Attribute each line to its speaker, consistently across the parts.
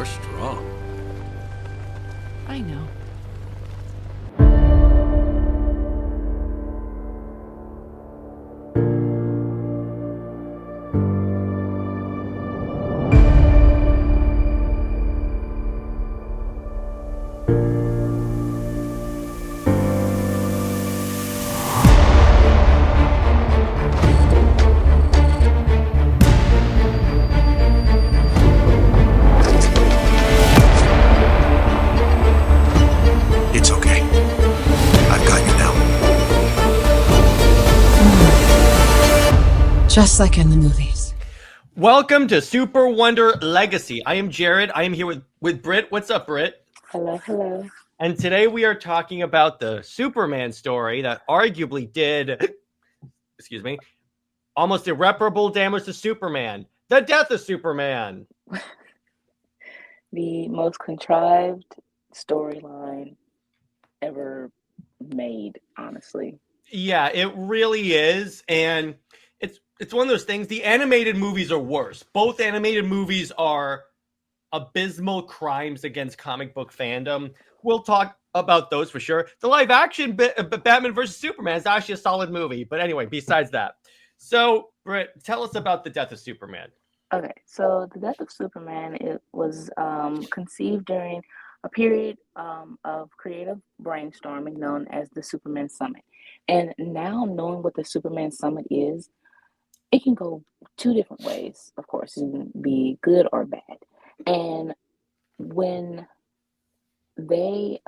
Speaker 1: You're strong.
Speaker 2: I know.
Speaker 1: It's okay. I've got you now.
Speaker 2: Just like in the movies.
Speaker 3: Welcome to SuperWonder Legacy. I am Jared. I am here with Brit. What's up, Brit?
Speaker 4: Hello, hello.
Speaker 3: And today we are talking about the Superman story that arguably did, almost irreparable damage to Superman. The death of Superman.
Speaker 4: The most contrived storyline ever made, honestly.
Speaker 3: Yeah, it really is. And it's one of those things. The animated movies are worse. Both animated movies are abysmal crimes against comic book fandom. We'll talk about those for sure. The live action Batman versus Superman is actually a solid movie. But anyway, besides that. So, Britt, tell us about the death of Superman.
Speaker 4: Okay, so the death of Superman, it was conceived during a period of creative brainstorming known as the Superman Summit. And now knowing what the Superman Summit is, it can go two different ways, of course. It can be good or bad. And when they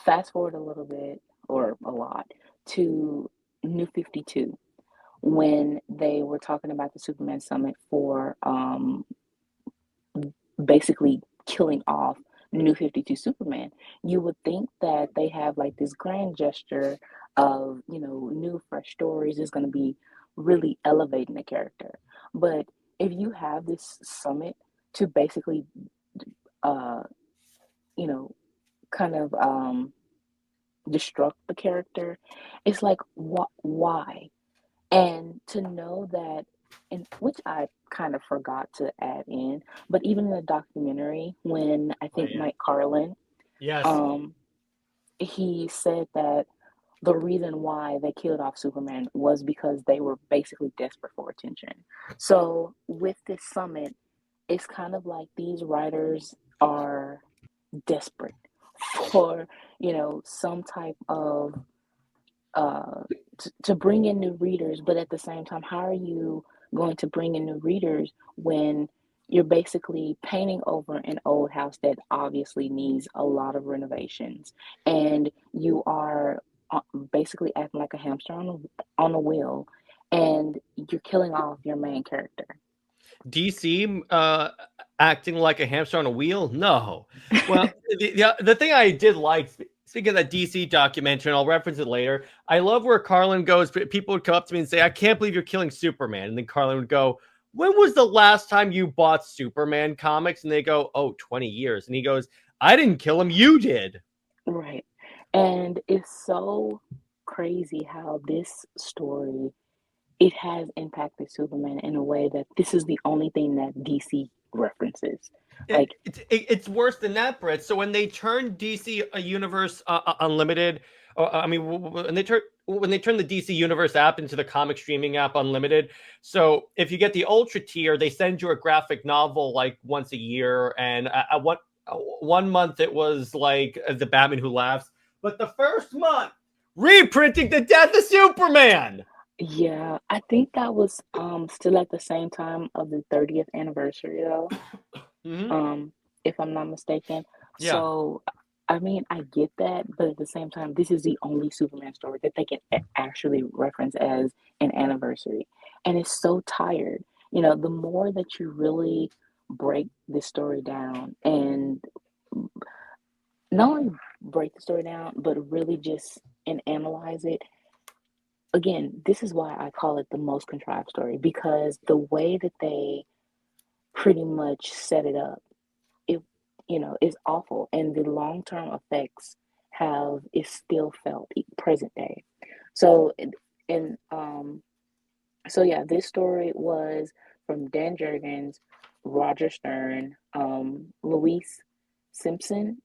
Speaker 4: fast forward a little bit, or a lot, to New 52, when they were talking about the Superman Summit for basically killing off New 52 Superman, you would think that they have like this grand gesture of, new fresh stories is going to be really elevating the character. But if you have this summit to basically, uh, kind of destruct the character, it's like, why? And to know that, and which I kind of forgot to add in, but even in the documentary, when I think Mike Carlin,
Speaker 3: Yes.
Speaker 4: He said that the reason why they killed off Superman was because they were basically desperate for attention. So with this summit, it's kind of like these writers are desperate for, some type of to bring in new readers, but at the same time, how are you going to bring in new readers when you're basically painting over an old house that obviously needs a lot of renovations, and you are basically acting like a hamster on a wheel, and you're killing off your main character.
Speaker 3: DC acting like a hamster on a wheel? No. Well, the thing I did like, speaking of that DC documentary, and I'll reference it later, I love where Carlin goes, people would come up to me and say, I can't believe you're killing Superman. And then Carlin would go, when was the last time you bought Superman comics? And they go, 20 years. And he goes, I didn't kill him, you did.
Speaker 4: Right. And it's so crazy how this story, it has impacted Superman in a way that this is the only thing that DC references. Like,
Speaker 3: it's worse than that, Brett. So when they turned DC Universe Unlimited, when they turn the DC Universe app into the comic streaming app Unlimited, so if you get the Ultra tier, they send you a graphic novel like once a year, and one month it was like The Batman Who Laughs, but the first month reprinting the death of Superman.
Speaker 4: yeah, I think that was still at the same time of the 30th anniversary though.
Speaker 3: Mm-hmm.
Speaker 4: If I'm not mistaken.
Speaker 3: Yeah.
Speaker 4: So, I mean, I get that, but at the same time, this is the only Superman story that they can actually reference as an anniversary. And it's so tired. The more that you really break this story down, and not only break the story down, but really just and analyze it. Again, this is why I call it the most contrived story, because the way that they pretty much set it up, it is awful, and the long-term effects is still felt present day. So and so yeah, this story was from Dan Jurgens, Roger Stern, Louise
Speaker 3: Simonson.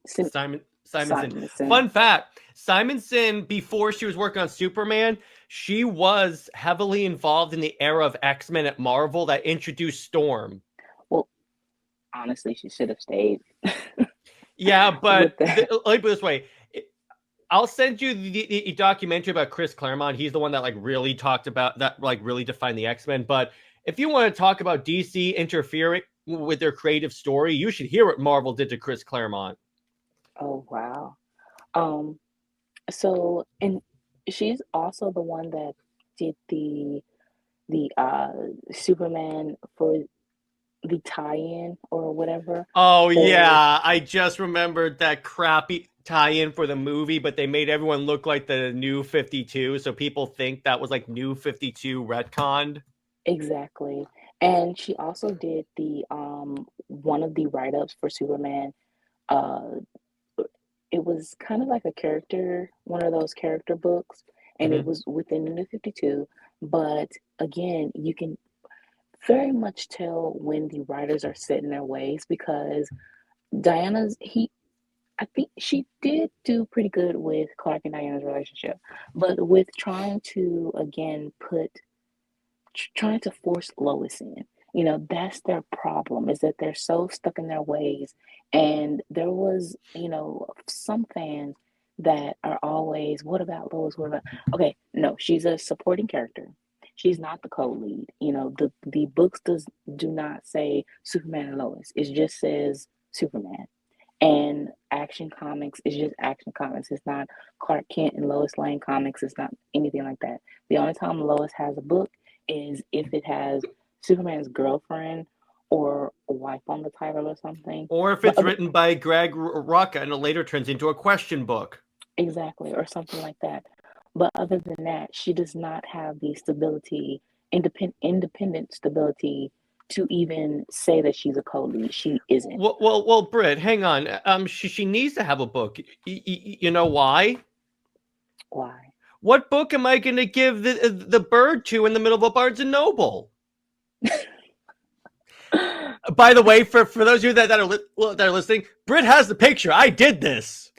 Speaker 4: Simonson.
Speaker 3: Fun fact: Simonson, before she was working on Superman, she was heavily involved in the era of X-Men at Marvel that introduced Storm.
Speaker 4: Well, honestly, she should have stayed
Speaker 3: Yeah, but
Speaker 4: with that.
Speaker 3: let me put it this way. I'll send you the documentary about Chris Claremont. He's the one that like really talked about that, like really defined the X-Men. But if you want to talk about DC interfering with their creative story, you should hear what Marvel did to Chris Claremont.
Speaker 4: Oh wow. Um, so and she's also the one that did the Superman for the tie-in or whatever
Speaker 3: Oh
Speaker 4: for
Speaker 3: yeah, I just remembered that crappy tie-in for the movie, but they made everyone look like the New 52, so people think that was like New 52 retconned.
Speaker 4: exactly. And she also did the one of the write-ups for Superman. Uh it was kind of like a character, one of those character books, and it
Speaker 3: Mm-hmm.
Speaker 4: was within the New 52. But again, you can very much tell when the writers are set in their ways because Diana's he I think she did do pretty good with Clark and Diana's relationship, but with trying to again trying to force Lois in, that's their problem is that they're so stuck in their ways. And there was, some fans that are always, what about Lois? What about? Okay, no, she's a supporting character. She's not the co-lead. The books do not say Superman and Lois. It just says Superman. And Action Comics is just Action Comics. It's not Clark Kent and Lois Lane comics. It's not anything like that. The only time Lois has a book is if it has Superman's girlfriend or a wife on the title or something.
Speaker 3: Or if
Speaker 4: But
Speaker 3: it's written by Greg Rucka and it later turns into a question book.
Speaker 4: exactly, or something like that. But other than that, she does not have the stability, independent stability to even say that she's a co-lead. She isn't.
Speaker 3: Well, Britt, hang on. She needs to have a book. You know why?
Speaker 4: Why?
Speaker 3: What book am I going to give the bird to in the middle of a Barnes and Noble? By the way, for those of you that are listening, Britt has the picture. I did this.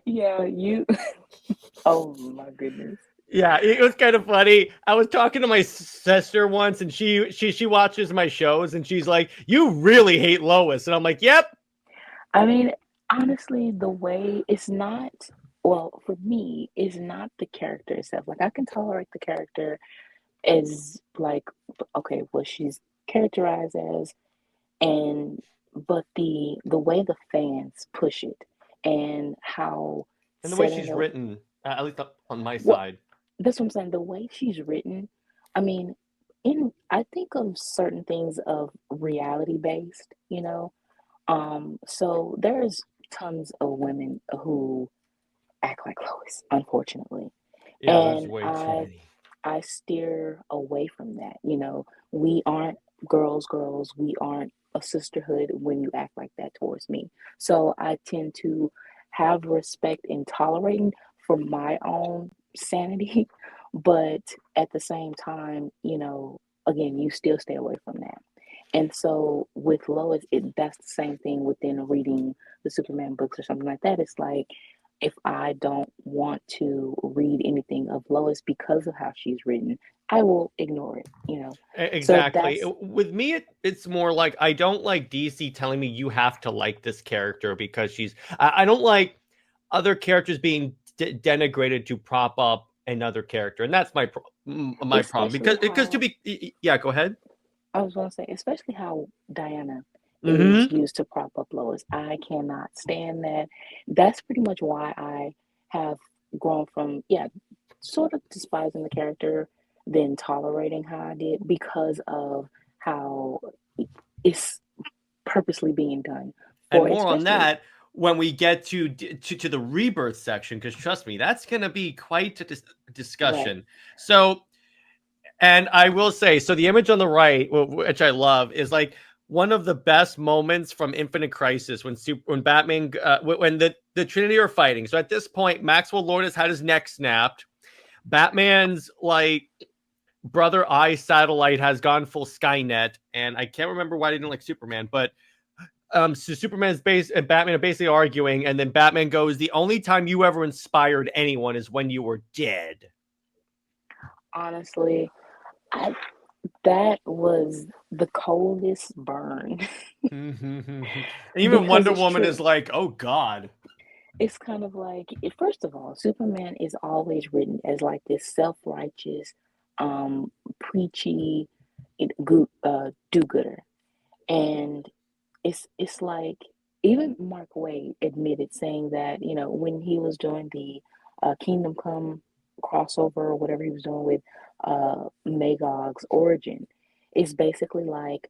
Speaker 4: Yeah, you. Oh my goodness.
Speaker 3: Yeah, it was kind of funny. I was talking to my sister once, and she watches my shows, and she's like, "You really hate Lois," and I'm like, "Yep."
Speaker 4: I mean, honestly, the way it's not, well, for me, it's not the character itself. Like, I can tolerate the character as, like, okay, what she's characterized as, and but the way the fans push it and how
Speaker 3: And the way
Speaker 4: set in
Speaker 3: she's
Speaker 4: their,
Speaker 3: written, at least on my
Speaker 4: what
Speaker 3: side.
Speaker 4: that's what I'm saying. The way she's written, I mean, I think of certain things of reality based, so there's tons of women who act like Lois, unfortunately.
Speaker 3: Yeah, there's
Speaker 4: And
Speaker 3: way too
Speaker 4: I
Speaker 3: many.
Speaker 4: I steer away from that. We aren't girls, we aren't a sisterhood when you act like that towards me. So I tend to have respect and tolerating for my own sanity, but at the same time, again, you still stay away from that. And so with Lois, that's the same thing within reading the Superman books or something like that. It's like if I don't want to read anything of Lois because of how she's written, I will ignore it. So
Speaker 3: Exactly.
Speaker 4: that's
Speaker 3: With me, it's more like I don't like DC telling me you have to like this character because she's. I don't like other characters being denigrated to prop up another character, and that's my problem.
Speaker 4: especially
Speaker 3: Because to
Speaker 4: how
Speaker 3: be, yeah, go ahead.
Speaker 4: I was going to say, especially how Diana is
Speaker 3: Mm-hmm.
Speaker 4: used to prop up Lois. I cannot stand that. That's pretty much why I have grown from, yeah, sort of despising the character, then tolerating how I did because of how it's purposely being done
Speaker 3: And
Speaker 4: for,
Speaker 3: more on
Speaker 4: especially,
Speaker 3: that when we get to the rebirth section, because trust me, that's going to be quite a
Speaker 4: right.
Speaker 3: discussion. So, and I will say, so the image on the right, which I love, is like one of the best moments from Infinite Crisis when Batman when the Trinity are fighting. So at this point, Maxwell Lord has had his neck snapped. Batman's like Brother Eye satellite has gone full Skynet, and I can't remember why they didn't like Superman, but so Superman's base and Batman are basically arguing, and then Batman goes, "The only time you ever inspired anyone is when you were dead."
Speaker 4: Honestly, I that was the coldest burn
Speaker 3: And even
Speaker 4: because
Speaker 3: Wonder
Speaker 4: it's
Speaker 3: Woman is
Speaker 4: true.
Speaker 3: like, "Oh God."
Speaker 4: It's kind of like, first of all, Superman is always written as like this self-righteous, um, preachy, do-gooder, and it's like even Mark Waid admitted saying that when he was doing the Kingdom Come crossover or whatever he was doing with Magog's origin, it's basically like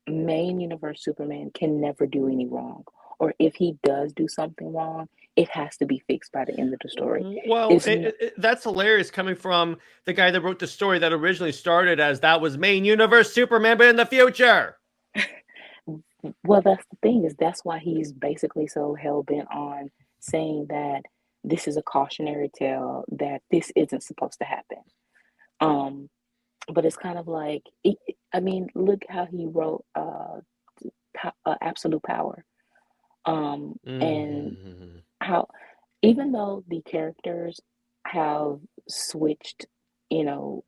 Speaker 4: main universe Superman can never do any wrong. Or if he does do something wrong, it has to be fixed by the end of the story.
Speaker 3: Well,
Speaker 4: It's n-
Speaker 3: that's hilarious coming from the guy that wrote the story that originally started as that was main universe Superman, but in the future.
Speaker 4: well, that's the thing is that's why he's basically so hell bent on saying that this is a cautionary tale that this isn't supposed to happen. Um, but it's kind of like I mean, look how he wrote Absolute Power. And
Speaker 3: Mhm.
Speaker 4: how even though the characters have switched, you know,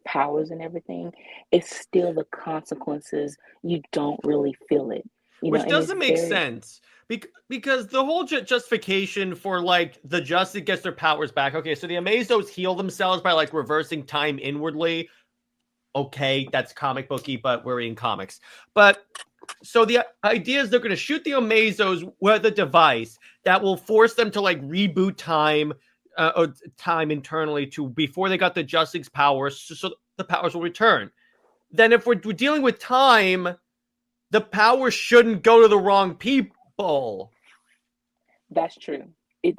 Speaker 4: powers and everything, it's still the consequences. You don't really feel it,
Speaker 3: Which
Speaker 4: and it's
Speaker 3: doesn't make
Speaker 4: very,
Speaker 3: sense because the whole justification for like the Justice gets their powers back. Okay, so the Amazos heal themselves by like reversing time inwardly. Okay, that's comic booky, but we're in comics. But so the idea is they're going to shoot the Amazos with a device that will force them to like reboot time, or time internally to before they got the Justice powers, so the powers will return. Then, if we're dealing with time, the power shouldn't go to the wrong people.
Speaker 4: that's true.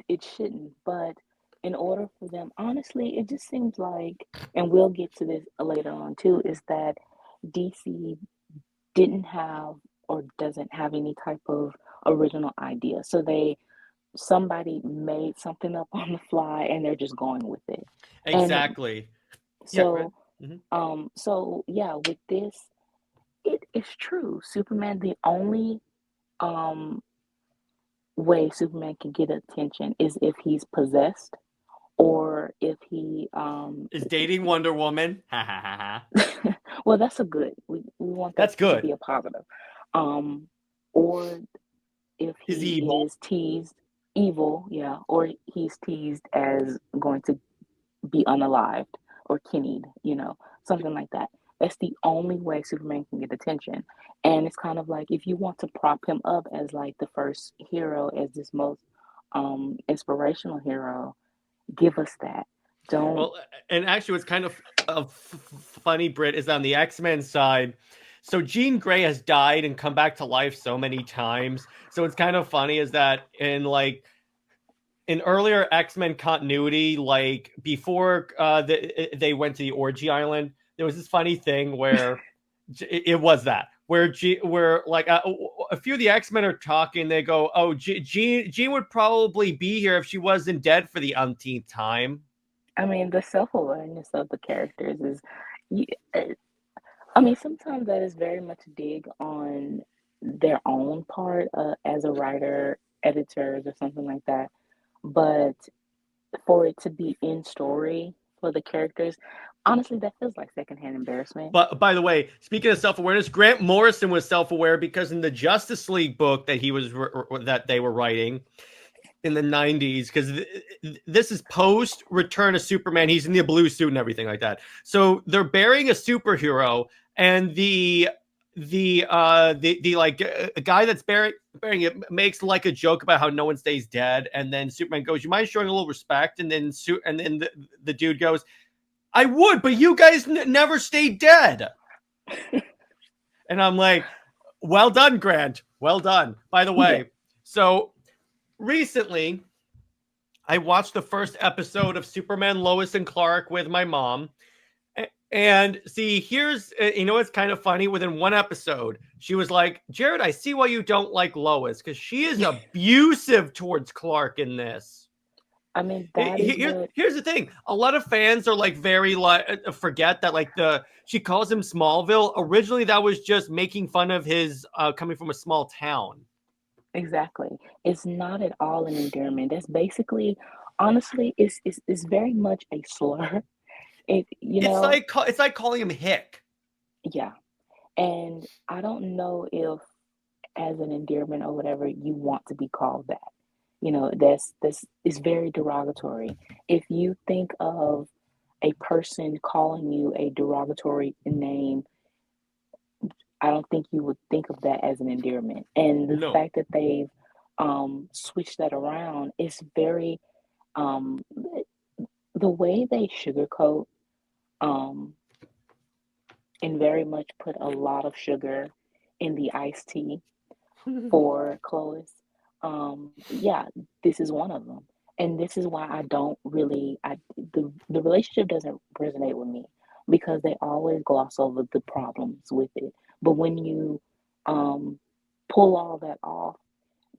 Speaker 4: It shouldn't, but in order for them, honestly, it just seems like, and we'll get to this later on too, is that DC didn't have or doesn't have any type of original idea. So somebody made something up on the fly and they're just going with it. And
Speaker 3: Exactly. Yeah, go ahead.
Speaker 4: so
Speaker 3: Mhm.
Speaker 4: so yeah, with this, it is true. Superman, the only um way Superman can get attention is if he's possessed or if he
Speaker 3: Is dating Wonder Woman? Ha ha ha ha.
Speaker 4: well, that's a good. We want that
Speaker 3: That's
Speaker 4: to
Speaker 3: good.
Speaker 4: be a positive. Or if
Speaker 3: Is
Speaker 4: he
Speaker 3: evil.
Speaker 4: is teased evil, yeah, or he's teased as going to be unalived or kennied, something like that. That's the only way Superman can get attention. And it's kind of like if you want to prop him up as like the first hero, as this most inspirational hero, give us that. Don't.
Speaker 3: Well, and actually, what's kind of funny, Brit, is on the X-Men side. So Jean Grey has died and come back to life so many times. So it's kind of funny is that in earlier X-Men continuity, like before they went to the Orgy Island, there was this funny thing where it was that where like a few of the X-Men are talking. They go, "Oh, Jean would probably be here if she wasn't dead for the umpteenth time."
Speaker 4: I mean, the self-awareness of the characters is. y- uh, I mean, sometimes that is very much a dig on their own part as a writer, editors, or something like that. But for it to be in story for the characters, honestly, that feels like secondhand embarrassment.
Speaker 3: But by the way, speaking of self-awareness, Grant Morrison was self-aware because in the Justice League book that that they were writing in the 90s, because this is post Return of Superman, he's in the blue suit and everything like that. So they're burying a superhero, and the like a guy that's burying it makes like a joke about how no one stays dead, and then Superman goes, "You mind showing a little respect?" And then the dude goes, "I would, but you guys never stay dead." And I'm like, well done, Grant. Well done. By the
Speaker 4: Yeah.
Speaker 3: way, so recently I watched the first episode of Superman, Lois, and Clark with my mom. And see, here's, it's kind of funny. Within one episode, she was like, "Jared, I see why you don't like Lois because she is abusive towards Clark in this."
Speaker 4: I mean, that is what.
Speaker 3: Here's the thing. A lot of fans are like very like forget that like she calls him Smallville. Originally, that was just making fun of his coming from a small town.
Speaker 4: Exactly. It's not at all an endearment. That's basically, honestly, it's very much a slur. It, you know,
Speaker 3: It's like calling him Hick.
Speaker 4: yeah. And I don't know if, as an endearment or whatever, you want to be called that. You know, that's is very derogatory. If you think of a person calling you a derogatory name, I don't think you would think of that as an endearment. And the
Speaker 3: No.
Speaker 4: fact that they've switched that around is very um, the way they sugarcoat um, and very much put a lot of sugar in the iced tea for Chloe. Yeah, this is one of them, and this is why I don't really. The relationship doesn't resonate with me because they always gloss over the problems with it. But when you um, pull all that off,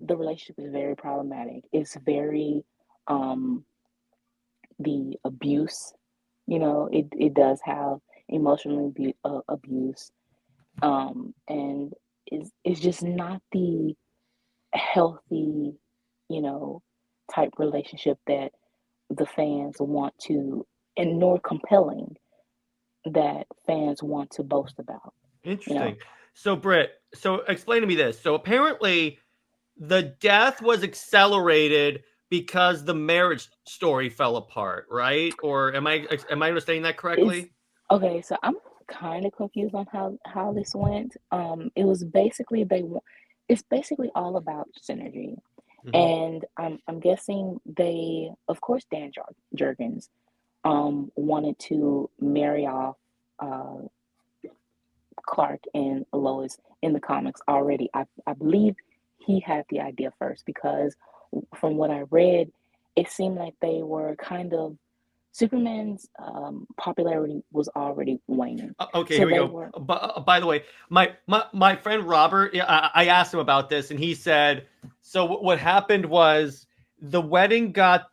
Speaker 4: the relationship is very problematic. It's very um, the abuse. You know, it does have emotional abuse, and it's just not the healthy, you know, type relationship that the fans want to, and nor compelling that fans want to boast about, you know.
Speaker 3: Interesting. So, Britt, so explain to me this. So, apparently, the death was accelerated because the marriage story fell apart, right? Or am I understanding that
Speaker 4: It's
Speaker 3: correctly?
Speaker 4: okay, so I'm kind of confused on how this went. It was basically it's basically all about synergy.
Speaker 3: Hmm.
Speaker 4: And I'm guessing they, of course, Dan Jurgens wanted to marry off uh, Clark and Lois in the comics already. I believe he had the idea first because from what I read, it seemed like they were kind of Superman's popularity was already waning.
Speaker 3: Okay,
Speaker 4: So
Speaker 3: here we
Speaker 4: they
Speaker 3: go.
Speaker 4: were,
Speaker 3: By the way, my friend Robert, yeah, I asked him about this, and he said, so what happened was the wedding got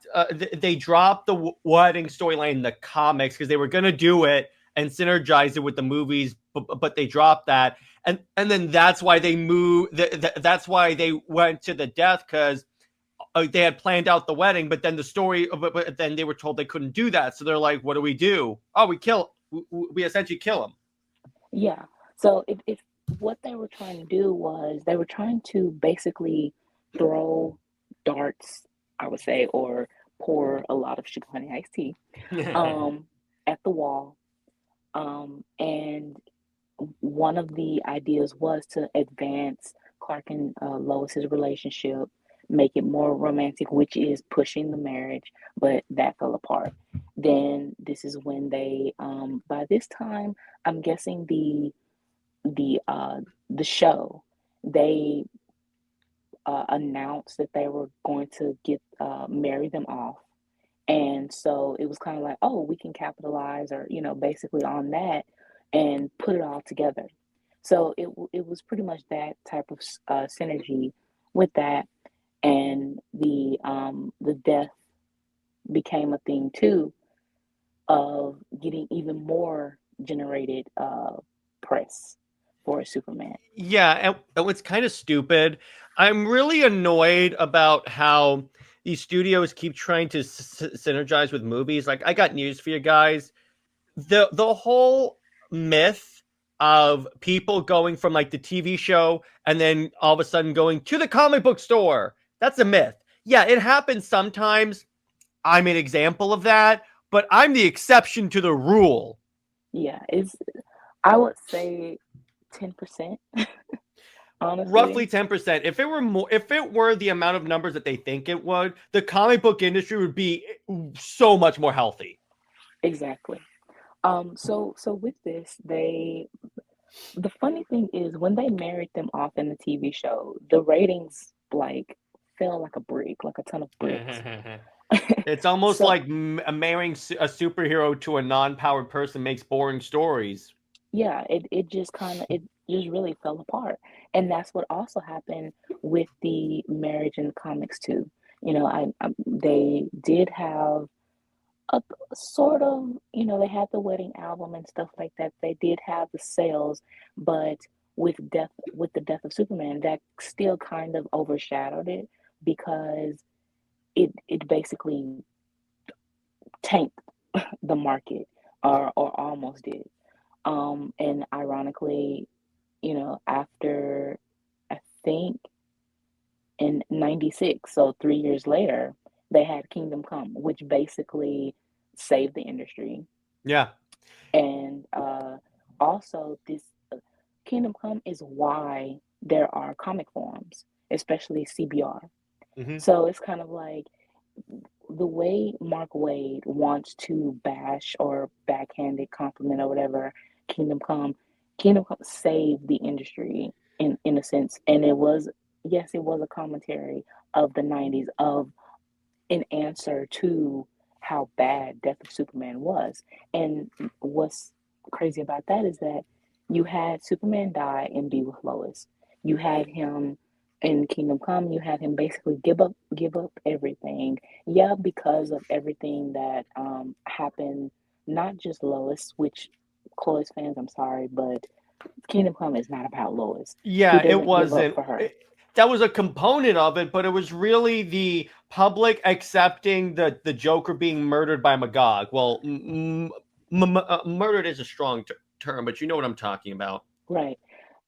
Speaker 3: they dropped the wedding storyline in the comics because they were gonna do it and synergize it with the movies, but they dropped that, and then that's why they moved. That's why they went to the death because they had planned out the wedding, but then the story, but then they were told they couldn't do that. So they're like, "What do we do? Oh, we essentially kill him."
Speaker 4: yeah. So if what they were trying to do was they were trying to basically throw darts, I would say, or pour a lot of sugar honey iced tea um, at the wall. And one of the ideas was to advance Clark and Lois's relationship, make it more romantic, which is pushing the marriage, but that fell apart. Then this is when they, by this time, I'm guessing the uh, the show, they announced that they were going to get marry them off. And so it was kind of like, oh, we can capitalize or, you know, basically on that and put it all together. So it was pretty much that type of synergy with that, and the death became a thing too of getting even more generated press for Superman.
Speaker 3: Yeah, and what's kind of stupid, I'm really annoyed about how these studios keep trying to synergize with movies. Like, I got news for you guys. The whole myth of people going from like the TV show and then all of a sudden going to the comic book store, that's a myth. Yeah, it happens sometimes. I'm an example of that, but I'm the exception to the rule.
Speaker 4: Yeah, it's I would say 10%,
Speaker 3: Roughly
Speaker 4: honestly.
Speaker 3: 10%. If it were the amount of numbers that they think it would, the comic book industry would be so much more healthy.
Speaker 4: Exactly. So with this, the funny thing is when they married them off in the TV show, the ratings like fell like a brick, like a ton of bricks.
Speaker 3: It's almost
Speaker 4: So
Speaker 3: like marrying a superhero to a non-powered person makes boring stories.
Speaker 4: yeah, it just kind of it just really fell apart. And that's what also happened with the marriage in the comics too. They did have a sort of, they had the wedding album and stuff like that. They did have the sales, but with the death of Superman, that still kind of overshadowed it because it basically tanked the market, or almost did. And ironically, after, I think, in 96, so 3 years later, they had Kingdom Come, which basically saved the industry.
Speaker 3: Yeah.
Speaker 4: And also, this Kingdom Come is why there are comic forums, especially CBR. So it's kind of like the way Mark Waid wants to bash or backhanded compliment or whatever Kingdom Come saved the industry in a sense. And it was, yes, it was a commentary of the 90s, of an answer to how bad Death of Superman was. And what's crazy about that is that you had Superman die and be with Lois. You had him in Kingdom Come, you had him basically give up everything. Yeah, because of everything that happened, not just Lois, which Chloe's fans, I'm sorry, but Kingdom Come is not about Lois.
Speaker 3: Yeah,
Speaker 4: He
Speaker 3: it
Speaker 4: doesn't give up
Speaker 3: wasn't.
Speaker 4: for her.
Speaker 3: That was a component of it, but it was really the public accepting the Joker being murdered by Magog. Well, murdered is a strong term, but you know what I'm talking about.
Speaker 4: Right.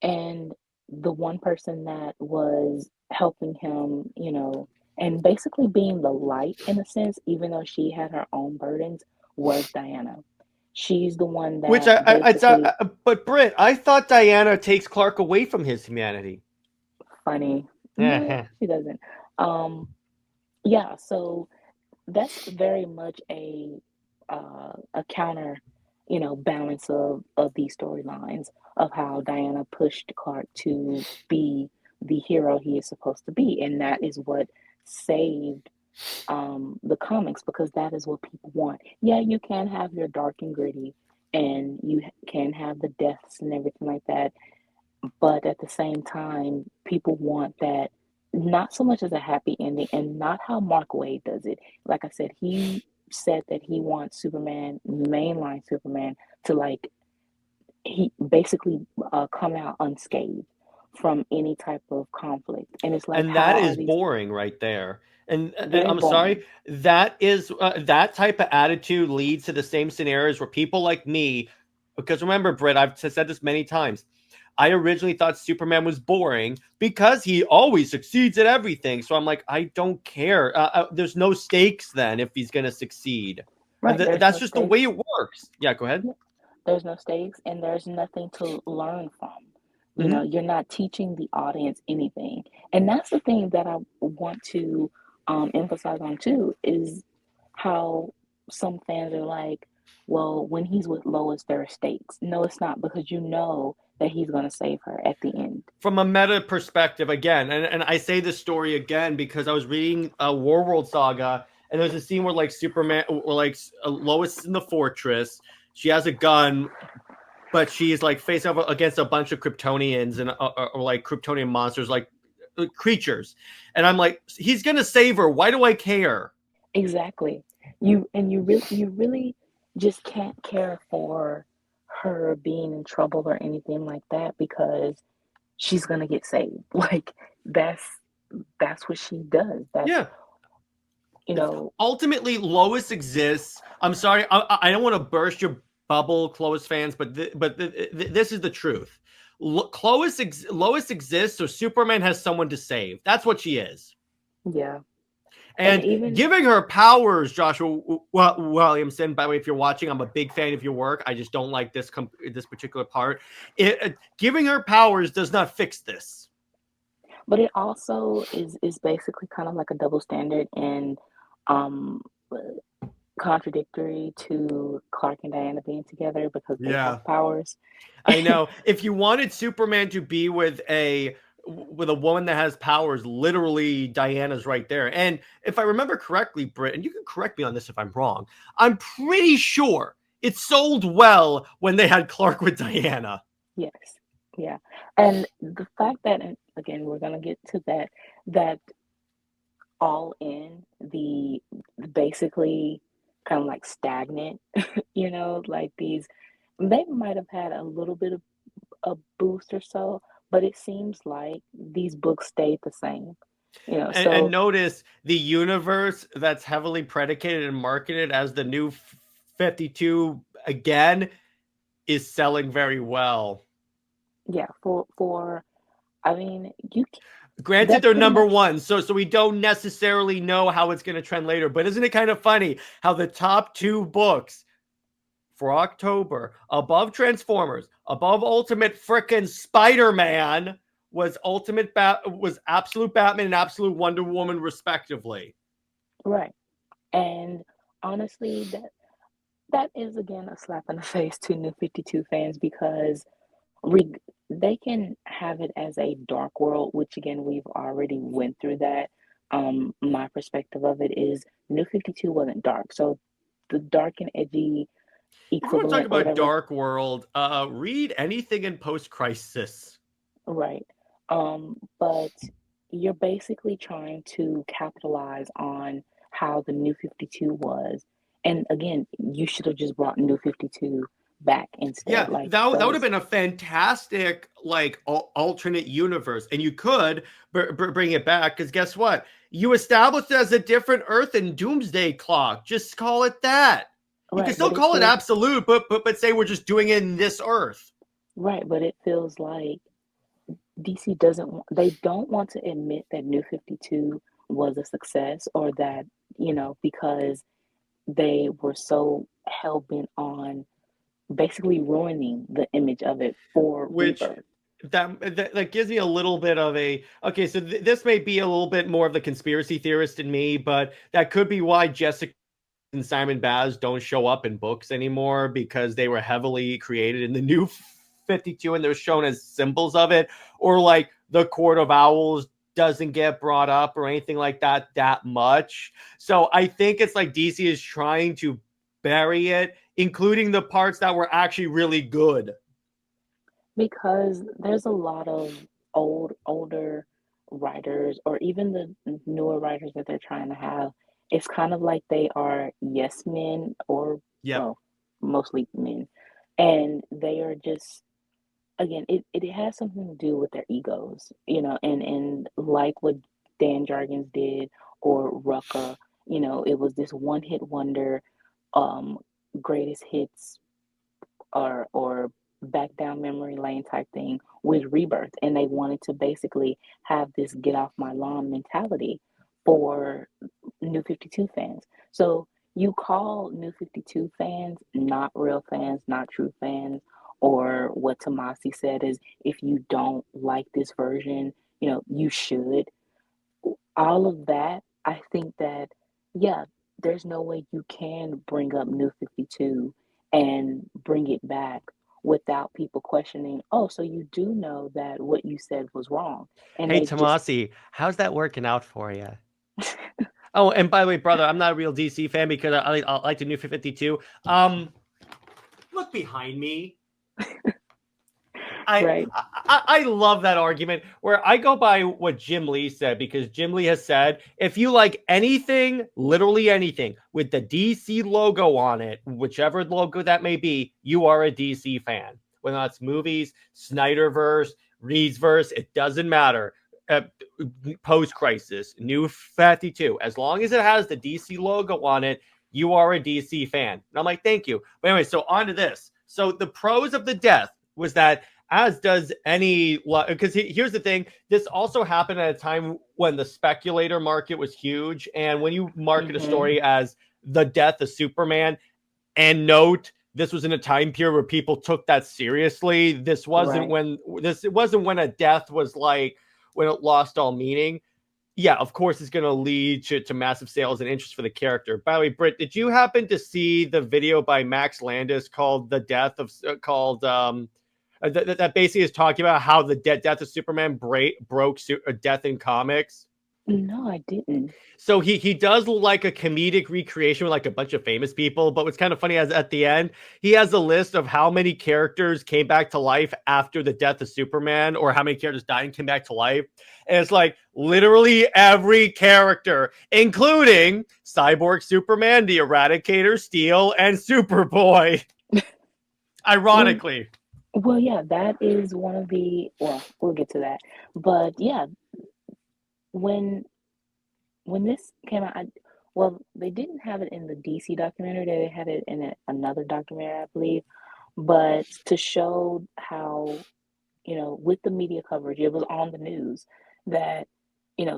Speaker 4: And the one person that was helping him, and basically being the light in a sense, even though she had her own burdens, was Diana. She's the one
Speaker 3: Which
Speaker 4: that basically,
Speaker 3: but Brit, I thought Diana takes Clark away from his humanity.
Speaker 4: funny. No, she doesn't. Yeah, so that's very much a counter, balance of these storylines of how Diana pushed Clark to be the hero he is supposed to be, and that is what saved the comics, because that is what people want. Yeah, you can have your dark and gritty, and you can have the deaths and everything like that, but at the same time, people want that, not so much as a happy ending, and not how Mark Waid does it. Like I said, he said that he wants Superman, mainline Superman, to, like, he basically come out unscathed from any type of conflict. And it's like,
Speaker 3: And that
Speaker 4: how are
Speaker 3: is
Speaker 4: these
Speaker 3: boring right there. And
Speaker 4: very
Speaker 3: I'm
Speaker 4: boring?
Speaker 3: sorry, that is that type of attitude leads to the same scenarios where people like me, because remember, Britt, I've said this many times. I originally thought Superman was boring because he always succeeds at everything. So I'm like, I don't care. There's no stakes then if he's going to succeed.
Speaker 4: Right, there's
Speaker 3: That's
Speaker 4: no
Speaker 3: just the way
Speaker 4: stakes.
Speaker 3: it works. Yeah, go ahead.
Speaker 4: Yeah, there's no stakes, and there's nothing to learn from.
Speaker 3: Mm-hmm.
Speaker 4: You're not teaching the audience anything. And that's the thing that I want to emphasize on too, is how some fans are like, well, when he's with Lois, there are stakes. No, it's not, because you know that he's going to save her at the end.
Speaker 3: From a meta perspective, again, and I say this story again because I was reading a Warworld saga, and there's a scene where like Superman, or like Lois is in the fortress. She has a gun, but she's like facing up against a bunch of Kryptonians and or like Kryptonian monsters, like creatures. And I'm like, he's gonna save her. Why do I care?
Speaker 4: Exactly. You really just can't care for her being in trouble or anything like that, because she's gonna get saved. Like, that's what she does. That's,
Speaker 3: Yeah.
Speaker 4: you know,
Speaker 3: Ultimately, Lois exists. I'm sorry, I don't want to burst your bubble, Lois fans, but this is the truth. Lois exists, so Superman has someone to save. That's what she is.
Speaker 4: yeah. And
Speaker 3: And
Speaker 4: even
Speaker 3: giving her powers, Joshua Williamson. By the way, if you're watching, I'm a big fan of your work. I just don't like this particular part. Giving her powers does not fix this.
Speaker 4: but it also is basically kind of like a double standard, and um contradictory to Clark and Diana being together because they
Speaker 3: Yeah.
Speaker 4: have powers.
Speaker 3: I know. If you wanted Superman to be with a woman that has powers, literally Diana's right there. And if I remember correctly, Britt, and you can correct me on this if I'm wrong, I'm pretty sure it sold well when they had Clark with Diana.
Speaker 4: Yes. Yeah. And the fact that, and again, we're gonna get to that all in the basically kind of like stagnant, like these they might have had a little bit of a boost or so, but it seems like these books stayed the same.
Speaker 3: And
Speaker 4: So
Speaker 3: notice the universe that's heavily predicated and marketed as the new 52 again is selling very well.
Speaker 4: yeah, for I mean,
Speaker 3: Granted,
Speaker 4: that
Speaker 3: they're
Speaker 4: pretty
Speaker 3: number
Speaker 4: much
Speaker 3: one, so we don't necessarily know how it's going to trend later. But isn't it kind of funny how the top two books for October, above Transformers, above Ultimate frickin' Spider-Man, was was Absolute Batman and Absolute Wonder Woman, respectively.
Speaker 4: right. And honestly, that is again a slap in the face to New 52 fans because they can have it as a dark world, which again we've already went through that. My perspective of it is New 52 wasn't dark, so the dark and edgy
Speaker 3: If we want to talk
Speaker 4: equivalent or
Speaker 3: about
Speaker 4: whatever,
Speaker 3: Dark World, read anything in Post-Crisis.
Speaker 4: right? But you're basically trying to capitalize on how the New 52 was, and again, you should have just brought New 52 back instead.
Speaker 3: Yeah,
Speaker 4: Like
Speaker 3: that would have
Speaker 4: those,
Speaker 3: been a fantastic like alternate universe, and you could bring it back because guess what? You established it as a different Earth in Doomsday Clock. Just call it that. You can
Speaker 4: right?
Speaker 3: still
Speaker 4: But it
Speaker 3: call it
Speaker 4: feels
Speaker 3: absolute, but say we're just doing it in this Earth.
Speaker 4: right, but it feels like DC doesn't they don't want to admit that New 52 was a success or that, because they were so hell bent on basically ruining the image of it for
Speaker 3: Which
Speaker 4: Rebirth.
Speaker 3: that gives me a little bit of a okay. So this may be a little bit more of the conspiracy theorist in me, but that could be why Jessica and Simon Baz don't show up in books anymore because they were heavily created in the new 52 and they're shown as symbols of it, or like the Court of Owls doesn't get brought up or anything like that much. So I think it's like DC is trying to bury it, including the parts that were actually really good.
Speaker 4: Because there's a lot of older writers or even the newer writers that they're trying to have. It's kind of like they are yes men or
Speaker 3: Yep.
Speaker 4: well, mostly men. And they are just again, it has something to do with their egos, and like what Dan Jurgens did or Rucka, it was this one hit wonder, um, greatest hits or back down memory lane type thing with Rebirth, and they wanted to basically have this get off my lawn mentality for New 52 fans. So you call New 52 fans not real fans, not true fans, or what Tomasi said is if you don't like this version, you should. All of that, I think that, yeah, there's no way you can bring up New 52 and bring it back without people questioning, oh, so you do know that what you said was wrong. And
Speaker 3: Hey,
Speaker 4: they've just,
Speaker 3: Tomasi, how's that working out for you? Oh, and by the way, brother, I'm not a real DC fan because I like the new 52. Look behind me. I,
Speaker 4: right,
Speaker 3: I love that argument where I go by what Jim Lee said because Jim Lee has said if you like anything, literally anything with the DC logo on it, whichever logo that may be, you are a DC fan. Whether that's movies, Snyderverse, Reedsverse, it doesn't matter. Post-crisis, New 52, as long as it has the DC logo on it, you are a DC fan. And I'm like, thank you. But anyway, so on to this. So the pros of the death was that as does any, because here's the thing, this also happened at a time when the speculator market was huge, and when you market a
Speaker 4: mm-hmm,
Speaker 3: story as the death of Superman, and note this was in a time period where people took that seriously. This wasn't
Speaker 4: right.
Speaker 3: when it wasn't when a death was like when it lost all meaning. Yeah, of course it's going to lead to massive sales and interest for the character. By the way, Britt, did you happen to see the video by Max Landis called "The Death of" that basically is talking about how the death of Superman broke death in comics?
Speaker 4: No, I didn't.
Speaker 3: So he does like a comedic recreation with like a bunch of famous people, but what's kind of funny is at the end, he has a list of how many characters came back to life after the death of Superman, or how many characters died and came back to life. And it's like literally every character, including Cyborg Superman, the Eradicator, Steel, and Superboy.
Speaker 4: Well,
Speaker 3: Ironically.
Speaker 4: well, yeah, that is one of the. Well, we'll get to that. But yeah, when when this came out, well, they didn't have it in the DC documentary. They had it in another documentary, I believe. But to show how, with the media coverage, it was on the news that,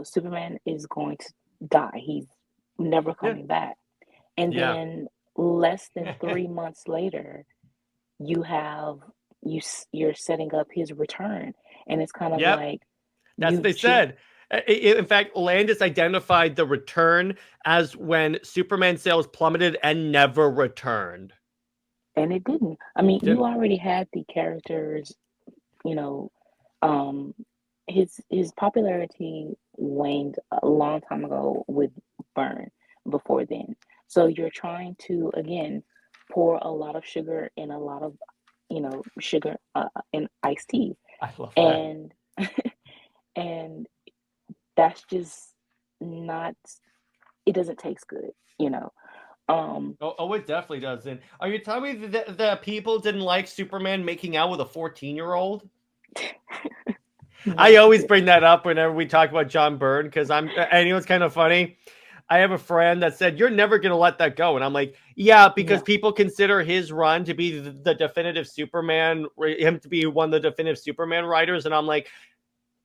Speaker 4: Superman is going to die. He's never
Speaker 3: Yeah.
Speaker 4: coming back. And
Speaker 3: Yeah.
Speaker 4: then less than 3 months later, you have you're setting up his return, and it's kind of
Speaker 3: Yep.
Speaker 4: like
Speaker 3: That's what
Speaker 4: you've
Speaker 3: they said. In fact, Landis identified the return as when Superman sales plummeted and never returned.
Speaker 4: and it didn't. I mean, you
Speaker 3: Didn't.
Speaker 4: already had the characters, you know, um, his popularity waned a long time ago with Byrne before then. So you're trying to again pour a lot of sugar in a lot of sugar in iced tea,
Speaker 3: I love that.
Speaker 4: and and that's just not. It doesn't taste good, you know. Um,
Speaker 3: Oh, it definitely doesn't. Are you telling me that the people didn't like Superman making out with a 14-year-old? I
Speaker 4: no,
Speaker 3: always bring that up whenever we talk about John Byrne because and you know what's kind of funny? I have a friend that said, "You're never going to let that go." And I'm like, yeah, because
Speaker 4: no.
Speaker 3: people consider his run to be the definitive Superman, him to be one of the definitive Superman writers. And I'm like,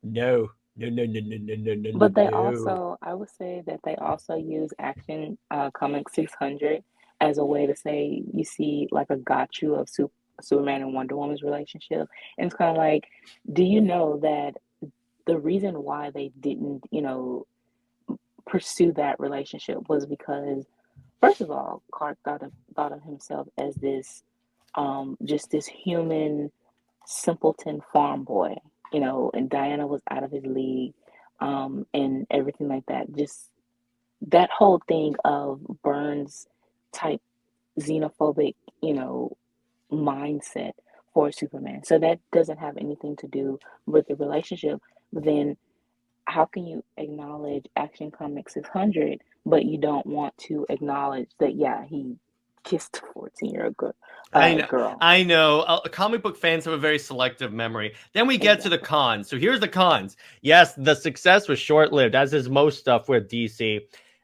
Speaker 3: no, no, no, no, no, no, no, no, no,
Speaker 4: But they
Speaker 3: no.
Speaker 4: also, I would say that they also use Action Comic 600 as a way to say you see like a got you of Superman and Wonder Woman's relationship. And it's kind of like, do you know that the reason why they didn't, pursue that relationship was because, first of all, Clark thought of himself as this, just this human simpleton farm boy, and Diana was out of his league, and everything like that. Just that whole thing of Burns type xenophobic, mindset for Superman. So that doesn't have anything to do with the relationship. But then how can you acknowledge Action Comics 600, but you don't want to acknowledge that, yeah, he kissed a 14-year-old
Speaker 3: I know.
Speaker 4: girl.
Speaker 3: I know. Comic book fans have a very selective memory. Then we get to the
Speaker 4: Exactly.
Speaker 3: cons. So here's the cons. Yes, the success was short lived, as is most stuff with DC.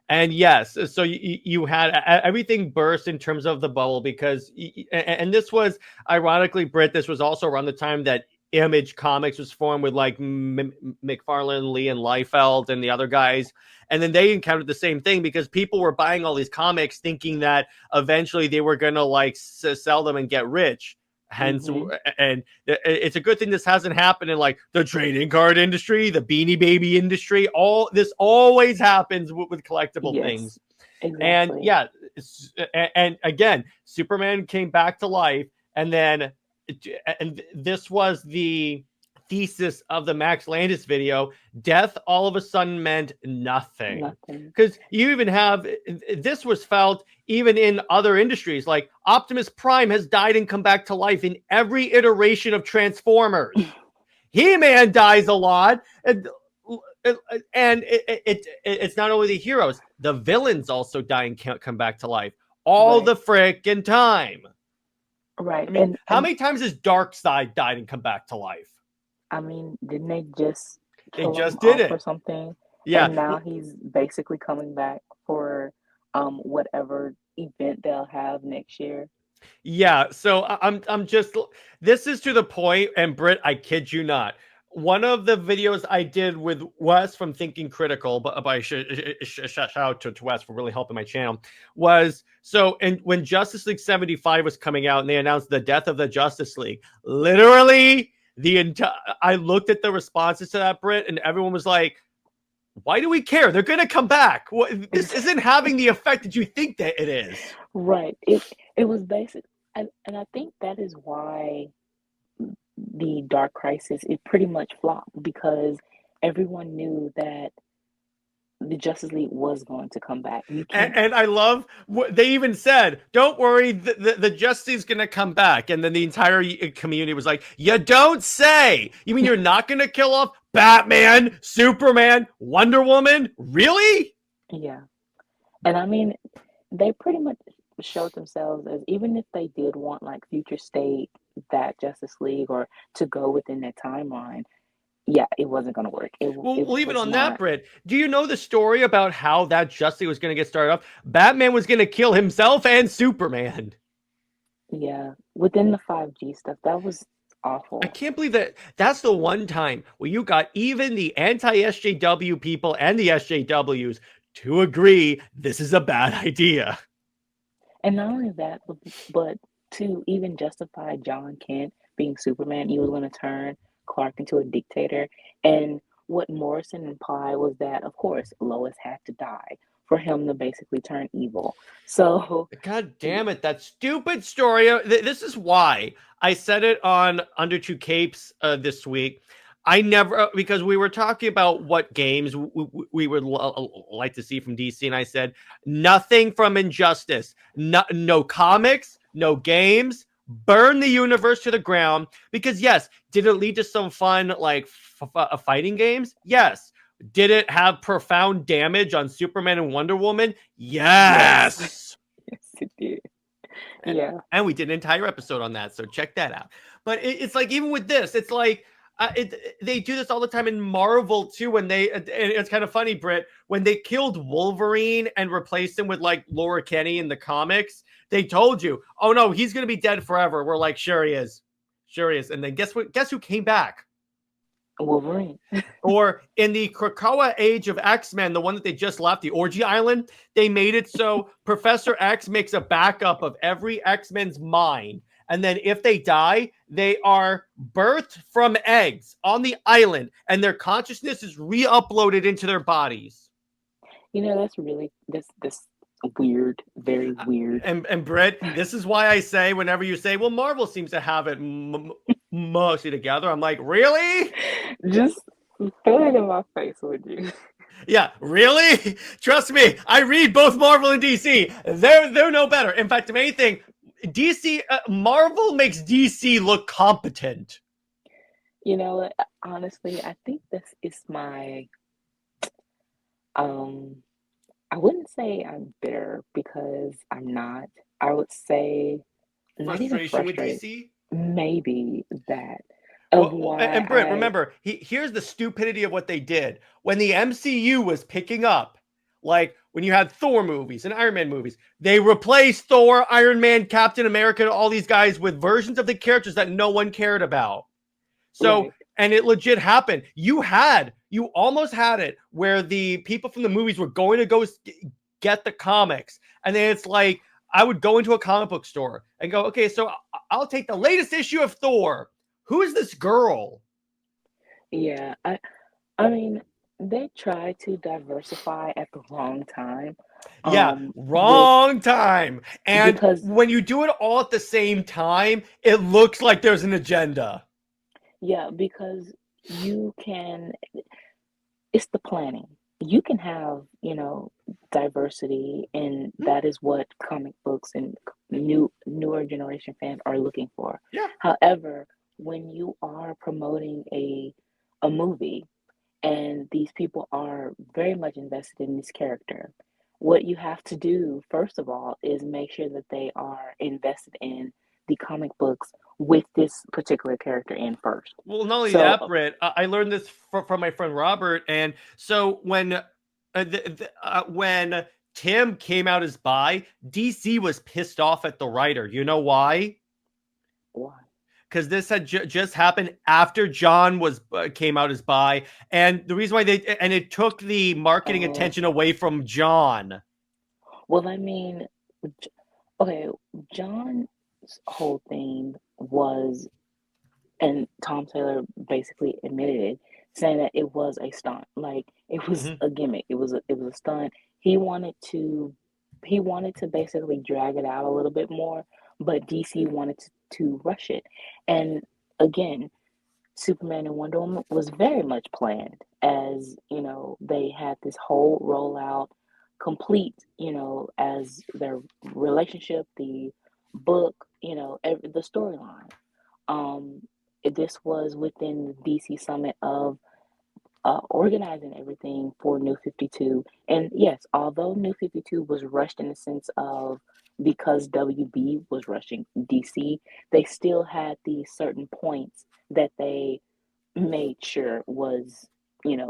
Speaker 3: And yes, so you had everything burst in terms of the bubble because, and this was ironically, Brit, this was also around the time that Image Comics was formed with like McFarlane, Lee, and Liefeld and the other guys. And then they encountered the same thing because people were buying all these comics thinking that eventually they were going to like sell them and get rich. Hence,
Speaker 4: Hmm.
Speaker 3: and it's a good thing this hasn't happened in like the trading card industry, the Beanie Baby industry. All this always happens with collectible
Speaker 4: Yes,
Speaker 3: things. And
Speaker 4: exactly.
Speaker 3: yeah, and again, Superman came back to life, and then and this was the thesis of the Max Landis video. Death all of a sudden meant nothing.
Speaker 4: Nothing.
Speaker 3: Because you even have this was felt even in other industries, like Optimus Prime has died and come back to life in every iteration of Transformers. He-Man dies a lot, and it's not only the heroes, the villains also die and can't come back to life all
Speaker 4: Right.
Speaker 3: the frickin' time.
Speaker 4: Right.
Speaker 3: I mean, how
Speaker 4: And
Speaker 3: many times has Darkseid died and come back to life?
Speaker 4: I mean, didn't they just
Speaker 3: They
Speaker 4: kill him
Speaker 3: just did
Speaker 4: off or
Speaker 3: it.
Speaker 4: something?
Speaker 3: Yeah,
Speaker 4: And now he's basically coming back for whatever event they'll have next year.
Speaker 3: yeah. So I'm just this is to the point, and Britt, I kid you not. One of the videos I did with Wes from Thinking Critical, but by shout out to Wes for really helping my channel, was so. And when Justice League 75 was coming out, and they announced the death of the Justice League, literally the entire. I looked at the responses to that, Britt, and everyone was like, why do we care? They're going to come back. This isn't having the effect that you think that it is.
Speaker 4: Right. It was basic, and I think that is why the Dark Crisis it pretty much flopped because everyone knew that the Justice League was going to come back. You
Speaker 3: And,
Speaker 4: can't.
Speaker 3: and I love what they even said, don't worry, the Justice League's going to come back. And then the entire community was like, you don't say. You mean you're not going to kill off Batman, Superman, Wonder Woman? Really?
Speaker 4: Yeah. And I mean, they pretty much showed themselves as, even if they did want like future state that Justice League or to go within that timeline, yeah, it wasn't going to work. It
Speaker 3: Well, even
Speaker 4: was
Speaker 3: on that,
Speaker 4: not.
Speaker 3: Brit, do you know the story about how that Justice League was going to get started up? Batman was going to kill himself and Superman.
Speaker 4: Yeah, within the 5G stuff, that was
Speaker 3: I
Speaker 4: awful.
Speaker 3: can't believe that that's the one time where you got even the anti-SJW people and the SJWs to agree this is a bad idea.
Speaker 4: And not only that, but to even justify John Kent being Superman, he was going to turn Clark into a dictator. And what Morrison implied was that, of course, Lois had to die for him to basically turn evil. So,
Speaker 3: God damn it, that stupid story. This is why I said it on Under Two Capes this week. I never, because we were talking about what games we would like to see from DC, and I said nothing from Injustice, no comics, no games, burn the universe to the ground. Because yes, did it lead to some fun like fighting games? Yes. Did it have profound damage on Superman and Wonder Woman?
Speaker 4: yes,
Speaker 3: Yes.
Speaker 4: yes, it did. Yeah,
Speaker 3: And we did an entire episode on that, so check that out. But it's like, even with this, it's like they do this all the time in Marvel too. When they, and it's kind of funny, Britt, when they killed Wolverine and replaced him with like Laura Kinney in the comics, they told you, oh no, he's gonna be dead forever. We're like, sure he is, sure he is. And then guess what? Guess who came back?
Speaker 4: Wolverine.
Speaker 3: Or in the Krakoa age of X-Men, the one that they just left, the Orgy Island, they made it so Professor X makes a backup of every X-Men's mind. And then if they die, they are birthed from eggs on the island, and their consciousness is re-uploaded into their bodies.
Speaker 4: You know, that's really this weird, very weird.
Speaker 3: And Britt, this is why I say, whenever you say, well, Marvel seems to have it mostly together, I'm like, really?
Speaker 4: Just throw it in my face, would you?
Speaker 3: Yeah, really? Trust me, I read both Marvel and DC. They're no better. In fact, if anything, DC Marvel makes DC look competent.
Speaker 4: You know, honestly, I think this is my I wouldn't say I'm bitter because I'm not. I would say not even
Speaker 3: Frustration with
Speaker 4: frustrated.
Speaker 3: DC.
Speaker 4: Maybe that of why
Speaker 3: And Britt,
Speaker 4: I
Speaker 3: remember, here's the stupidity of what they did. When the MCU was picking up, like when you had Thor movies and Iron Man movies, they replaced Thor, Iron Man, Captain America, all these guys with versions of the characters that no one cared about. So,
Speaker 4: right.
Speaker 3: and it legit happened. You almost had it where the people from the movies were going to go get the comics. And then it's like, I would go into a comic book store and go, okay, so I'll take the latest issue of Thor. Who is this girl?
Speaker 4: Yeah, I mean, they try to diversify at the wrong time.
Speaker 3: Yeah,
Speaker 4: With
Speaker 3: wrong time. And
Speaker 4: because
Speaker 3: when you do it all at the same time, it looks like there's an agenda.
Speaker 4: yeah, because you can, it's the planning. You can have, you know, diversity, and that is what comic books and newer generation fans are looking for.
Speaker 3: Yeah.
Speaker 4: However, when you are promoting a movie and these people are very much invested in this character, what you have to do, first of all, is make sure that they are invested in the comic books with this particular character in first.
Speaker 3: Well, not only
Speaker 4: So,
Speaker 3: that, Britt, I learned this from my friend Robert. And so when Tim came out as bi, DC was pissed off at the writer. You know why?
Speaker 4: why?
Speaker 3: Because this had just happened after John was came out as bi, and the reason why it took the marketing
Speaker 4: Oh,
Speaker 3: attention away from John.
Speaker 4: well, I mean, okay, John's whole thing was, and Tom Taylor basically admitted it, saying that it was a stunt. Like it was
Speaker 3: Mhm.
Speaker 4: a gimmick. It was a stunt. He wanted to basically drag it out a little bit more, but DC wanted to rush it. And again, Superman and Wonder Woman was very much planned. as, they had this whole rollout complete, as their relationship, the book, the storyline. Um, this was within the DC Summit of organizing everything for New 52. And yes, although New 52 was rushed in the sense of because WB was rushing DC, they still had these certain points that they made sure was,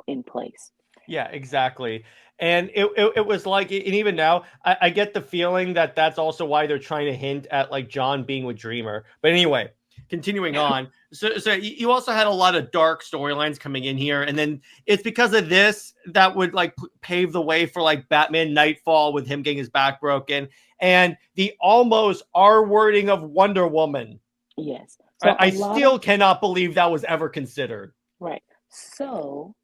Speaker 4: in place.
Speaker 3: Yeah, exactly. And it was like, and even now, I get the feeling that that's also why they're trying to hint at like John being with Dreamer. But anyway, continuing on. So you also had a lot of dark storylines coming in here, and then it's because of this that would like pave the way for like Batman Nightfall with him getting his back broken, and the almost R wording of Wonder Woman.
Speaker 4: Yes. So
Speaker 3: I still cannot believe that was ever considered.
Speaker 4: Right. So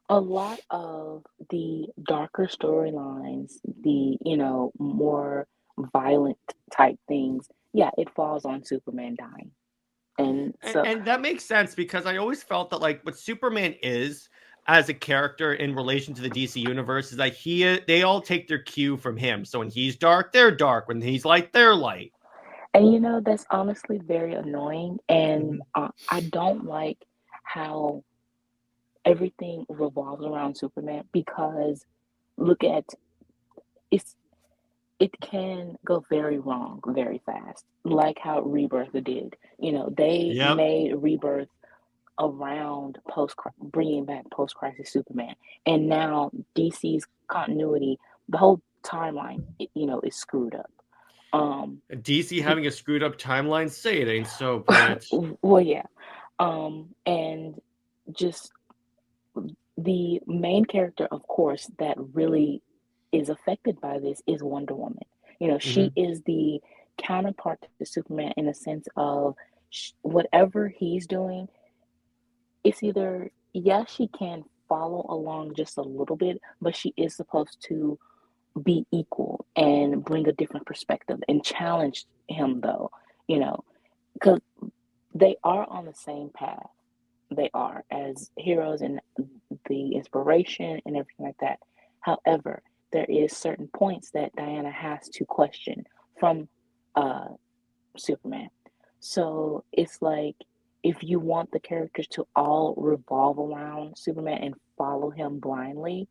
Speaker 4: a lot of the darker storylines, the, more violent type things, yeah, it falls on Superman dying. And so,
Speaker 3: and that makes sense because I always felt that like what Superman is as a character in relation to the DC universe is like they all take their cue from him. So when he's dark, they're dark. When he's light, they're light.
Speaker 4: and that's honestly very annoying. And I don't like how everything revolves around Superman because look at it can go very wrong very fast, like how Rebirth did. They
Speaker 3: Yep.
Speaker 4: made Rebirth around bringing back post crisis Superman, and now DC's continuity, the whole timeline, is screwed up.
Speaker 3: DC having a screwed up timeline, say it ain't so, Brit.
Speaker 4: Well, yeah, and just the main character, of course, that really is affected by this is Wonder Woman. She is the counterpart to Superman in a sense of whatever he's doing, it's either, yes, she can follow along just a little bit, but she is supposed to be equal and bring a different perspective and challenge him, though, because they are on the same path. They are as heroes and the inspiration and everything like that. However, there is certain points that Diana has to question from uh, Superman. So it's like if you want the characters to all revolve around Superman and follow him blindly,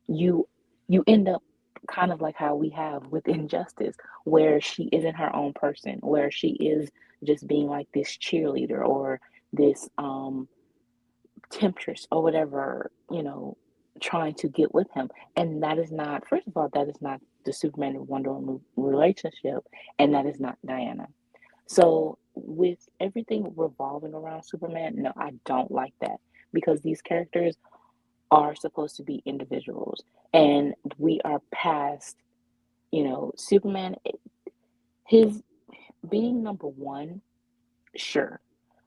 Speaker 4: you you end up kind of like how we have with Injustice, where she isn't her own person, where she is just being like this cheerleader or this temptress or whatever, trying to get with him. And that is not, first of all, that is not the Superman and Wonder Woman relationship, and that is not Diana. So with everything revolving around Superman, no, I don't like that because these characters are supposed to be individuals, and we are past, Superman, his being number one, sure,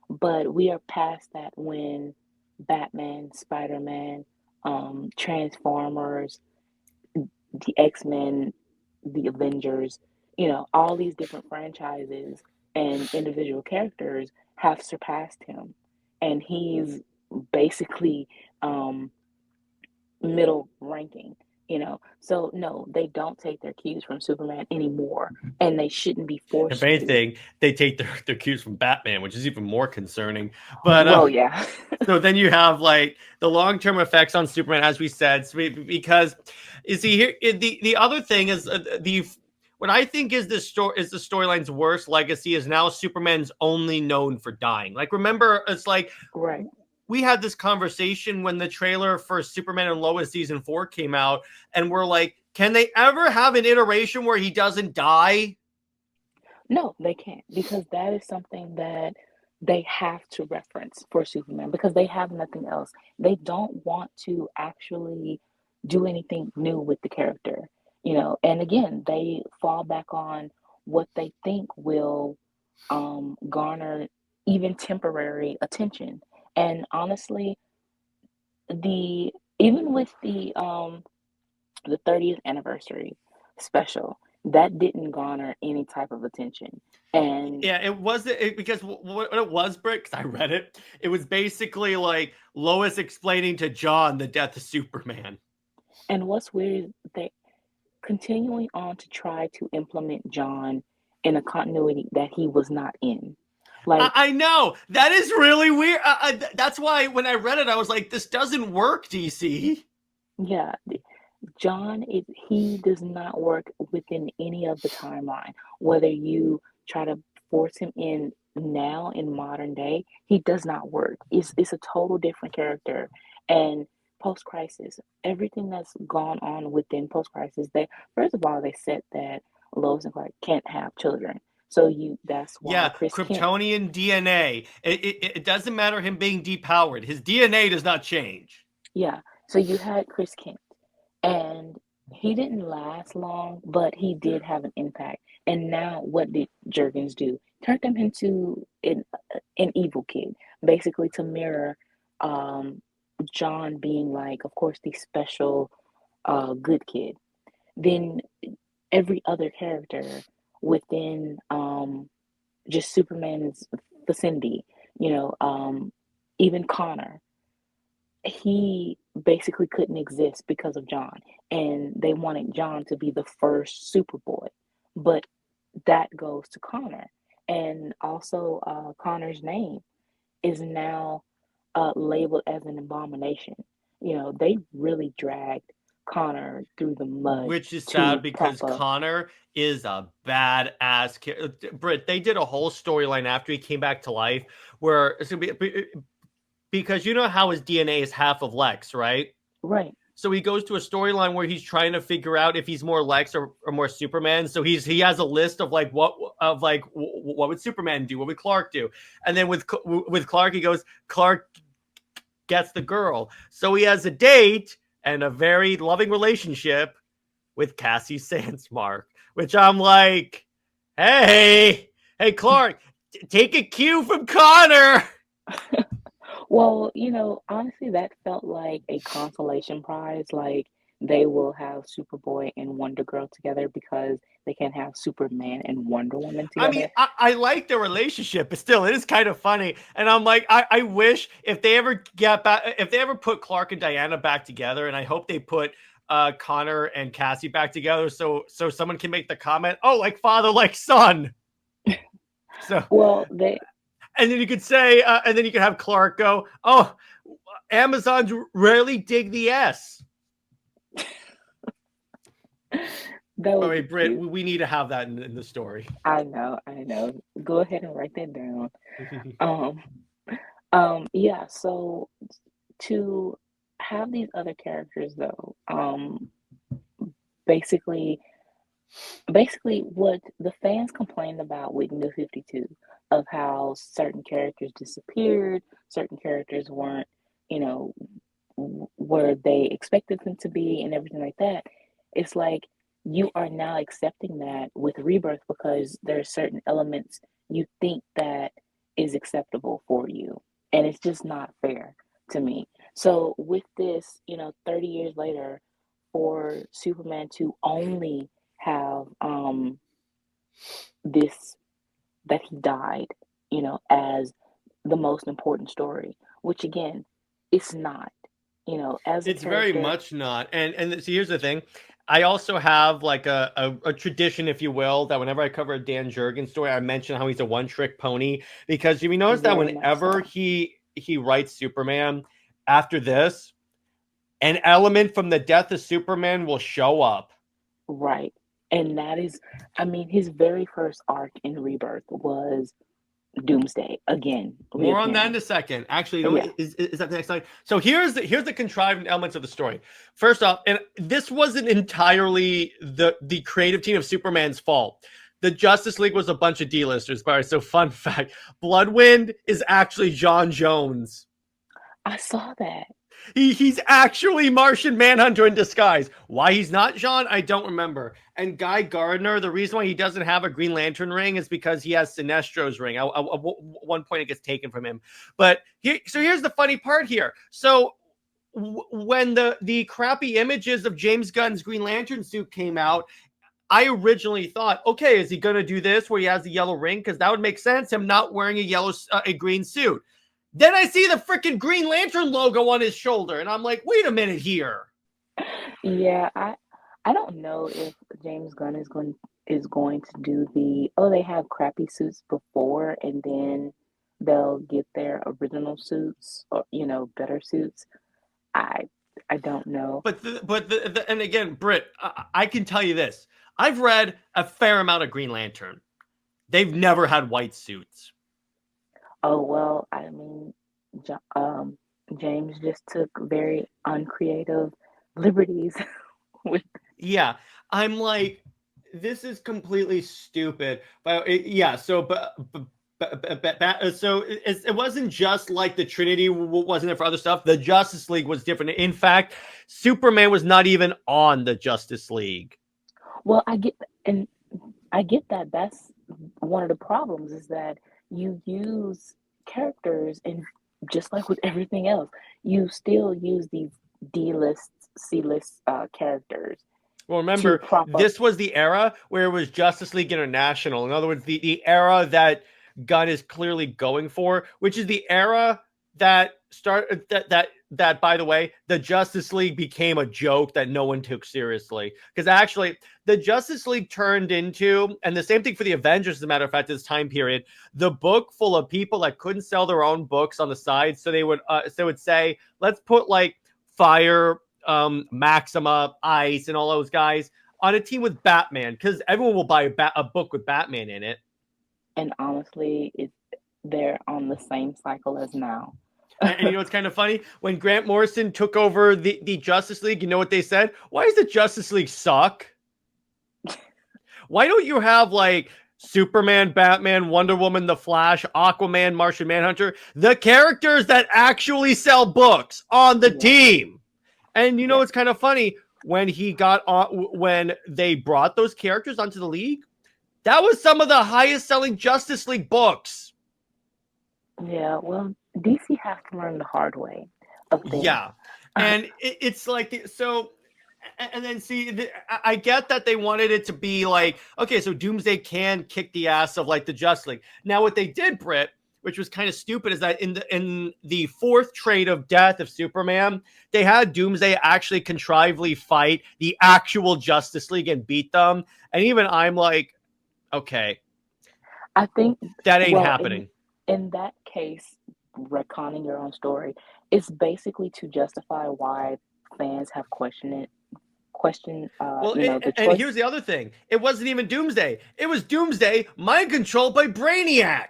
Speaker 4: but we are past that when Batman, Spider-Man, Transformers, the X-Men, the Avengers, all these different franchises and individual characters have surpassed him. And he's basically middle ranking, So no, they don't take their cues from Superman anymore, and they shouldn't be
Speaker 3: If
Speaker 4: forced to.
Speaker 3: anything, they take their cues from Batman, which is even more concerning. But
Speaker 4: Well, yeah.
Speaker 3: so then you have like the long-term effects on Superman, as we said, because you see here the other thing is the what I think is the storyline's worst legacy is now Superman's only known for dying. Like remember, it's like
Speaker 4: Right.
Speaker 3: we had this conversation when the trailer for Superman and Lois season 4 came out, and we're like, can they ever have an iteration where he doesn't die?
Speaker 4: No, they can't because that is something that they have to reference for Superman because they have nothing else. They don't want to actually do anything new with the character, And again, they fall back on what they think will garner even temporary attention. And honestly, the even with the 30th anniversary special, that didn't garner any type of attention. And
Speaker 3: Yeah, it wasn't because what it was, Brit, because I read it. It was basically like Lois explaining to John the death of Superman.
Speaker 4: what's weird is they continuing on to try to implement John in a continuity that he was not in. Like,
Speaker 3: I know that is really weird. That's why when I read it, I was like, "This doesn't work, DC."
Speaker 4: yeah, John is he does not work within any of the timeline. Whether you try to force him in now in modern day, he does not work. It's a total different character. And post crisis, everything that's gone on within post crisis, they first of all they said that Lois and Clark can't have children. So you that's why
Speaker 3: Yeah,
Speaker 4: Chris Kent,
Speaker 3: Kryptonian DNA. It doesn't matter him being depowered. His DNA does not change.
Speaker 4: yeah. So you had Chris Kent. And he didn't last long, but he did have an impact. And now, what did Jurgens do? Turned him into an evil kid, basically to mirror um, John being like, of course, the special good kid. Then every other character within just Superman's vicinity, you know, even Connor, he basically couldn't exist because of John. And they wanted John to be the first Superboy. But that goes to Connor. And also, Connor's name is now labeled as an abomination. You know, they really dragged Connor through the mud
Speaker 3: Which is sad
Speaker 4: to
Speaker 3: because
Speaker 4: prop up.
Speaker 3: Connor is a badass kid. Britt, they did a whole storyline after he came back to life where it's gonna be because you know how his DNA is half of Lex, right?
Speaker 4: Right.
Speaker 3: So he goes to a storyline where he's trying to figure out if he's more Lex or more Superman. So he has a list of like what would Superman do, what would Clark do, and then with Clark he goes Clark gets the girl. So he has a date and a very loving relationship with Cassie Sandsmark, which I'm like, hey Clark, take a cue from Connor.
Speaker 4: Well, you know, honestly, that felt like a consolation prize. Like they will have Superboy and Wonder Girl together because they can have Superman and Wonder Woman
Speaker 3: I mean,
Speaker 4: together.
Speaker 3: I like their relationship, but still, it is kind of funny. And I'm like, I wish if they ever get back, if they ever put Clark and Diana back together, and I hope they put Connor and Cassie back together, so someone can make the comment, oh, like father, like son. So,
Speaker 4: Well, they
Speaker 3: and then you could say, and then you could have Clark go, oh, Amazons rarely dig the S.
Speaker 4: that
Speaker 3: Oh,
Speaker 4: would
Speaker 3: wait,
Speaker 4: be
Speaker 3: Britt,
Speaker 4: cute.
Speaker 3: we need to have that in the story.
Speaker 4: I know, I know. Go ahead and write that down. Um, yeah, so to have these other characters though, basically basically what the fans complained about with New 52 of how certain characters disappeared, certain characters weren't, you know, where they expected them to be and everything like that. It's like you are now accepting that with Rebirth because there are certain elements you think that is acceptable for you. And it's just not fair to me. So with this, you know, 30 years later, for Superman to only have this that he died, you know, as the most important story, which again, it's not, you know, as a
Speaker 3: It's very
Speaker 4: character,
Speaker 3: much not. And see, here's the thing. I also have like a tradition, if you will, that whenever I cover a Dan Jurgens story, I mention how he's a one-trick pony. Because if you notice that
Speaker 4: very much
Speaker 3: whenever
Speaker 4: so.
Speaker 3: he writes Superman after this, an element from the death of Superman will show up.
Speaker 4: Right. And that is, I mean, his very first arc in Rebirth was Doomsday again
Speaker 3: More on that in
Speaker 4: reappearing.
Speaker 3: a second. Actually, you know
Speaker 4: Yeah,
Speaker 3: what? Is that the next slide? So here's the contrived elements of the story. First off, and this wasn't entirely the creative team of Superman's fault. The Justice League was a bunch of D-listers. But so fun fact: Bloodwind is actually John Jones.
Speaker 4: I saw that.
Speaker 3: He's actually Martian Manhunter in disguise. Why he's not John, I don't remember. And Guy Gardner, the reason why he doesn't have a Green Lantern ring is because he has Sinestro's ring. At one point, it gets taken from him. But here's the funny part here. So when the crappy images of James Gunn's Green Lantern suit came out, I originally thought, okay, is he going to do this where he has the yellow ring? Because that would make sense, him not wearing a green suit. Then I see the freaking Green Lantern logo on his shoulder, and I'm like, wait a minute here.
Speaker 4: Yeah, I don't know if James Gunn is going to do they have crappy suits before and then they'll get their original suits or better suits. I I don't know.
Speaker 3: And again, Brit, I can tell you this. I've read a fair amount of Green Lantern. They've never had white suits.
Speaker 4: Oh well, I mean, James just took very uncreative liberties with.
Speaker 3: Yeah, I'm like, this is completely stupid. But yeah, so so it wasn't just like the Trinity wasn't it for other stuff. The Justice League was different. In fact, Superman was not even on the Justice League.
Speaker 4: Well, I get that. That's one of the problems is that you use characters and just like with everything else, you still use these D-list, C-list characters.
Speaker 3: Well, remember, this was the era where it was Justice League International. In other words, the era that Gunn is clearly going for, which is the era that started that by the way, the Justice League became a joke that no one took seriously. Because actually, the Justice League turned into, and the same thing for the Avengers, as a matter of fact, this time period, the book full of people that couldn't sell their own books on the side. So they would say, let's put like Fire, Maxima, Ice, and all those guys on a team with Batman, because everyone will buy a book with Batman in it.
Speaker 4: And honestly, they're on the same cycle as now.
Speaker 3: And you know what's kind of funny? When Grant Morrison took over the Justice League, you know what they said? Why does the Justice League suck? Why don't you have like Superman, Batman, Wonder Woman, The Flash, Aquaman, Martian Manhunter, the characters that actually sell books on the team? And you know what's kind of funny? When when they brought those characters onto the league, that was some of the highest selling Justice League books.
Speaker 4: Yeah, well, DC has to learn the hard way of things.
Speaker 3: Yeah, and it's like, so, and then see, I get that they wanted it to be like, okay, so Doomsday can kick the ass of like the Justice League. Now, what they did, Brit, which was kind of stupid, is that in the fourth trade of Death of Superman, they had Doomsday actually contrively fight the actual Justice League and beat them. And even I'm like, okay,
Speaker 4: I think
Speaker 3: that ain't happening.
Speaker 4: In that case, retconning your own story is basically to justify why fans have questioned the choice.
Speaker 3: And here's the other thing. It wasn't even Doomsday. It was Doomsday mind controlled by Brainiac.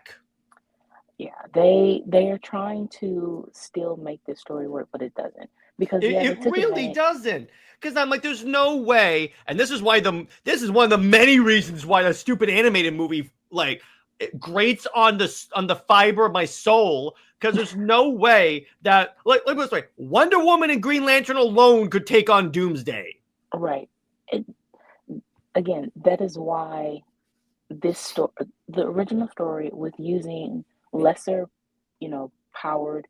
Speaker 4: Yeah, they are trying to still make this story work, but it doesn't. Because
Speaker 3: it really doesn't. Because I'm like, there's no way. And this is one of the many reasons why the stupid animated movie like it grates on the fiber of my soul. Because there's no way that like let's say Wonder Woman and Green Lantern alone could take on Doomsday.
Speaker 4: Right. Again, that is why this story, the original story, with using lesser, powered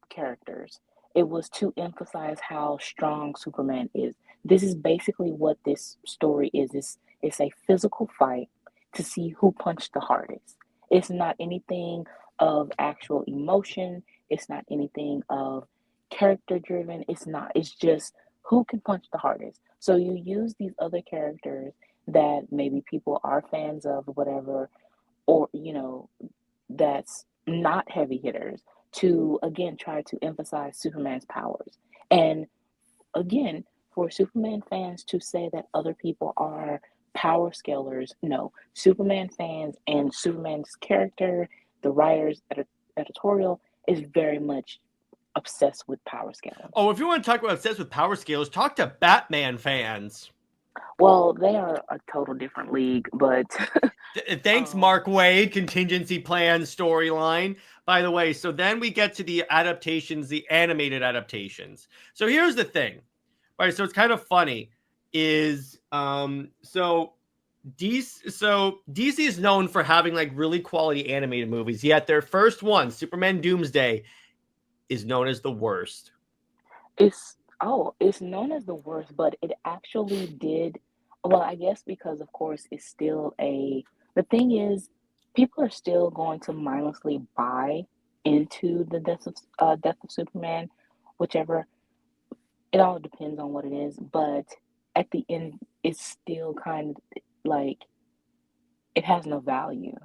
Speaker 4: characters, it was to emphasize how strong Superman is. This is basically what this story is. It's a physical fight to see who punched the hardest. It's not anything of actual emotion. It's not anything of character driven. It's just who can punch the hardest. So you use these other characters that maybe people are fans of, whatever, or, that's not heavy hitters to, again, try to emphasize Superman's powers. And again, for Superman fans to say that other people are power scalers, no. Superman fans and Superman's character, the writers, editorial, is very much obsessed with power scaling.
Speaker 3: Oh, if you want to talk about obsessed with power scales, talk to Batman fans.
Speaker 4: Well, they are a total different league, but
Speaker 3: thanks, Mark Waid, contingency plan storyline. By the way, so then we get to the adaptations, the animated adaptations. So here's the thing, right? So it's kind of funny, is so DC is known for having like really quality animated movies. Yet their first one, Superman Doomsday, is known as the worst.
Speaker 4: It's known as the worst, but it actually did Well, I guess because of course it's still a the thing is people are still going to mindlessly buy into the death of Superman, whichever. It all depends on what it is, but at the end it's still kind of like it has no value.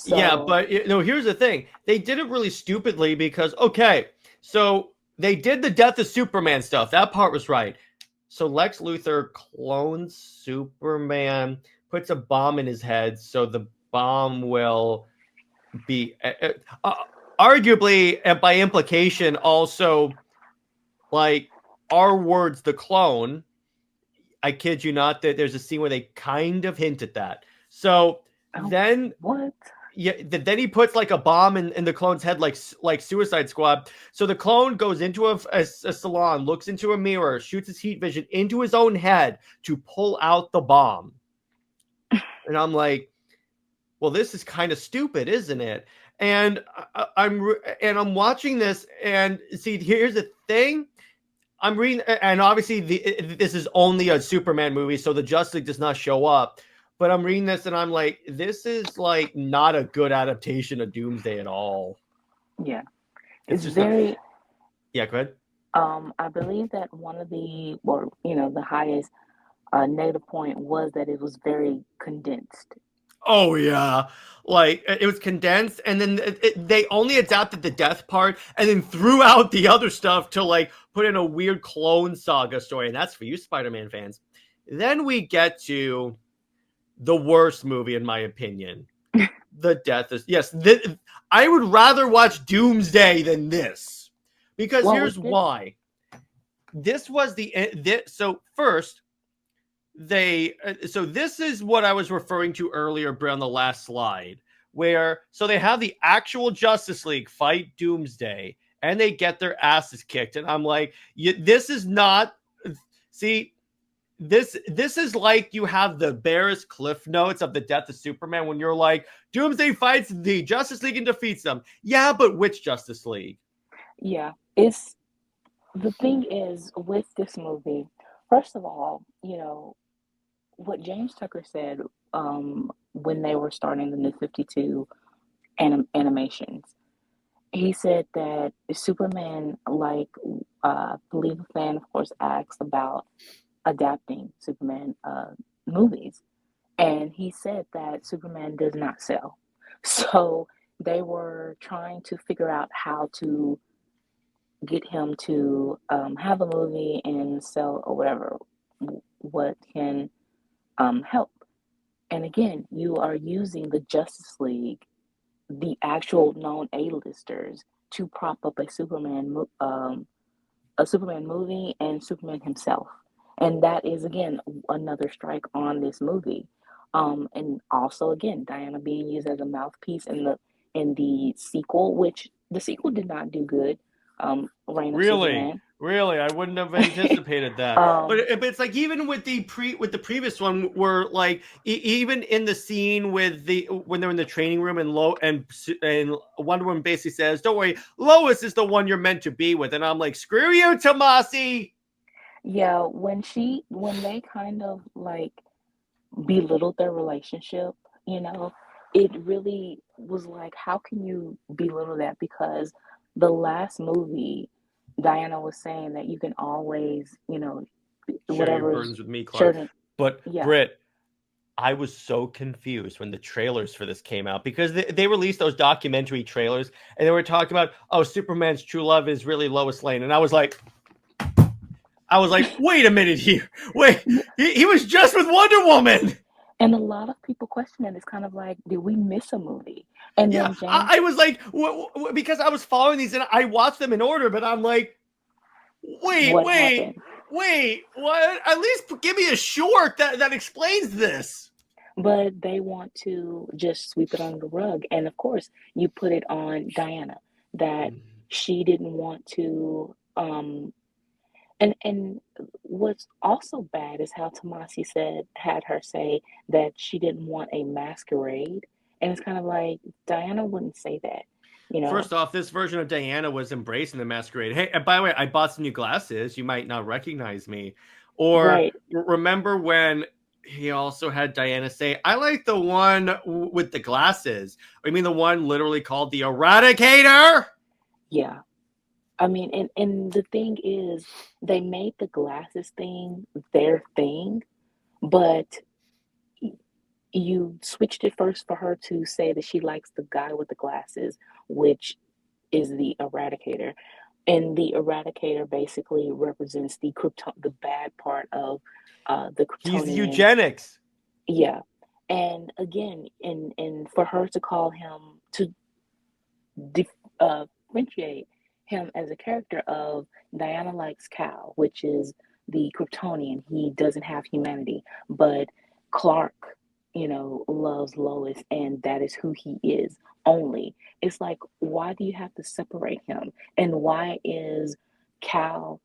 Speaker 3: Yeah,
Speaker 4: So,
Speaker 3: but no, here's the thing. They did it really stupidly because okay, so they did the death of Superman stuff. That part was right. So Lex Luthor clones Superman, puts a bomb in his head, so the bomb will be arguably and by implication also like our words the clone. I kid you not that there's a scene where they kind of hint at that. So
Speaker 4: oh,
Speaker 3: then
Speaker 4: what?
Speaker 3: yeah, then he puts like a bomb in the clone's head, like Suicide Squad. So the clone goes into a salon, looks into a mirror, shoots his heat vision into his own head to pull out the bomb. And I'm like, well, this is kind of stupid, isn't it? And I'm watching this, and see, here's the thing. I'm reading, and obviously this is only a Superman movie, so the Justice League does not show up. But I'm reading this, and I'm like, this is like not a good adaptation of Doomsday at all.
Speaker 4: Yeah.
Speaker 3: It's
Speaker 4: It's
Speaker 3: just
Speaker 4: very
Speaker 3: yeah. Go ahead.
Speaker 4: I believe that one of the or the highest negative point was that it was very condensed.
Speaker 3: Oh yeah, like it was condensed, and then they only adapted the death part, and then threw out the other stuff to like put in a weird clone saga story, and that's for you Spider-Man fans. Then we get to the worst movie, in my opinion. The death is yes. I would rather watch Doomsday than this because
Speaker 4: Well,
Speaker 3: here's
Speaker 4: with this,
Speaker 3: why. This was so first so this is what I was referring to earlier, Brit, on the last slide, where so they have the actual Justice League fight Doomsday, and they get their asses kicked, and I'm like, this is not. See, this is like you have the barest cliff notes of the death of Superman when you're like, Doomsday fights the Justice League and defeats them. Yeah, but which Justice League?
Speaker 4: yeah, it's the thing is with this movie. First of all, what James Tucker said when they were starting the New 52 animations. He said that Superman, like, I believe a fan, of course, asked about adapting Superman movies. And he said that Superman does not sell. So they were trying to figure out how to get him to have a movie and sell or whatever, what can help. And again, you are using the Justice League, the actual known A-listers, to prop up a Superman movie and Superman himself. And that is again another strike on this movie. And also again, Diana being used as a mouthpiece in the sequel, which the sequel did not do good. Reign of
Speaker 3: Really?
Speaker 4: Superman.
Speaker 3: Really? I wouldn't have anticipated that. But
Speaker 4: um,
Speaker 3: it's like even with the previous one, where like even in the scene with the when they're in the training room and and Wonder Woman basically says, "Don't worry, Lois is the one you're meant to be with," and I'm like, "Screw you, Tomasi."
Speaker 4: yeah, when they kind of like belittled their relationship, it really was like, how can you belittle that? Because the last movie, Diana was saying that you can always,
Speaker 3: Share your
Speaker 4: whatever's
Speaker 3: burdens with me, Clark.
Speaker 4: certain,
Speaker 3: But
Speaker 4: yeah,
Speaker 3: Britt, I was so confused when the trailers for this came out because they released those documentary trailers and they were talking about, oh, Superman's true love is really Lois Lane. And I was like, wait a minute here. Wait,
Speaker 4: yeah.
Speaker 3: he was just with Wonder Woman.
Speaker 4: And a lot of people question it. It's kind of like, did we miss a movie? And
Speaker 3: Yeah,
Speaker 4: then James,
Speaker 3: I was like, because I was following these and I watched them in order, but I'm like,
Speaker 4: what happened?
Speaker 3: wait, what? At least give me a short that explains this.
Speaker 4: But they want to just sweep it under the rug. And of course, you put it on Diana that she didn't want to and what's also bad is how Tomasi had her say that she didn't want a masquerade. And it's kind of like Diana wouldn't say that, you know.
Speaker 3: First off, this version of Diana was embracing the masquerade. Hey, and by the way, I bought some new glasses. You might not recognize me. Or
Speaker 4: Right.
Speaker 3: remember when he also had Diana say, I like the one with the glasses. I mean, the one literally called the Eradicator.
Speaker 4: Yeah. I mean, and the thing is, they made the glasses thing their thing, but you switched it first for her to say that she likes the guy with the glasses, which is the Eradicator. And the Eradicator basically represents the bad part of the
Speaker 3: He's
Speaker 4: Kryptonian.
Speaker 3: eugenics.
Speaker 4: Yeah. And again, and for her to call him to differentiate him as a character of Diana likes Cal, which is the Kryptonian. He doesn't have humanity, but Clark, loves Lois, and that is who he is only. It's like, why do you have to separate him? And why is Cal,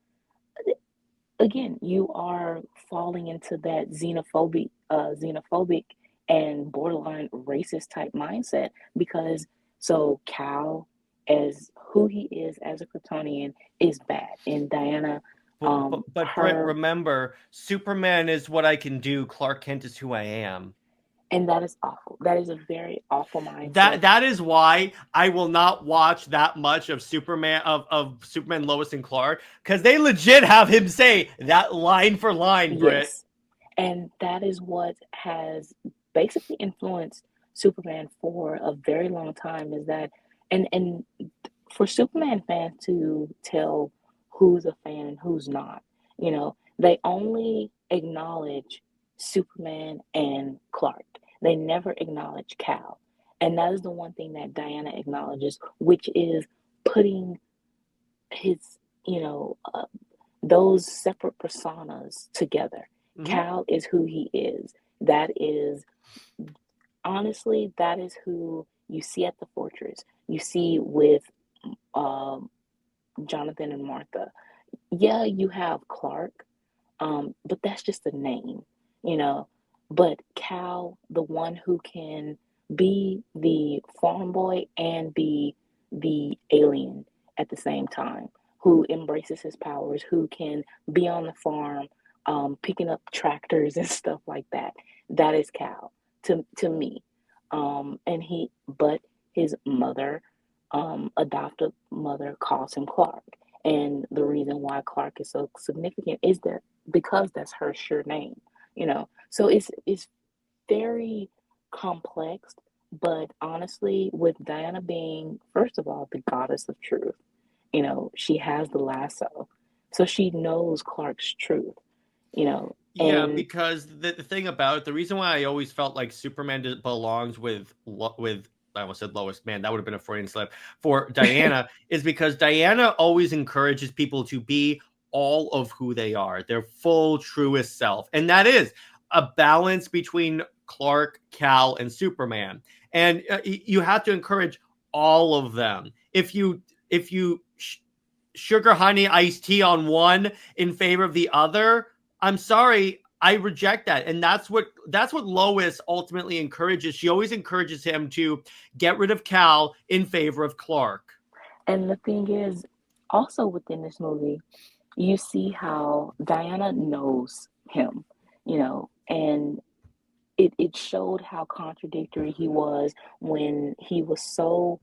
Speaker 4: again, you are falling into that xenophobic and borderline racist type mindset because so Cal, as who he is as a Kryptonian, is bad, and Diana,
Speaker 3: But Brit, remember, Superman is what I can do. Clark Kent is who I am.
Speaker 4: And that is awful. That is a very awful mindset.
Speaker 3: That is why I will not watch that much of Superman of Superman, Lois, and Clark, because they legit have him say that line for line, Brit.
Speaker 4: Yes. And that is what has basically influenced Superman for a very long time, is that and for Superman fans to tell who's a fan and who's not, they only acknowledge Superman and Clark. They never acknowledge Cal. And that is the one thing that Diana acknowledges, which is putting his, those separate personas together. Mm-hmm. Cal is who he is. That is, honestly, that is who you see at the Fortress. You see with Jonathan and Martha. Yeah, you have Clark, but that's just a name, But Cal, the one who can be the farm boy and be the alien at the same time, who embraces his powers, who can be on the farm, picking up tractors and stuff like that. That is Cal to me. But his mother, adoptive mother, calls him Clark. And the reason why Clark is so significant is that because that's her sure name, So it's very complex, but honestly, with Diana being, first of all, the goddess of truth, she has the lasso, so she knows Clark's truth,
Speaker 3: Yeah, because the thing about it, the reason why I always felt like Superman belongs with I almost said Lois, man, that would have been a Freudian slip, for Diana, is because Diana always encourages people to be all of who they are, their full, truest self. And that is a balance between Clark, Cal, and Superman. And you have to encourage all of them. If you sugar, honey, iced tea on one in favor of the other, I'm sorry, I reject that. And that's what Lois ultimately encourages. She always encourages him to get rid of Cal in favor of Clark.
Speaker 4: And the thing is, also within this movie, you see how Diana knows him, and it showed how contradictory he was when he was so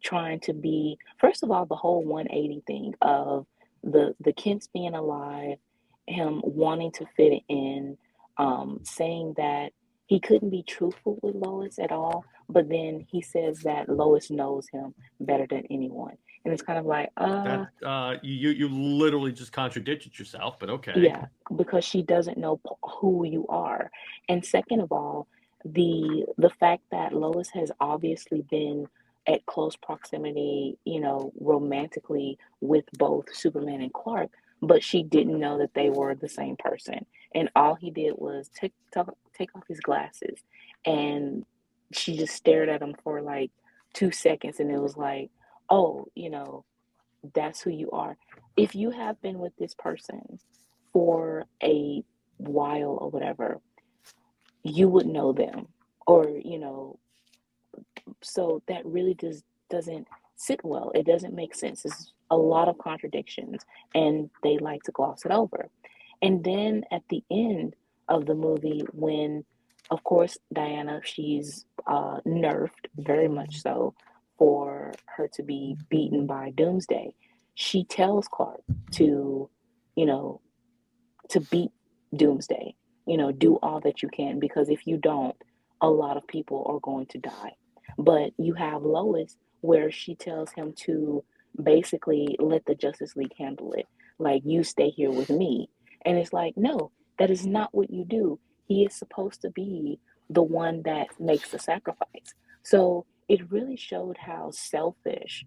Speaker 4: trying to be, first of all, the whole 180 thing of the Kents being alive, him wanting to fit in, saying that he couldn't be truthful with Lois at all, but then he says that Lois knows him better than anyone. And it's kind of like,
Speaker 3: you literally just contradicted yourself, but okay.
Speaker 4: Yeah, because she doesn't know who you are. And second of all, the fact that Lois has obviously been at close proximity, romantically with both Superman and Clark, but she didn't know that they were the same person. And all he did was take off his glasses, and she just stared at him for like 2 seconds, and it was like, oh, that's who you are. If you have been with this person for a while or whatever, you would know them, or so that really just doesn't sit well. It doesn't make sense. There's a lot of contradictions, and they like to gloss it over. And then at the end, of the movie when, of course, Diana, she's nerfed very much so for her to be beaten by Doomsday. She tells Clark to, you know, to beat Doomsday. Do all that you can because if you don't, a lot of people are going to die. But you have Lois where she tells him to basically let the Justice League handle it. Like, you stay here with me. And it's like, no, that is not what you do. He is supposed to be the one that makes the sacrifice. So it really showed how selfish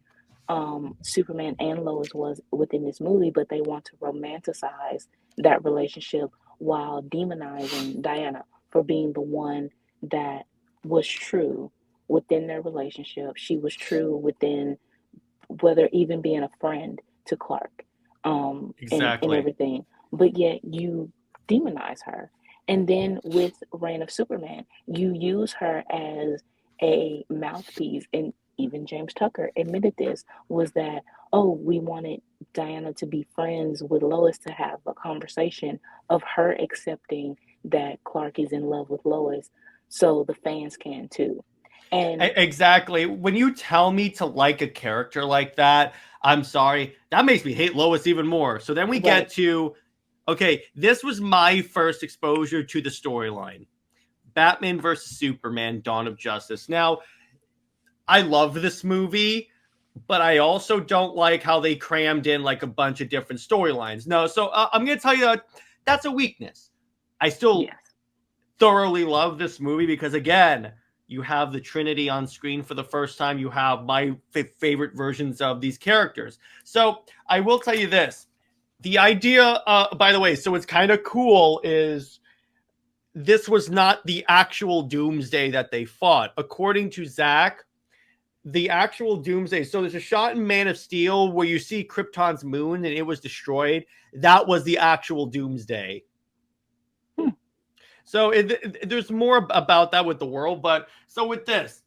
Speaker 4: Superman and Lois was within this movie, but they want to romanticize that relationship while demonizing Diana for being the one that was true within their relationship. She was true within whether even being a friend to Clark, and
Speaker 3: Exactly.
Speaker 4: everything. But yet you demonize her. And then with Reign of Superman, you use her as a mouthpiece. And even James Tucker admitted this was that, oh, we wanted Diana to be friends with Lois to have a conversation of her accepting that Clark is in love with Lois so the fans can too. And
Speaker 3: Exactly. When you tell me to like a character like that, I'm sorry, that makes me hate Lois even more. So then we
Speaker 4: right,
Speaker 3: get to, okay, this was my first exposure to the storyline. Batman versus Superman, Dawn of Justice. Now, I love this movie, but I also don't like how they crammed in like a bunch of different storylines. No, so I'm going to tell you that that's a weakness. I still
Speaker 4: yes.
Speaker 3: thoroughly love this movie because, again, you have the Trinity on screen for the first time. You have my favorite versions of these characters. So I will tell you this. The idea, by the way, so it's kind of cool is this was not the actual Doomsday that they fought. According to Zach, the actual Doomsday. So there's a shot in Man of Steel where you see Krypton's moon and it was destroyed. That was the actual Doomsday.
Speaker 4: Hmm.
Speaker 3: So there's more about that with the world. But so with this,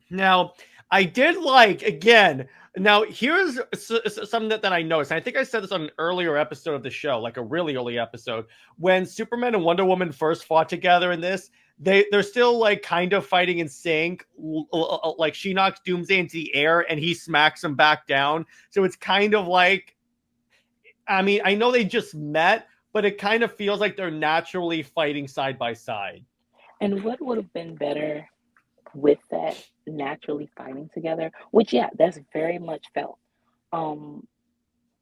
Speaker 3: now I did like, again. Now here's something that I noticed. And I think I said this on an earlier episode of the show, like a really early episode, when Superman and Wonder Woman first fought together in this. They're still like kind of fighting in sync. Like she knocks Doomsday into the air and he smacks him back down. So it's kind of like, I mean, I know they just met, but it kind of feels like they're naturally fighting side by side.
Speaker 4: And what would have been better with that naturally fighting together, which, yeah, that's very much felt. Um,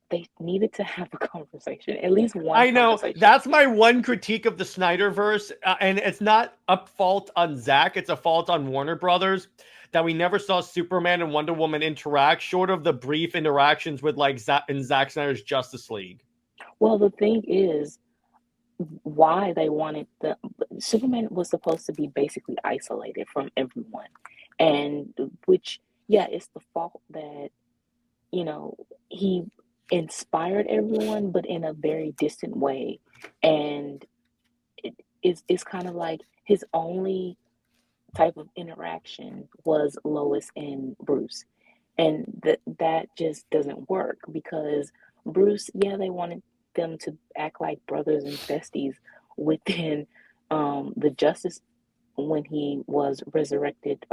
Speaker 4: they needed to have a conversation, at least one
Speaker 3: I know
Speaker 4: conversation.
Speaker 3: that's my one critique of the Snyderverse, and it's not a fault on Zack; it's a fault on Warner Brothers that we never saw Superman and Wonder Woman interact, short of the brief interactions with like in Zack Snyder's Justice League.
Speaker 4: Well, the thing is, why they wanted the Superman was supposed to be basically isolated from everyone, and which, yeah, it's the fault that you know he inspired everyone, but in a very distant way, and it's kind of like his only type of interaction was Lois and Bruce. And that just doesn't work because Bruce, yeah, they wanted them to act like brothers and besties within the Justice when he was resurrected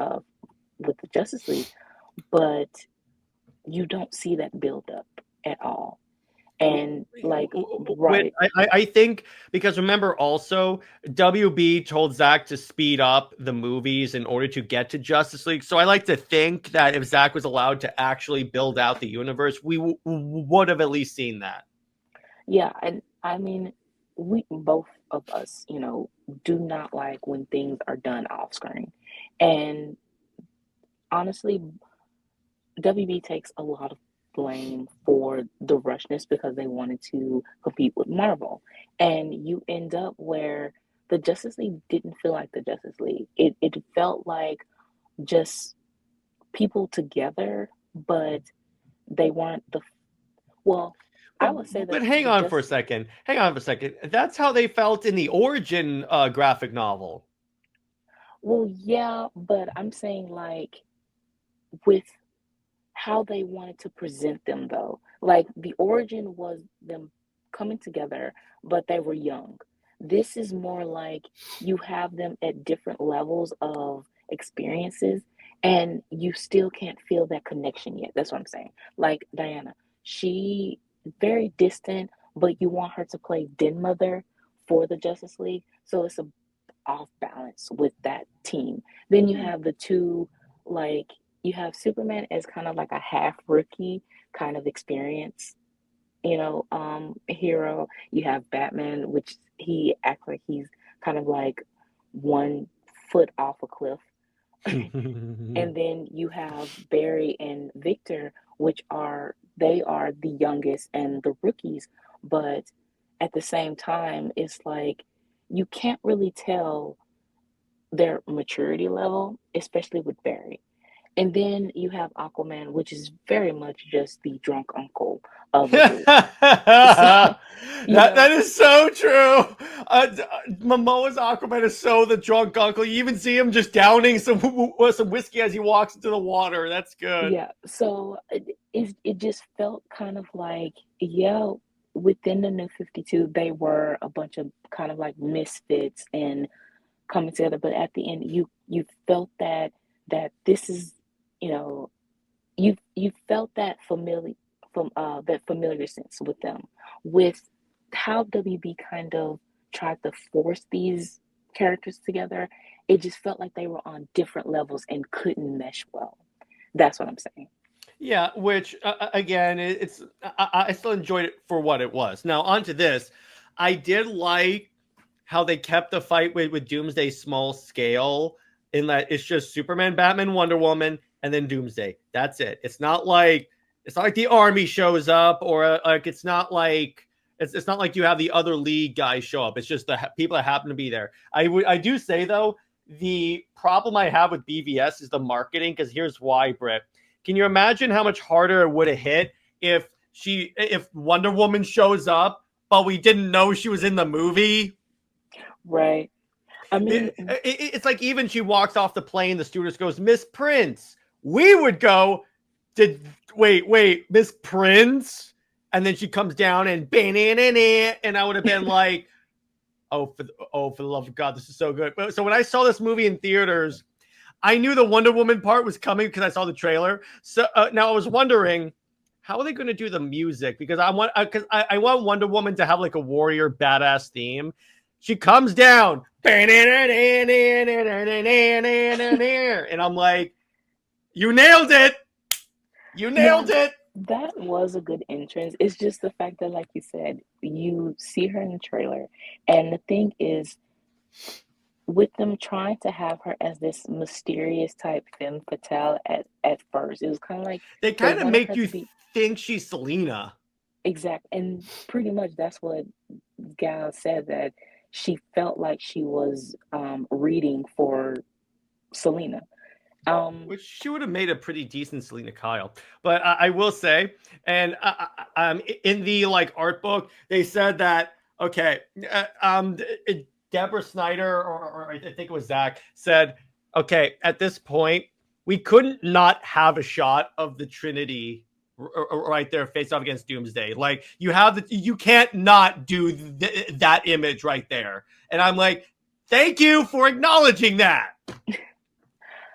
Speaker 4: with the Justice League, but you don't see that build up at all. And like, right,
Speaker 3: I think because remember also WB told Zack to speed up the movies in order to get to Justice League. So I like to think that if Zack was allowed to actually build out the universe, we would have at least seen that.
Speaker 4: yeah, and I mean, we both of us, do not like when things are done off screen. And honestly, WB takes a lot of blame for the rushness because they wanted to compete with Marvel. And you end up where the Justice League didn't feel like the Justice League. It felt like just people together, but they weren't well, I would say
Speaker 3: But
Speaker 4: that
Speaker 3: hang
Speaker 4: the
Speaker 3: on for a
Speaker 4: just
Speaker 3: second. Hang on for a second. That's how they felt in the Origin graphic novel.
Speaker 4: well, yeah, but I'm saying like with how they wanted to present them though. Like the origin was them coming together, but they were young. This is more like you have them at different levels of experiences, and you still can't feel that connection yet. That's what I'm saying. Like Diana, she very distant, but you want her to play Den Mother for the Justice League, so it's a off balance with that team. Then you have the two, like, you have Superman as kind of like a half rookie kind of experience, hero. You have Batman, which he acts like he's kind of like 1 foot off a cliff. And then you have Barry and Victor, which they are the youngest and the rookies, but at the same time, it's like you can't really tell their maturity level, especially with Barry. And then you have Aquaman, which is very much just the drunk uncle of the group. So,
Speaker 3: that is so true. Momoa's Aquaman is so the drunk uncle. You even see him just downing some whiskey as he walks into the water. That's good.
Speaker 4: yeah. So it just felt kind of like, yeah, within the New 52, they were a bunch of kind of like misfits and coming together. But at the end, you felt that this is, you know, you felt that familiar sense with them, with how WB kind of tried to force these characters together. It just felt like they were on different levels and couldn't mesh well. That's what I'm saying.
Speaker 3: Yeah, which again, I still enjoyed it for what it was. Now onto this, I did like how they kept the fight with Doomsday small scale, in that it's just Superman, Batman, Wonder Woman, and then Doomsday. That's it. It's not like the army shows up, or like it's not like you have the other league guys show up. It's just the people that happen to be there. I do say though, the problem I have with BVS is the marketing, because here's why, Brit. Can you imagine how much harder it would have hit if Wonder Woman shows up, but we didn't know she was in the movie?
Speaker 4: Right. I mean,
Speaker 3: It's like, even she walks off the plane, the stewardess goes, "Miss Prince." We would go, wait, Miss Prince? And then she comes down and and I would have been like, oh, for the love of God, this is so good. So when I saw this movie in theaters, I knew the Wonder Woman part was coming because I saw the trailer. So now I was wondering, how are they going to do the music? Because I want Wonder Woman to have like a warrior badass theme. She comes down, and I'm like, you nailed it. You nailed it.
Speaker 4: That was a good entrance. It's just the fact that, like you said, you see her in the trailer, and the thing is, with them trying to have her as this mysterious type femme fatale at first, it was kind of like
Speaker 3: they kind of
Speaker 4: wanted
Speaker 3: make
Speaker 4: her
Speaker 3: you
Speaker 4: to be
Speaker 3: think she's Selena.
Speaker 4: exact, and pretty much that's what Gal said, that she felt like she was reading for Selena.
Speaker 3: Which she would have made a pretty decent Selena Kyle. But I will say, and in the like art book, they said that, okay, Deborah Snyder, or I think it was Zach, said, okay, at this point, we couldn't not have a shot of the Trinity right there face off against Doomsday. Like, you can't not do that image right there. And I'm like, thank you for acknowledging that.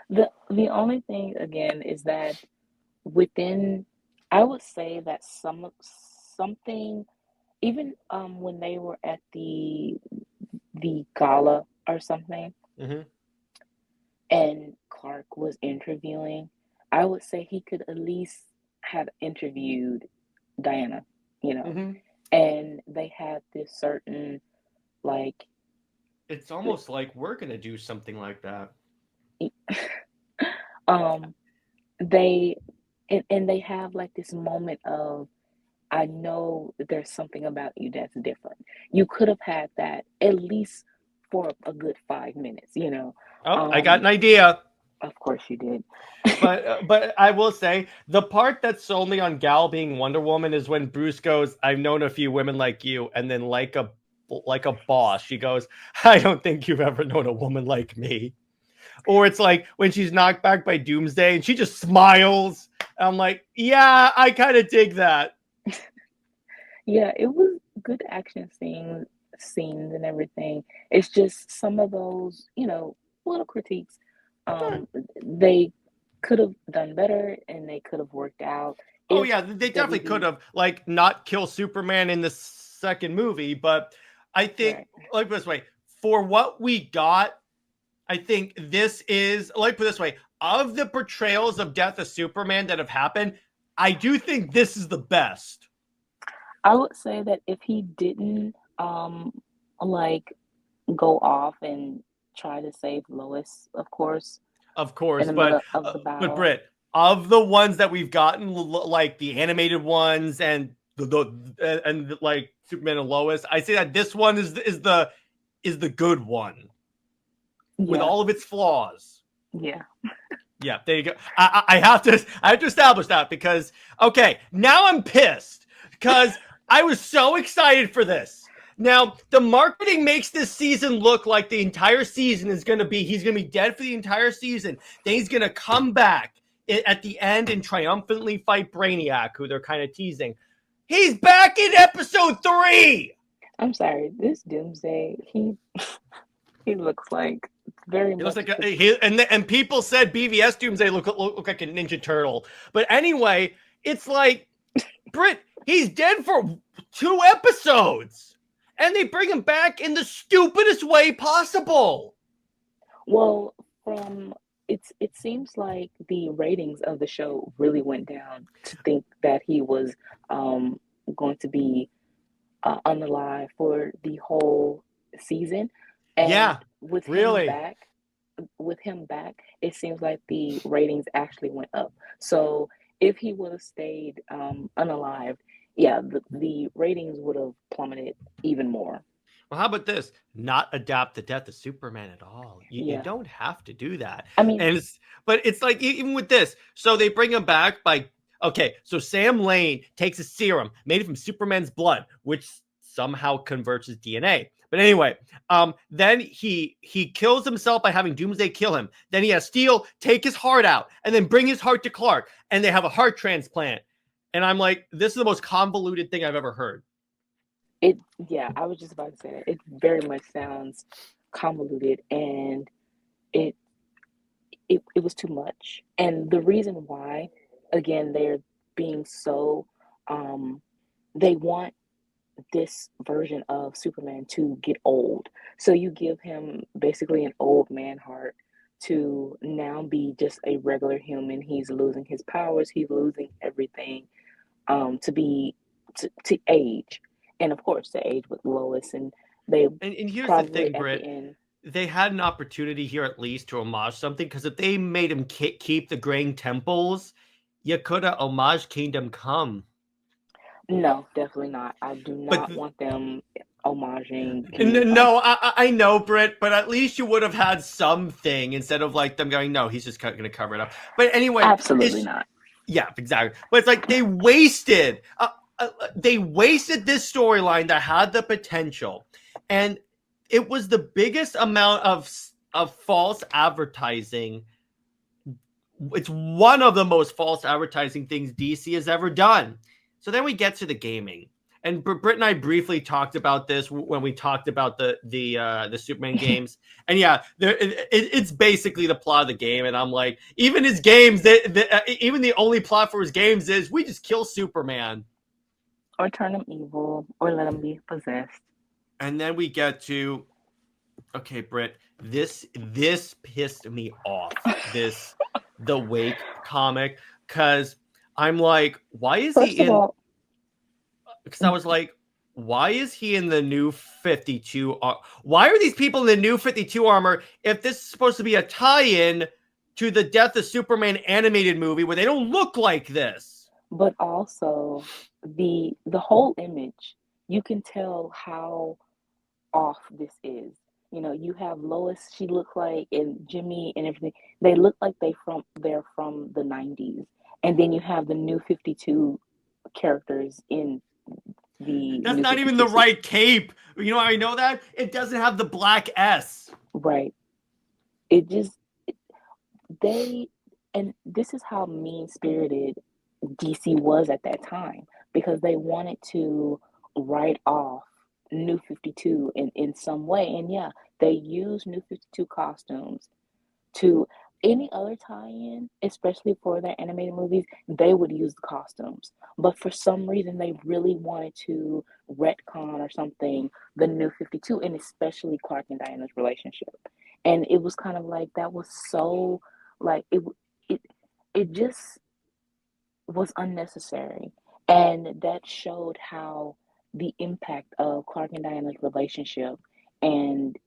Speaker 4: The only thing again is that within, I would say that something, even when they were at the gala or something,
Speaker 3: Mm-hmm.
Speaker 4: and Clark was interviewing, I would say he could at least have interviewed Diana,
Speaker 3: Mm-hmm.
Speaker 4: and they had this certain, like,
Speaker 3: It's almost like we're going to do something like that.
Speaker 4: they and they have like this moment of, I know that there's something about you that's different. You could have had that at least for a good 5 minutes.
Speaker 3: Oh, I got an idea.
Speaker 4: Of course you did.
Speaker 3: But I will say, the part that sold me on Gal being Wonder Woman is when Bruce goes, "I've known a few women like you," and then like a boss, she goes, "I don't think you've ever known a woman like me." Or it's like when she's knocked back by Doomsday and she just smiles. I'm like, yeah, I kind of dig that.
Speaker 4: Yeah, it was good action scenes and everything. It's just some of those, little critiques.
Speaker 3: Sure.
Speaker 4: They could have done better and they could have worked out
Speaker 3: Oh
Speaker 4: if
Speaker 3: yeah, they definitely could
Speaker 4: WB.
Speaker 3: have like not kill Superman in the second movie, but I think
Speaker 4: Right.
Speaker 3: like this way, for what we got, I think this is like put it this way, of the portrayals of Death of Superman that have happened, I do think this is the best.
Speaker 4: I would say that if he didn't like go off and try to save Lois, of course,
Speaker 3: Of
Speaker 4: in
Speaker 3: course,
Speaker 4: the middle of the
Speaker 3: but
Speaker 4: battle.
Speaker 3: Brit, of the ones that we've gotten, like the animated ones and and like Superman and Lois, I say that this one is the good one with
Speaker 4: Yeah,
Speaker 3: all of its flaws.
Speaker 4: yeah.
Speaker 3: Yeah, there you go. I have to establish that because okay, now I'm pissed because I was so excited for this. Now the marketing makes this season look like the entire season is gonna be he's gonna be dead for the entire season. Then he's gonna come back at the end and triumphantly fight Brainiac, who they're kind of teasing. He's back in episode 3.
Speaker 4: I'm sorry. This Doomsday, he looks like very
Speaker 3: He looks
Speaker 4: much
Speaker 3: like and people said BVS Doomsday look like a Ninja Turtle. But anyway, it's like Brit, he's dead for 2 episodes, and they bring him back in the stupidest way possible.
Speaker 4: well from it seems like the ratings of the show really went down to think that he was going to be unalive for the whole season, and
Speaker 3: Yeah, really.
Speaker 4: with him back, it seems like the ratings actually went up. So if he would have stayed unalived, yeah, the ratings would have plummeted even more.
Speaker 3: Well, how about this? Not adapt the Death of Superman at all. You
Speaker 4: Yeah,
Speaker 3: don't have to do that.
Speaker 4: I mean,
Speaker 3: And but it's like even with this, so they bring him back by okay. So Sam Lane takes a serum made from Superman's blood, which somehow converts his DNA. But anyway, then he kills himself by having Doomsday kill him. Then he has Steel take his heart out and then bring his heart to Clark, and they have a heart transplant. And I'm like, this is the most convoluted thing I've ever heard.
Speaker 4: it yeah, I was just about to say that. It very much sounds convoluted, and it it was too much. And the reason why, again, they're being so they want this version of Superman to get old. So you give him basically an old man heart to now be just a regular human. He's losing his powers, he's losing everything, to be to age. And of course to age with Lois, and they
Speaker 3: And here's the
Speaker 4: probably
Speaker 3: thing,
Speaker 4: at the
Speaker 3: Britt.
Speaker 4: end.
Speaker 3: They had an opportunity here at least to homage something, because if they made him keep the graying temples, you could have homage Kingdom Come.
Speaker 4: No, definitely not. I do
Speaker 3: But
Speaker 4: not want them homaging Kingdom Come.
Speaker 3: no, I know, Britt, but at least you would have had something instead of like them going, no, he's just going to cover it up. But anyway,
Speaker 4: Absolutely not.
Speaker 3: yeah, exactly. But it's like they wasted this storyline that had the potential, and it was the biggest amount of false advertising. It's one of the most false advertising things DC has ever done. So then we get to the gaming, and Britt and I briefly talked about this when we talked about the Superman games. And yeah, it's basically the plot of the game. And I'm like, even his games, even the only plot for his games is we just kill Superman.
Speaker 4: Or turn them evil, or let them be possessed.
Speaker 3: And then we get to, okay, Britt, this pissed me off. The Wake comic, because I'm like, why is
Speaker 4: First
Speaker 3: he
Speaker 4: of
Speaker 3: in?
Speaker 4: all,
Speaker 3: Because I was like, why is he in the new 52? Why are these people in the new 52 armor if this is supposed to be a tie-in to the Death of Superman animated movie where they don't look like this?
Speaker 4: but also the whole image, you can tell how off this is. You have Lois, she looked like, and Jimmy and everything. They look like they're from the 90s. And then you have the new 52 characters in the
Speaker 3: That's
Speaker 4: new
Speaker 3: not even the
Speaker 4: 52.
Speaker 3: right cape. You know how I know that? It doesn't have the black S.
Speaker 4: Right. It just they and this is how mean-spirited DC was at that time, because they wanted to write off New 52 in some way. And yeah, they use New 52 costumes to any other tie-in, especially for their animated movies, they would use the costumes. But for some reason, they really wanted to retcon or something the New 52, and especially Clark and Diana's relationship. And it was kind of like that was so like it it just was unnecessary. And that showed how the impact of Clark and Diana's relationship and,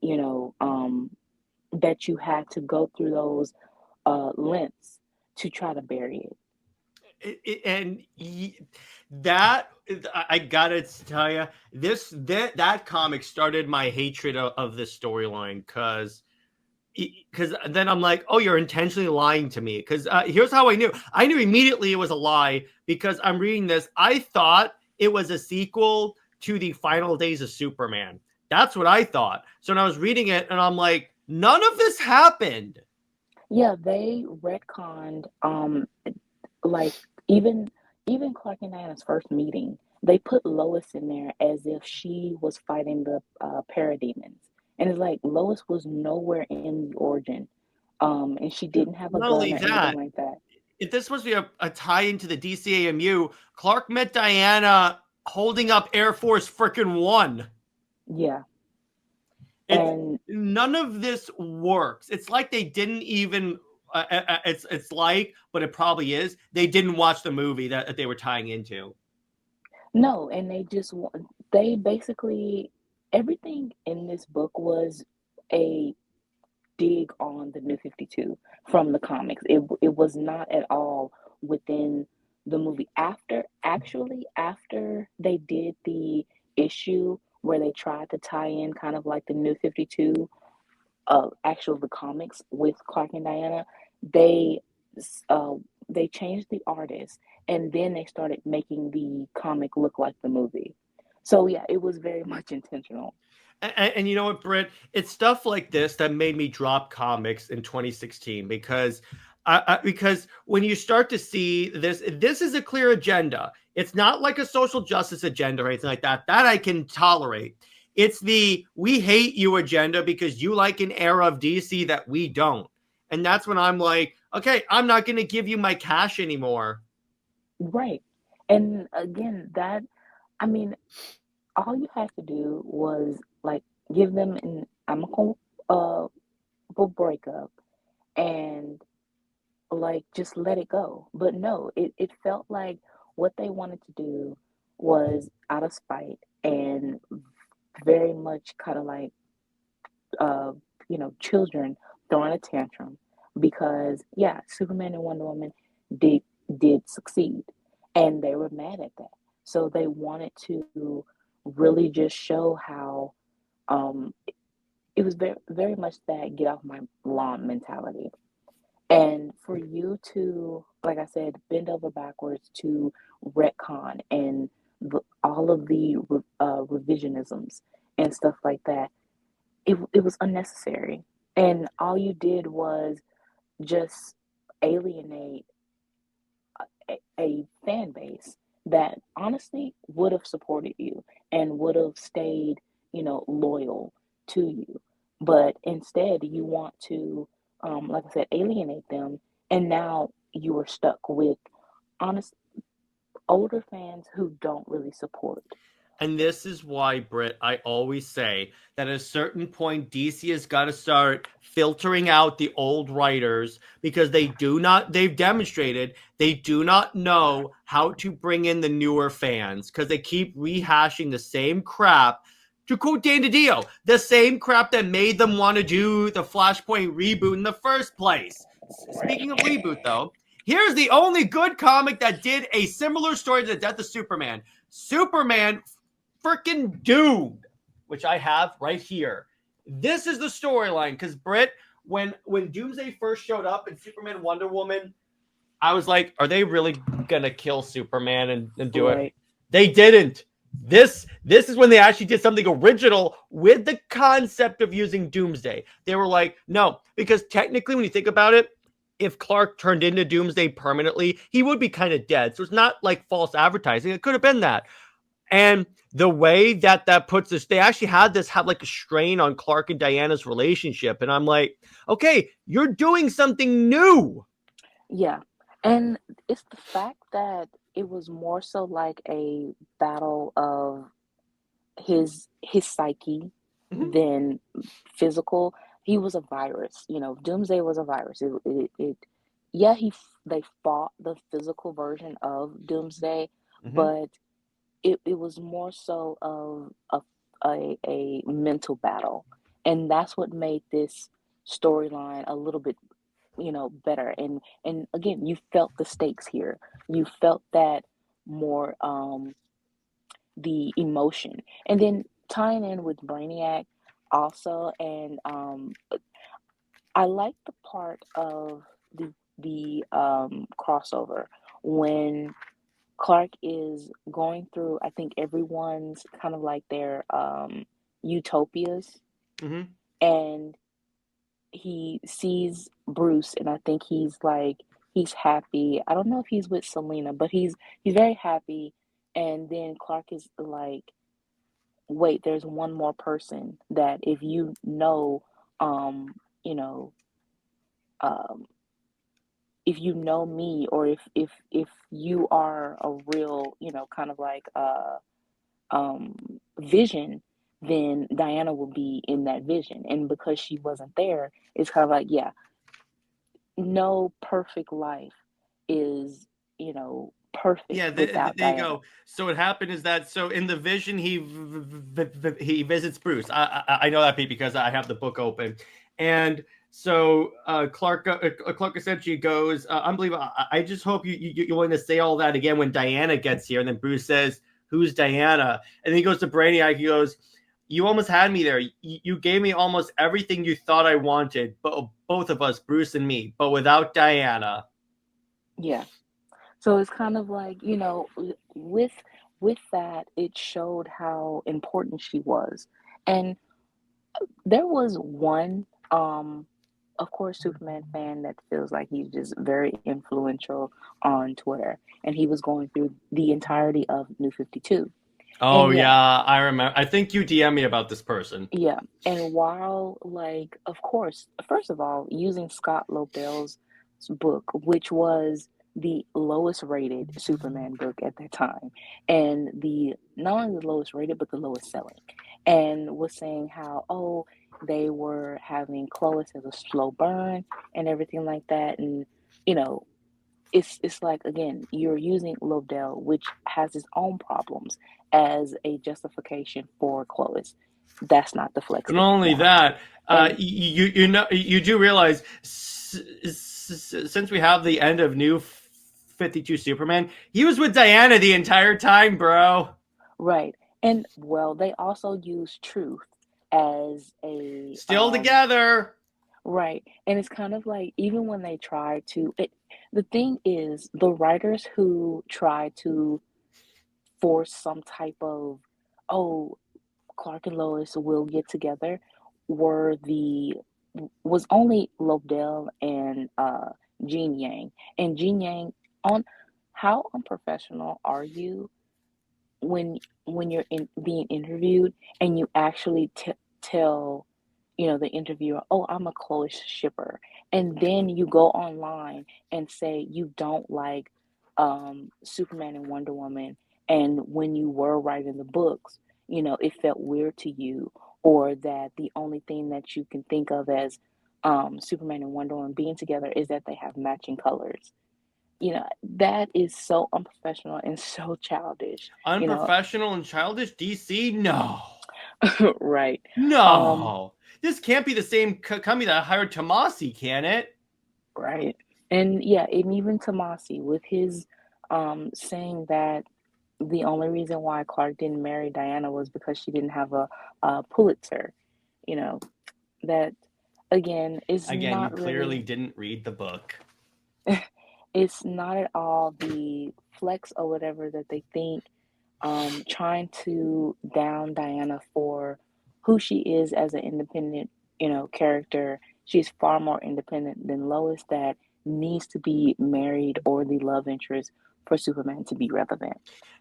Speaker 4: that you had to go through those lengths to try to bury it.
Speaker 3: That I gotta tell you, that comic started my hatred of this storyline because then I'm like, oh, you're intentionally lying to me. Because here's how I knew. I knew immediately it was a lie because I'm reading this. I thought it was a sequel to the Final Days of Superman. That's what I thought. So when I was reading it, and I'm like, none of this happened.
Speaker 4: Yeah, they retconned like even Clark and Diana's first meeting, they put Lois in there as if she was fighting the parademons. And it's like Lois was nowhere in the origin. And she didn't have a
Speaker 3: Not
Speaker 4: gun
Speaker 3: only
Speaker 4: or anything
Speaker 3: that,
Speaker 4: like that.
Speaker 3: if this was to be a tie into the DCAMU, Clark met Diana holding up Air Force frickin' One.
Speaker 4: Yeah.
Speaker 3: None of this works. It's like they didn't even. It's like, but it probably is. They didn't watch the movie that they were tying into.
Speaker 4: No, and they basically everything in this book was a dig on the New 52 from the comics. It was not at all within the movie. After they did the issue where they tried to tie in kind of like the New 52 the comics with Clark and Diana, they they changed the artist and then they started making the comic look like the movie. So yeah, it was very much intentional.
Speaker 3: And you know what, Brit? It's stuff like this that made me drop comics in 2016 because when you start to see this is a clear agenda. It's not like a social justice agenda or anything like that. That I can tolerate. It's the we hate you agenda because you like an era of DC that we don't. And that's when I'm like, okay, I'm not going to give you my cash anymore.
Speaker 4: Right. And again, I mean, all you had to do was like give them an amicable breakup and like just let it go. But no, it felt like what they wanted to do was out of spite and very much kind of like children throwing a tantrum because yeah, Superman and Wonder Woman did succeed and they were mad at that. So they wanted to really just show how it was very very much that get off my lawn mentality. And for you to, like I said, bend over backwards to retcon and all of the revisionisms and stuff like that, it was unnecessary. And all you did was just alienate a fan base that honestly would have supported you and would have stayed, loyal to you. But instead, you want to, like I said, alienate them. And now you are stuck with honest older fans who don't really support.
Speaker 3: And this is why, Britt, I always say that at a certain point, DC has got to start filtering out the old writers because they've demonstrated they do not know how to bring in the newer fans because they keep rehashing the same crap. To quote Dan DiDio, the same crap that made them want to do the Flashpoint reboot in the first place. Speaking of reboot, though, here's the only good comic that did a similar story to the death of Superman. Superman freaking doomed, which I have right here. This is the storyline because Britt, when Doomsday first showed up in Superman Wonder Woman, I was like, are they really gonna kill Superman and do it? They didn't. This is when they actually did something original with the concept of using Doomsday. They were like, no, because technically when you think about it, if Clark turned into Doomsday permanently, he would be kind of dead. So it's not like false advertising. It could have been that. And the way that puts us, they actually have like a strain on Clark and Diana's relationship. And I'm like, okay, you're doing something new.
Speaker 4: Yeah. And it's the fact that it was more so like a battle of his psyche
Speaker 3: Mhm.
Speaker 4: than physical. He was a virus. Doomsday was a virus. Yeah, they fought the physical version of Doomsday,
Speaker 3: Mhm.
Speaker 4: but it was more so of a mental battle, and that's what made this storyline a little bit better. And again, you felt the stakes here. You felt that more, the emotion, and then tying in with Brainiac also. And I like the part of the crossover when Clark is going through, I think, everyone's kind of like their utopias,
Speaker 3: Mhm.
Speaker 4: and he sees Bruce, and I think he's happy. I don't know if he's with Selena, but he's very happy. And then Clark is like, wait, there's one more person that if um, you know, um, if you know me, or if you are a real, kind of like um vision, then Diana will be in that vision. And because she wasn't there, it's kind of like, yeah, no perfect life is, perfect
Speaker 3: Yeah,
Speaker 4: without
Speaker 3: there you
Speaker 4: Diana.
Speaker 3: go. So what happened is that in the vision he visits Bruce. I know that, Pete, because I have the book open, and so Clark essentially goes, "Unbelievable! I just hope you're willing to say all that again when Diana gets here." And then Bruce says, "Who's Diana?" And then he goes to Brainiac. He goes, "You almost had me there. You gave me almost everything you thought I wanted, but both of us, Bruce and me, but without Diana."
Speaker 4: Yeah. So it's kind of like, with that, it showed how important she was. And there was one, of course, Superman fan that feels like he's just very influential on Twitter, and he was going through the entirety of New 52.
Speaker 3: Oh
Speaker 4: And yeah,
Speaker 3: yeah, I remember. I think you DM me about this person.
Speaker 4: yeah. And while, like, of course, first of all, using Scott Lobdell's book, which was the lowest rated Superman book at that time, and the not only the lowest rated, but the lowest selling, and was saying how, oh, they were having Lois as a slow burn and everything like that. And you know it's like, again, you're using Lobdell, which has its own problems, as a justification for Clovis. That's not the flex
Speaker 3: But
Speaker 4: that
Speaker 3: not
Speaker 4: you
Speaker 3: only
Speaker 4: want.
Speaker 3: that,
Speaker 4: And
Speaker 3: you do realize since we have the end of New 52 Superman, he was with Diana the entire time, bro.
Speaker 4: right. And well, they also use truth as a
Speaker 3: Still together.
Speaker 4: right. And it's kind of like, even when they try to the thing is, the writers who try to force some type of, oh, Clark and Lois will get together, were the was only Lobdell and Jean Yang. And Jean Yang, on how unprofessional are you when you're being interviewed, and you actually tell, the interviewer, oh, I'm a Chloe shipper, and then you go online and say you don't like Superman and Wonder Woman, and when you were writing the books, it felt weird to you, or that the only thing that you can think of as Superman and Wonder Woman being together is that they have matching colors. That is so unprofessional and so childish, you know.
Speaker 3: Unprofessional and childish. DC, no,
Speaker 4: Right. Um,
Speaker 3: no. This can't be the same company that hired Tomasi, can it?
Speaker 4: right. And yeah, and even Tomasi with his saying that the only reason why Clark didn't marry Diana was because she didn't have a Pulitzer, you know, that again is
Speaker 3: Again, you
Speaker 4: not
Speaker 3: clearly
Speaker 4: really,
Speaker 3: didn't read the book.
Speaker 4: it's not at all the flex or whatever that they think, trying to down Diana for who she is as an independent, character. She's far more independent than Lois, that needs to be married or the love interest for Superman to be relevant.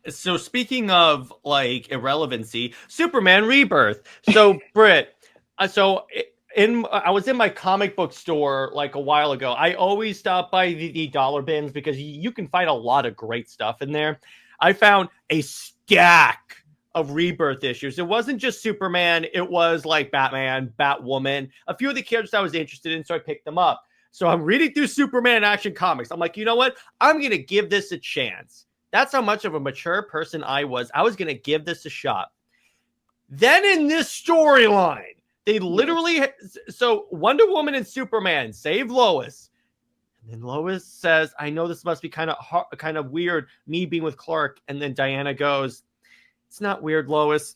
Speaker 3: So speaking of like irrelevancy, Superman Rebirth. So Brit, I was in my comic book store like a while ago. I always stop by the dollar bins because you can find a lot of great stuff in there. I found a stack of Rebirth issues. It wasn't just Superman. It was like Batman, Batwoman, a few of the characters I was interested in. So I picked them up. So I'm reading through Superman Action Comics. I'm like, you know what? I'm going to give this a chance. That's how much of a mature person I was. I was going to give this a shot. Then in this storyline, they literally, so Wonder Woman and Superman save Lois. And then Lois says, I know this must be kind of weird, me being with Clark. And then Diana goes, it's not weird, Lois.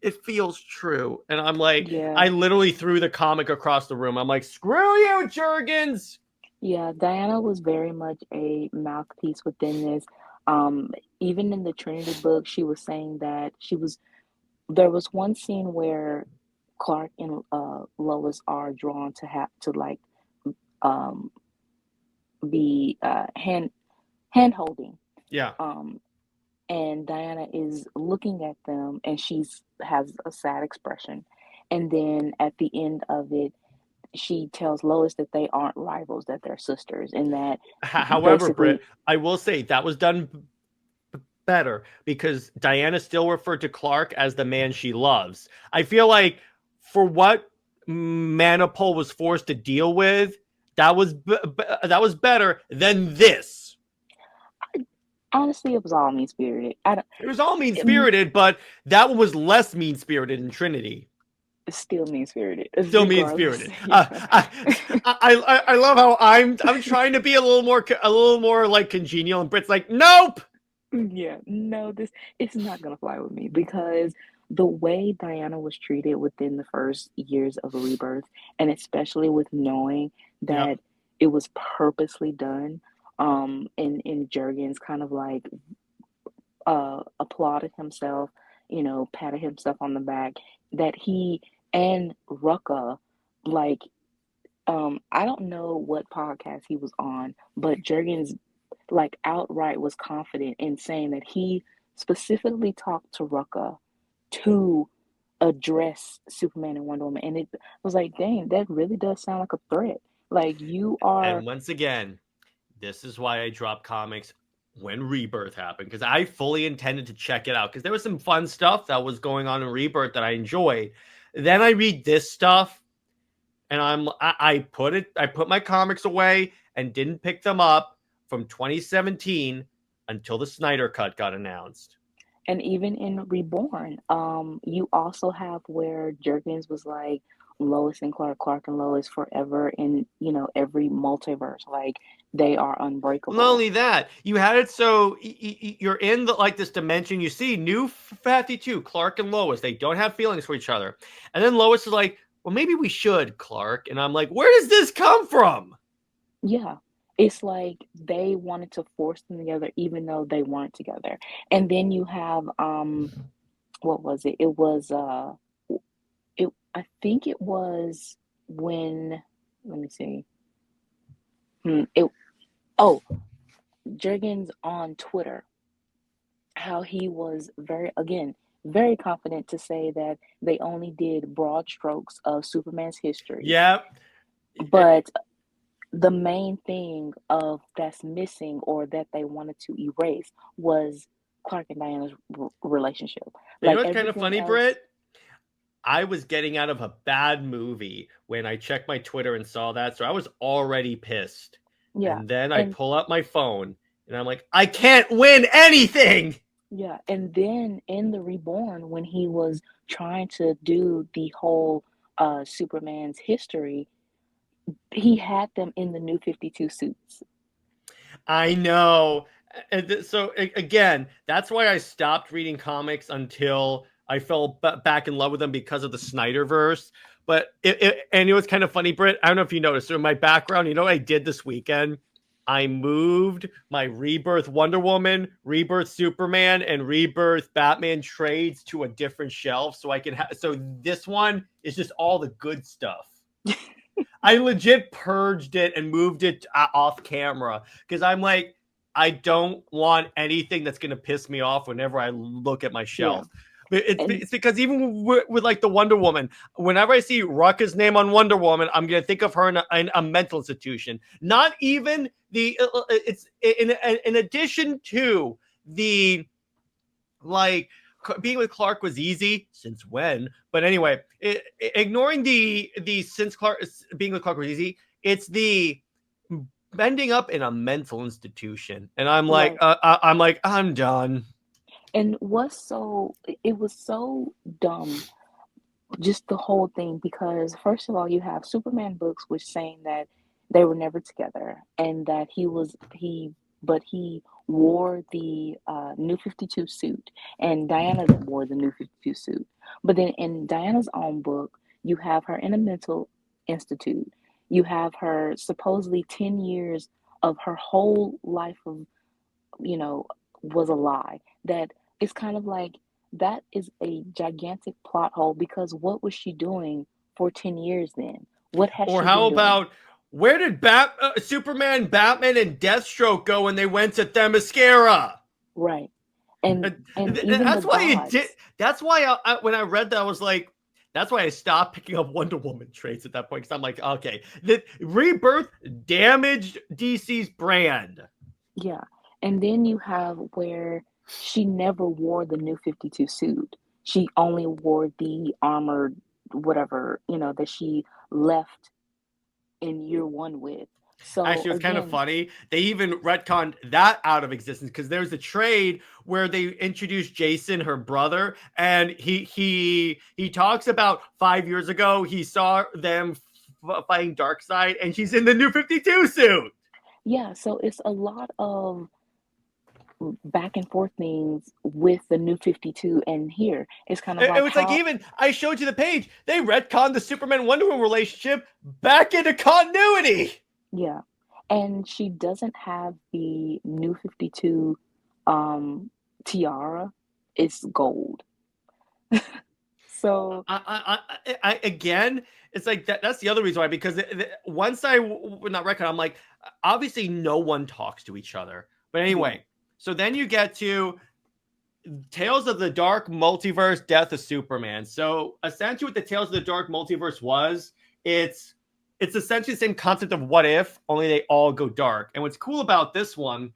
Speaker 3: It feels true. And I'm like, I literally threw the comic across the room. I'm like, screw you, Jurgens.
Speaker 4: Yeah, Diana was very much a mouthpiece within this. Even in the Trinity book, she was saying that there was one scene where Clark and Lois are drawn to have to like be hand holding.
Speaker 3: Yeah.
Speaker 4: And Diana is looking at them and has a sad expression. And then at the end of it, she tells Lois that they aren't rivals, that they're sisters, and that
Speaker 3: however, Britt, I will say that was done better because Diana still referred to Clark as the man she loves. I feel like for what Manipul was forced to deal with, that was better than this.
Speaker 4: Honestly, it was all mean-spirited.
Speaker 3: It was all mean-spirited, but that one was less mean-spirited in Trinity.
Speaker 4: Still mean-spirited.
Speaker 3: Still mean-spirited. I love how I'm trying to be a little more like congenial, and Brit's like, nope.
Speaker 4: Yeah, no, it's not gonna fly with me because the way Diana was treated within the first years of Rebirth, and especially with knowing that it was purposely done, and Jurgens kind of like applauded himself, patted himself on the back, that he and Rucka, like, I don't know what podcast he was on, but Jurgens like outright was confident in saying that he specifically talked to Rucka to address Superman and Wonder Woman. And it was like, dang, that really does sound like a threat. Like you are.
Speaker 3: And once again, this is why I dropped comics when Rebirth happened, because I fully intended to check it out because there was some fun stuff that was going on in Rebirth that I enjoyed. Then I read this stuff and I put my comics away and didn't pick them up from 2017 until the Snyder Cut got announced.
Speaker 4: And even in Reborn, you also have where Jurgens was like, Lois and Clark and Lois forever in, every multiverse. Like, they are unbreakable.
Speaker 3: Not only that, you had it so you're in this dimension. You see New 52, Clark and Lois. They don't have feelings for each other. And then Lois is like, well, maybe we should, Clark. And I'm like, where does this come from?
Speaker 4: Yeah. It's like they wanted to force them together even though they weren't together. And then you have what was it? It was I think it was when, let me see. Jurgens on Twitter, how he was very confident to say that they only did broad strokes of Superman's history.
Speaker 3: Yeah.
Speaker 4: But the main thing that's missing or that they wanted to erase was Clark and Diana's relationship.
Speaker 3: You know what's kind of funny, Britt? I was getting out of a bad movie when I checked my Twitter and saw that, so I was already pissed. Yeah. And then I pull up my phone and I'm like, I can't win anything!
Speaker 4: Yeah, and then in the Reborn, when he was trying to do the whole Superman's history, he had them in the New 52 suits.
Speaker 3: I know. And so again, that's why I stopped reading comics until I fell back in love with them because of the Snyderverse. But and it was kind of funny, Britt. I don't know if you noticed. So in my background, you know what I did this weekend? I moved my Rebirth Wonder Woman, Rebirth Superman, and Rebirth Batman trades to a different shelf so I can have. So this one is just all the good stuff. I legit purged it and moved it off camera because I'm like, I don't want anything that's going to piss me off whenever I look at my shelf. But it's because even with like the Wonder Woman, whenever I see Rucka's name on Wonder Woman, I'm going to think of her in a mental institution. Not even it's in addition to the, like, being with Clark was easy. Since when? But anyway, ignoring the since Clark being with Clark was easy, it's the ending up in a mental institution, and I'm like, I'm done.
Speaker 4: And it was so dumb, just the whole thing, because first of all, you have Superman books which saying that they were never together, and that he wore the New 52 suit, and Diana wore the New 52 suit. But then in Diana's own book, you have her in a mental institute. You have her supposedly 10 years of her whole life of, was a lie. That it's kind of like, that is a gigantic plot hole, because what was she doing for 10 years then? What has
Speaker 3: Or
Speaker 4: she
Speaker 3: how
Speaker 4: been
Speaker 3: about
Speaker 4: doing?
Speaker 3: where did Superman, Batman, and Deathstroke go when they went to Themyscira?
Speaker 4: Right. And even
Speaker 3: that's
Speaker 4: the
Speaker 3: why it
Speaker 4: gods.
Speaker 3: did. That's why when I read that, I was like, that's why I stopped picking up Wonder Woman traits at that point, because I'm like, okay, the Rebirth damaged DC's brand.
Speaker 4: Yeah. And then you have where she never wore the New 52 suit. She only wore the armored whatever, that she left in year one with. So
Speaker 3: Actually, it was kind of
Speaker 4: again,
Speaker 3: funny. They even retconned that out of existence, because there's a trade where they introduced Jason, her brother, and he talks about 5 years ago he saw them fighting Darkseid, and she's in the New 52 suit.
Speaker 4: yeah, so it's a lot of back and forth things with the New 52, and here it's kind of
Speaker 3: It
Speaker 4: like
Speaker 3: was like, even I showed you the page. They retconned the Superman Wonder Woman relationship back into continuity.
Speaker 4: yeah. And she doesn't have the New 52 tiara. It's gold. So
Speaker 3: I again, it's like that's the other reason why, because once I would not reckon, I'm like, obviously no one talks to each other. But anyway, so then you get to Tales of the Dark Multiverse, Death of Superman. So essentially what the Tales of the Dark Multiverse was, it's essentially the same concept of What If, only they all go dark. And what's cool about this one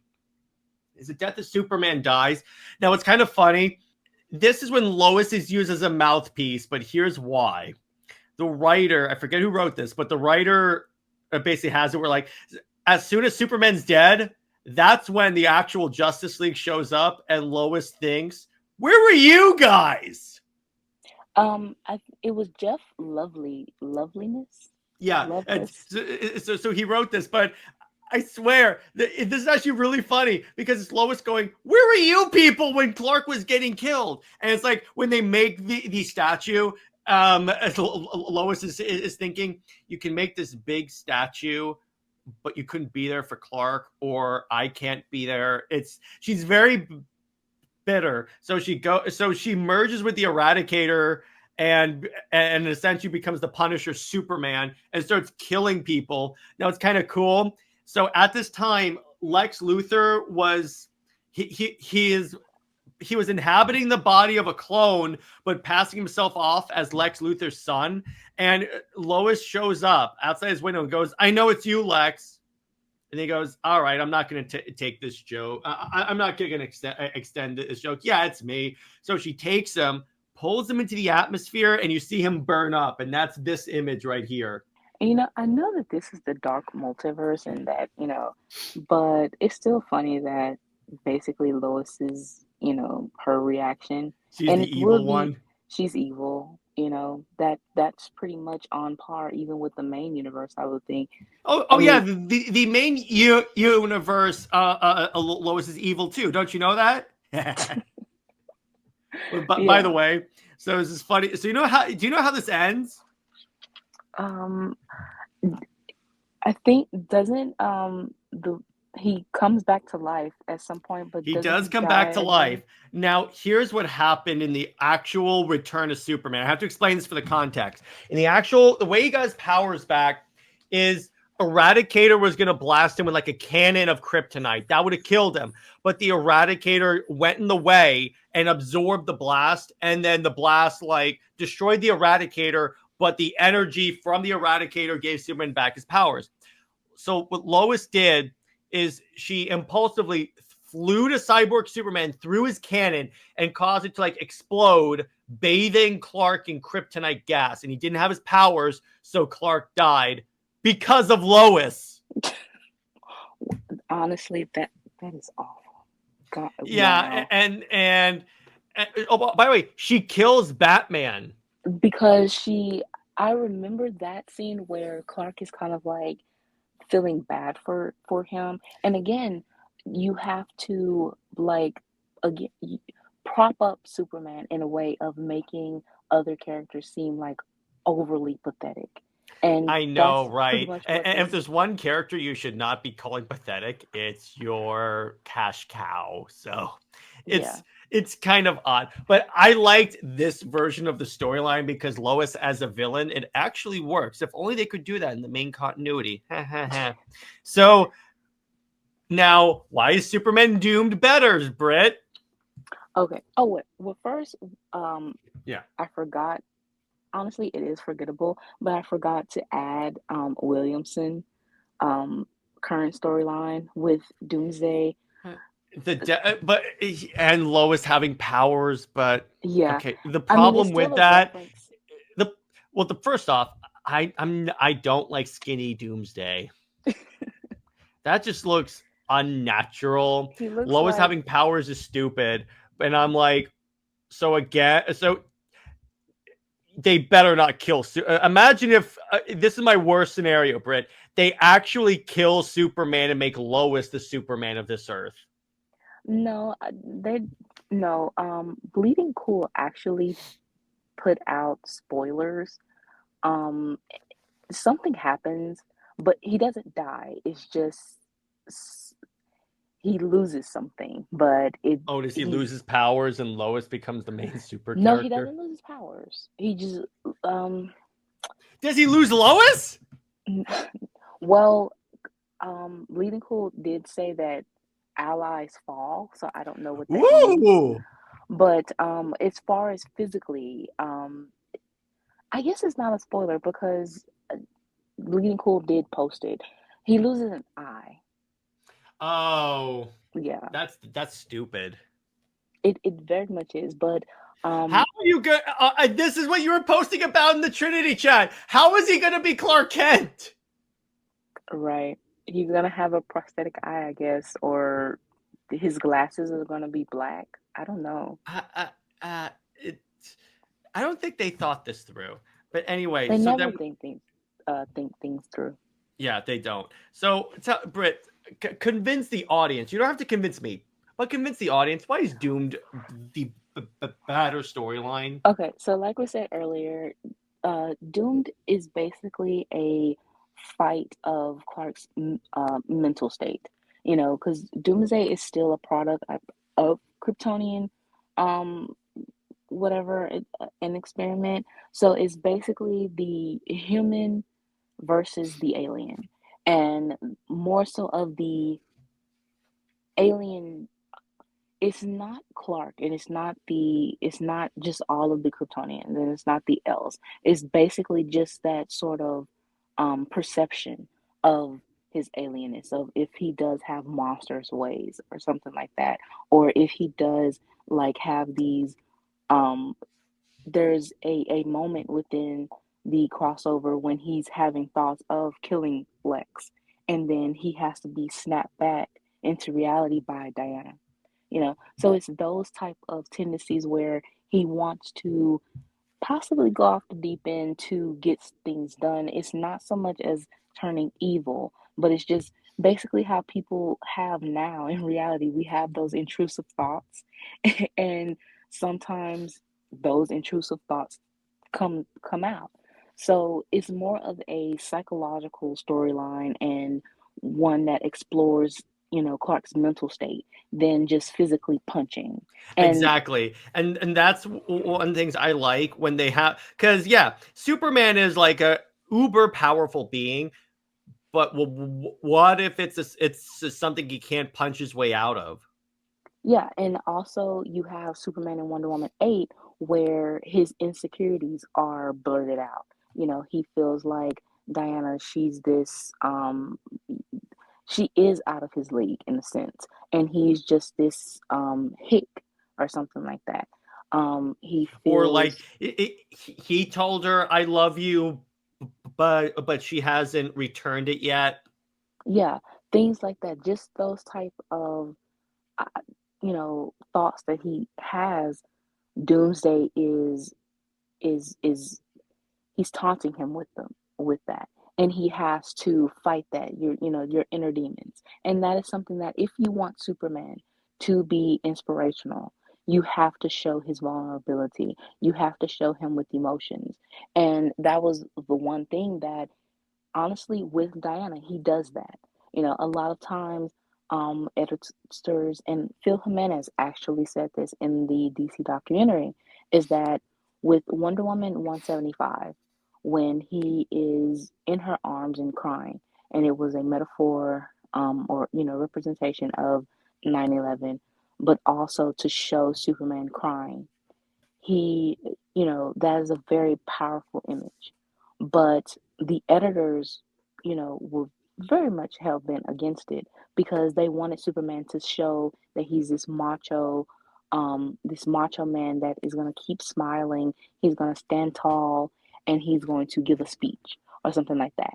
Speaker 3: is the Death of Superman dies. Now, it's kind of funny. This is when Lois is used as a mouthpiece, but here's why. The writer, I forget who wrote this, but the writer basically has it where, like, as soon as Superman's dead, that's when the actual Justice League shows up, and Lois thinks, where were you guys?
Speaker 4: it was Jeff Loveliness.
Speaker 3: Yeah, and so he wrote this, but I swear, this is actually really funny, because it's Lois going, where were you people when Clark was getting killed? And it's like, when they make the statue, Lois is thinking, you can make this big statue, but you couldn't be there for Clark, or I can't be there. She's very bitter. So she merges with the Eradicator, and essentially becomes the Punisher Superman, and starts killing people. Now, it's kind of cool. So at this time, Lex Luthor was he was inhabiting the body of a clone, but passing himself off as Lex Luthor's son. And Lois shows up outside his window and goes, I know it's you, Lex. And he goes, all right, I'm not going to take this joke. I'm not going to extend this joke. Yeah, it's me. So she takes him, pulls him into the atmosphere, and you see him burn up. And that's this image right here.
Speaker 4: And, I know that this is the dark multiverse, and that, but it's still funny that basically Lois is, her reaction.
Speaker 3: She's
Speaker 4: and
Speaker 3: the evil one.
Speaker 4: She's evil, that's pretty much on par even with the main universe, I would think.
Speaker 3: Yeah, the main universe, Lois is evil too. Don't you know that? But by the way, so this is funny. So do you know how this ends?
Speaker 4: I think doesn't he comes back to life at some point, but
Speaker 3: he does come back to life. Now, here's what happened in the actual Return of Superman. I have to explain this for the context. In the way he got his powers back is Eradicator was going to blast him with like a cannon of kryptonite. That would have killed him. But the Eradicator went in the way and absorbed the blast. And then the blast like destroyed the Eradicator. But the energy from the Eradicator gave Superman back his powers. So what Lois did is she impulsively flew to Cyborg Superman through his cannon and caused it to like explode, bathing Clark in kryptonite gas. And he didn't have his powers. So Clark died. Because of Lois.
Speaker 4: Honestly, that is awful. God,
Speaker 3: Yeah,
Speaker 4: wow.
Speaker 3: and oh, by the way, she kills Batman.
Speaker 4: Because I remember that scene where Clark is kind of like feeling bad for him. And again, you have to like again prop up Superman in a way of making other characters seem like overly pathetic. And
Speaker 3: I know,
Speaker 4: that's pretty
Speaker 3: right?
Speaker 4: much
Speaker 3: And,
Speaker 4: what
Speaker 3: and if
Speaker 4: this
Speaker 3: there's one character you should not be calling pathetic, it's your cash cow. So
Speaker 4: yeah.
Speaker 3: it's kind of odd. But I liked this version of the storyline because Lois as a villain, it actually works. If only they could do that in the main continuity. So now, why is Superman doomed better, Brit?
Speaker 4: Okay. Oh wait. Well, first,
Speaker 3: Yeah.
Speaker 4: I forgot. Honestly, it is forgettable, but I forgot to add Williamson current storyline with Doomsday.
Speaker 3: And Lois having powers, but
Speaker 4: Yeah.
Speaker 3: okay. The
Speaker 4: I mean, it's
Speaker 3: problem
Speaker 4: still
Speaker 3: with
Speaker 4: a
Speaker 3: that,
Speaker 4: reference.
Speaker 3: the first off, I don't like skinny Doomsday. That just looks unnatural.
Speaker 4: He looks
Speaker 3: Lois
Speaker 4: like
Speaker 3: having powers is stupid, and I'm like, so they better not kill. Imagine if this is my worst scenario, Britt. They actually kill Superman and make Lois the Superman of this Earth.
Speaker 4: no, they no. Bleeding Cool actually put out spoilers. Um, Something happens, but he doesn't die. It's just he loses something, but
Speaker 3: Oh, does he
Speaker 4: he
Speaker 3: lose his powers and Lois becomes the main super
Speaker 4: no, he
Speaker 3: character?
Speaker 4: doesn't lose his powers. He just um
Speaker 3: Does he lose Lois?
Speaker 4: well, Bleeding Cool did say that allies fall, so I don't know what that means.
Speaker 3: Ooh.
Speaker 4: But as far as physically, I guess it's not a spoiler because Bleeding Cool did post it. He loses an eye.
Speaker 3: Oh,
Speaker 4: Yeah,
Speaker 3: that's stupid.
Speaker 4: it very much is. But
Speaker 3: How are you going? This is what you were posting about in the Trinity chat. How is he going to be Clark Kent?
Speaker 4: right, he's gonna have a prosthetic eye, I guess, or his glasses are gonna be black. I don't know.
Speaker 3: It, I don't think they thought this through. But anyway,
Speaker 4: They
Speaker 3: so
Speaker 4: never
Speaker 3: then
Speaker 4: think things through.
Speaker 3: yeah, they don't. So Britt, convince the audience. You don't have to convince me, but convince the audience why is Doomed the better storyline.
Speaker 4: Okay, so like we said earlier, Doomed is basically a fight of Clark's mental state. You know, because Doomsday is still a product of Kryptonian, um, whatever, an experiment. So it's basically the human versus the alien, and more so of the alien. It's not Clark, and it's not just all of the Kryptonians, and it's not the L's. It's basically just that sort of perception of his alienness, of if he does have monstrous ways or something like that, or if he does like have these um there's a moment within the crossover when he's having thoughts of killing Lex, and then he has to be snapped back into reality by Diana. You know, so it's those type of tendencies where he wants to possibly go off the deep end to get things done. It's not so much as turning evil, but it's just basically how people have now in reality. We have those intrusive thoughts, and sometimes those intrusive thoughts come out. So it's more of a psychological storyline and one that explores, you know, Clark's mental state than just physically punching. And
Speaker 3: Exactly. And that's one of the things I like when they have, because yeah, Superman is like a uber powerful being, But what if it's something he can't punch his way out of?
Speaker 4: Yeah, and also you have Superman and Wonder Woman 8 where his insecurities are blurted out. You know, he feels like Diana, she is out of his league in a sense, and he's just this hick or something like that. He
Speaker 3: Or like
Speaker 4: feels
Speaker 3: he told her I love you, but she hasn't returned it yet.
Speaker 4: yeah, things like that. Just those type of uh, thoughts that he has. Doomsday is he's taunting him with that, and he has to fight that your inner demons. And that is something that if you want Superman to be inspirational, you have to show his vulnerability, you have to show him with emotions. And that was the one thing that honestly with Diana he does that. A lot of times editors, and Phil Jimenez actually said this in the DC documentary, is that with Wonder Woman 175, when he is in her arms and crying, and it was a metaphor or representation of 9/11, but also to show Superman crying, he that is a very powerful image. But the editors were very much hell-bent against it because they wanted Superman to show that he's this macho man that is going to keep smiling, he's going to stand tall, and he's going to give a speech or something like that.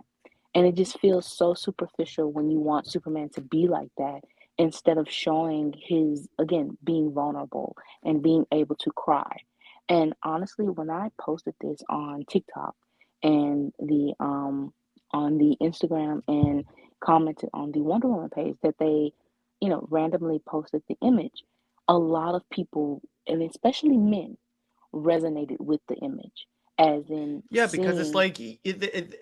Speaker 4: And it just feels so superficial when you want Superman to be like that instead of showing his, again, being vulnerable and being able to cry. And honestly, when I posted this on TikTok and the on the Instagram and commented on the Wonder Woman page that they, randomly posted the image, a lot of people, and especially men, resonated with the image, as in
Speaker 3: Yeah, because it's
Speaker 4: seeing.
Speaker 3: like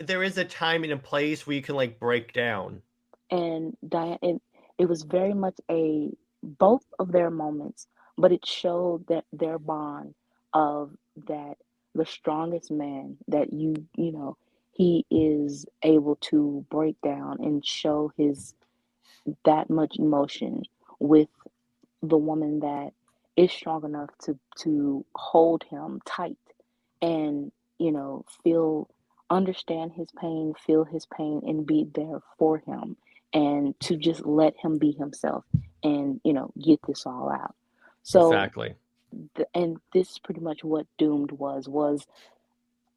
Speaker 3: there is a time and a place where you can like break down.
Speaker 4: And Diane, it was very much a both of their moments, but it showed that their bond of that the strongest man that he is able to break down and show his that much emotion with the woman that is strong enough to hold him tight and feel understand his pain, feel his pain, and be there for him, and to just let him be himself and get this all out. So
Speaker 3: Exactly.
Speaker 4: and this is pretty much what Doomed was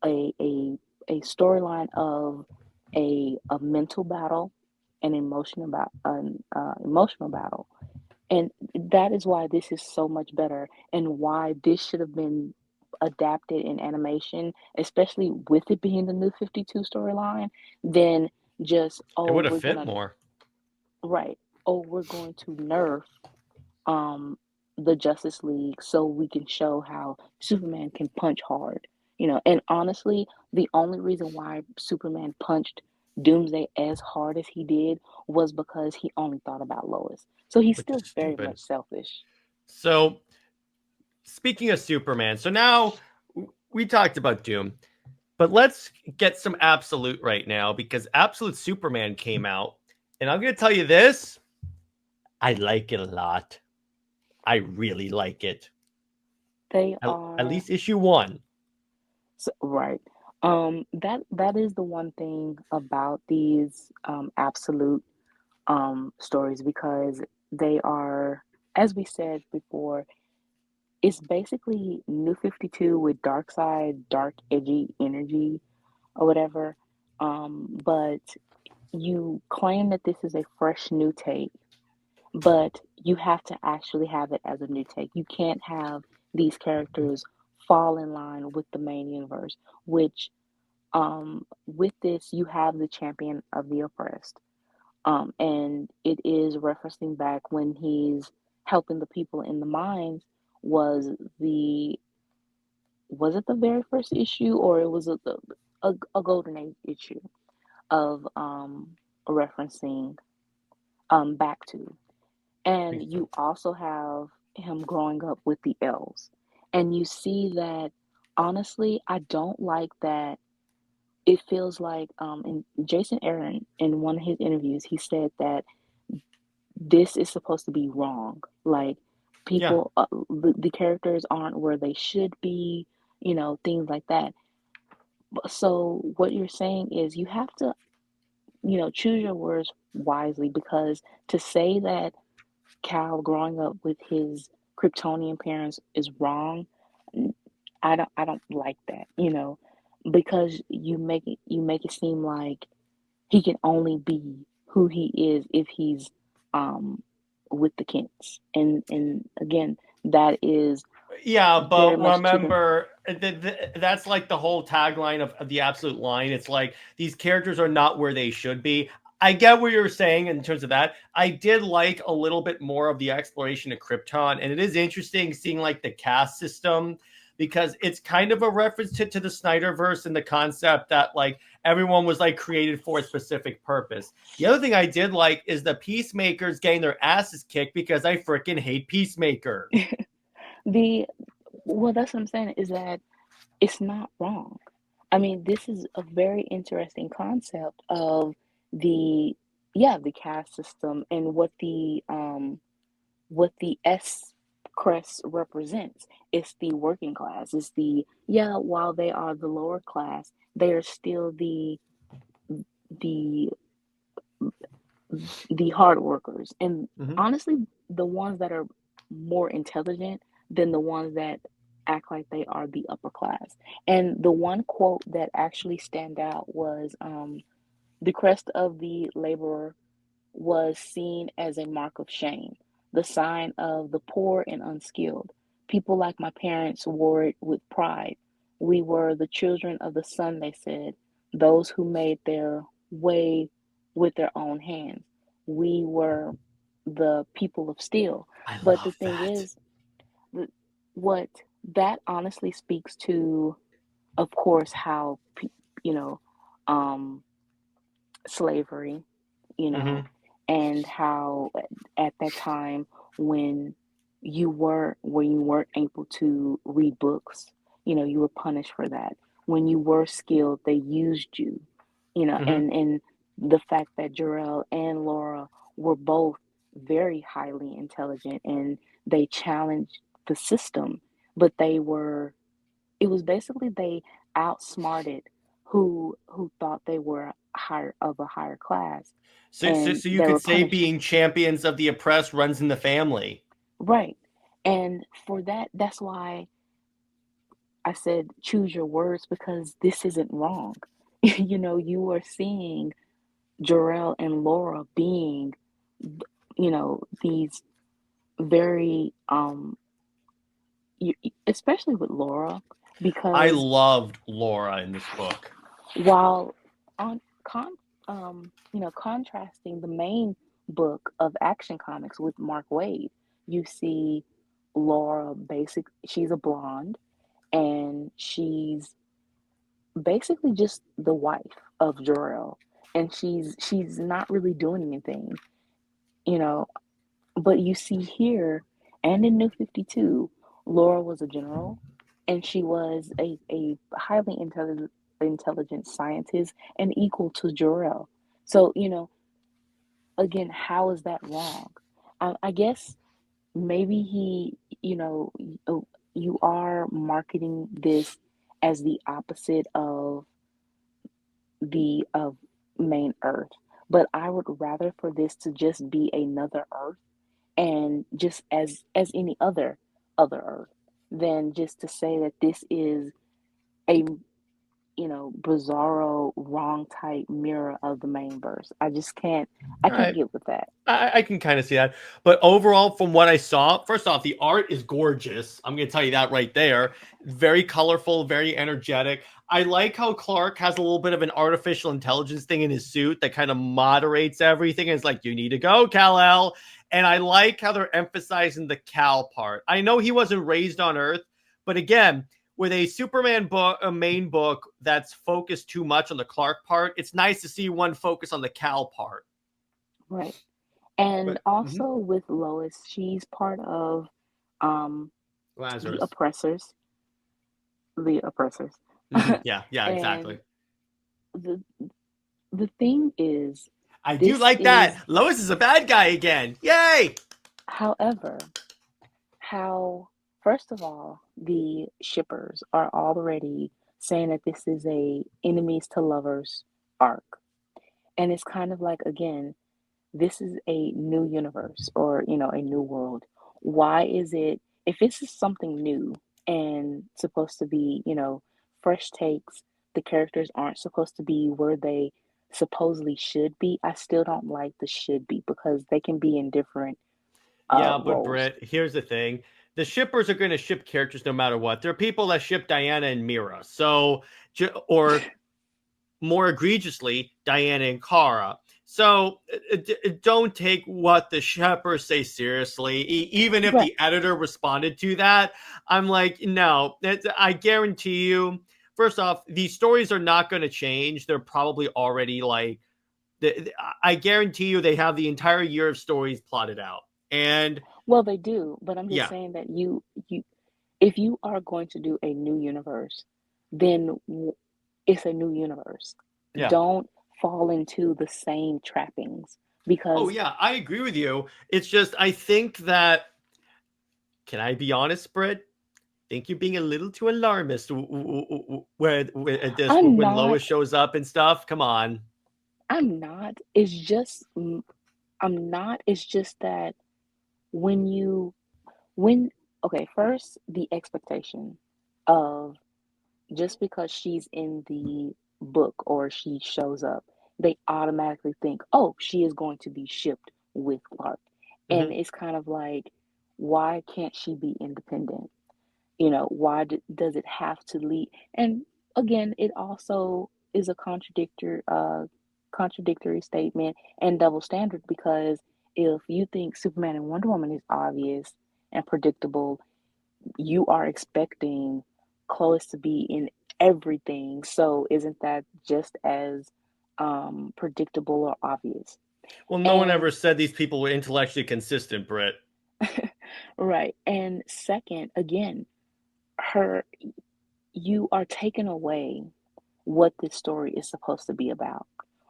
Speaker 4: a a a storyline of a mental battle, an emotional battle. And that is why this is so much better, and why this should have been adapted in animation, especially with it being the New 52 storyline, than just,
Speaker 3: It
Speaker 4: oh,
Speaker 3: would have
Speaker 4: we're
Speaker 3: fit
Speaker 4: gonna,
Speaker 3: more.
Speaker 4: right, oh, we're going to nerf um the Justice League so we can show how Superman can punch hard. And honestly, the only reason why Superman punched Doomsday as hard as he did was because he only thought about Lois. So he's
Speaker 3: Which is
Speaker 4: still very
Speaker 3: stupid.
Speaker 4: much selfish.
Speaker 3: So speaking of Superman, so now we talked about Doom, but let's get some Absolute right now because Absolute Superman came out, and I'm going to tell you this: I like it a lot. I really like it.
Speaker 4: They
Speaker 3: At
Speaker 4: are
Speaker 3: least issue one.
Speaker 4: right. That is the one thing about these absolute stories, because they are, as we said before, it's basically New 52 with dark side, dark, edgy energy or whatever. But you claim that this is a fresh new take, but you have to actually have it as a new take. You can't have these characters fall in line with the main universe, which with this you have the champion of the oppressed. And it is referencing back when he's helping the people in the mines. Was the was it the very first issue, or it was a golden age issue of referencing back to.
Speaker 3: I
Speaker 4: And
Speaker 3: think so.
Speaker 4: you also have him growing up with the elves, and you see that honestly I don't like that it feels like and Jason Aaron in one of his interviews he said that this is supposed to be wrong. Like
Speaker 3: Yeah.
Speaker 4: people, the characters aren't where they should be, things like that. So what you're saying is you have to, choose your words wisely because to say that Cal growing up with his Kryptonian parents is wrong, I don't like that, because you make it seem like he can only be who he is if he's um with the Kents. And again, that is
Speaker 3: Yeah,
Speaker 4: very
Speaker 3: but
Speaker 4: much to the
Speaker 3: remember, that's like the whole tagline of the absolute line. It's like these characters are not where they should be. I get what you're saying in terms of that. I did like a little bit more of the exploration of Krypton, and it is interesting seeing like the caste system because it's kind of a reference to the Snyderverse and the concept that like everyone was like created for a specific purpose. The other thing I did like is the Peacemakers getting their asses kicked because I freaking hate Peacemaker.
Speaker 4: the well, that's what I'm saying is that it's not wrong. I mean, this is a very interesting concept of the yeah, the caste system and what the S crest represents. It's the working class. It's the yeah, while they are the lower class, they are still the the hard workers. And
Speaker 3: Mhm.
Speaker 4: honestly, the ones that are more intelligent than the ones that act like they are the upper class. And the one quote that actually stand out was the crest of the laborer was seen as a mark of shame, the sign of the poor and unskilled. People like my parents wore it with pride. We were the children of the sun, they said, those who made their way with their own hands. We were the people of steel.
Speaker 3: I
Speaker 4: But the
Speaker 3: love
Speaker 4: thing
Speaker 3: that.
Speaker 4: is, what that honestly speaks to, of course, how, you know, um, slavery, you know,
Speaker 3: Mhm.
Speaker 4: and how at that time when you weren't able to read books, you were punished for that. When you were skilled, they used you,
Speaker 3: Mhm.
Speaker 4: and the fact that Jarrell and Laura were both very highly intelligent and they challenged the system, but it was basically they outsmarted who thought they were higher of a higher class,
Speaker 3: So, so,
Speaker 4: and
Speaker 3: so you
Speaker 4: they
Speaker 3: could
Speaker 4: were
Speaker 3: say
Speaker 4: punished.
Speaker 3: being champions of the oppressed runs in the family.
Speaker 4: Right. And for that, that's why I said choose your words because this isn't wrong. You are seeing Jarrell and Laura being, these very especially with Laura,
Speaker 3: I
Speaker 4: because
Speaker 3: loved Laura in this book.
Speaker 4: while on contrasting the main book of Action Comics with Mark Waid, you see Laura she's a blonde and she's basically just the wife of Jor-El, and she's not really doing anything, you know. But you see here and in New 52, Laura was a general and she was a highly intelligent scientist and equal to Jor-El. So, again, how is that wrong? I guess maybe you are marketing this as the opposite of main Earth, but I would rather for this to just be another Earth and just as any other Earth than just to say that this is a bizarro wrong type mirror of the main verse. I
Speaker 3: All
Speaker 4: can't
Speaker 3: right.
Speaker 4: get with that.
Speaker 3: I can kind of see that. But overall, from what I saw, first off, the art is gorgeous. I'm going to tell you that right there. Very colorful, very energetic. I like how Clark has a little bit of an artificial intelligence thing in his suit that kind of moderates everything. And it's like, you need to go, Kal-El. And I like how they're emphasizing the Cal part. I know he wasn't raised on Earth, but again, with a Superman book, a main book that's focused too much on the Clark part, it's nice to see one focus on the Cal part.
Speaker 4: Right. And
Speaker 3: But
Speaker 4: also with Lois, she's part of um the
Speaker 3: Lazarus.
Speaker 4: oppressors, the oppressors.
Speaker 3: Yeah, yeah,
Speaker 4: And
Speaker 3: exactly.
Speaker 4: the the thing is,
Speaker 3: I do
Speaker 4: this
Speaker 3: like that.
Speaker 4: is,
Speaker 3: Lois is a bad guy again. Yay!
Speaker 4: however, how, first of all, the shippers are already saying that this is a enemies to lovers arc. And it's kind of like, again, this is a new universe, or, a new world. Why is it, if this is something new and supposed to be, fresh takes, the characters aren't supposed to be where they supposedly should be. I still don't like the should be, because they can be in different
Speaker 3: Yeah, but
Speaker 4: roles.
Speaker 3: Brit, here's the thing. The shippers are going to ship characters no matter what. There are people that ship Diana and Mira. So, or more egregiously, Diana and Kara. So don't take what the shippers say seriously. Even if
Speaker 4: Right.
Speaker 3: the editor responded to that, I'm like, no, I guarantee you. First off, these stories are not going to change. They're probably already like, I guarantee you they have the entire year of stories plotted out. And
Speaker 4: Well, they do, but I'm just
Speaker 3: yeah,
Speaker 4: saying that you if you are going to do a new universe, then it's a new universe.
Speaker 3: yeah.
Speaker 4: Don't fall into the same trappings,
Speaker 3: Oh,
Speaker 4: because
Speaker 3: yeah, I agree with you. It's just, I think that, can I be honest, Britt? Think you're being a little too alarmist where at this
Speaker 4: I'm
Speaker 3: when
Speaker 4: not
Speaker 3: Lois shows up and stuff. Come on.
Speaker 4: I'm not. It's just I'm not. It's just that when you when okay, first, the expectation of, just because she's in the book or she shows up, they automatically think, oh, she is going to be shipped with Clark. And
Speaker 3: Hmm.
Speaker 4: it's kind of like, why can't she be independent? Why does it have to lead? And again, it also is a contradictory statement and double standard, because if you think Superman and Wonder Woman is obvious and predictable, you are expecting Chloe to be in everything. So isn't that just as predictable or obvious?
Speaker 3: Well, no one ever
Speaker 4: And
Speaker 3: said these people were intellectually consistent, Britt.
Speaker 4: right. And second, again, her you are taking away what this story is supposed to be about,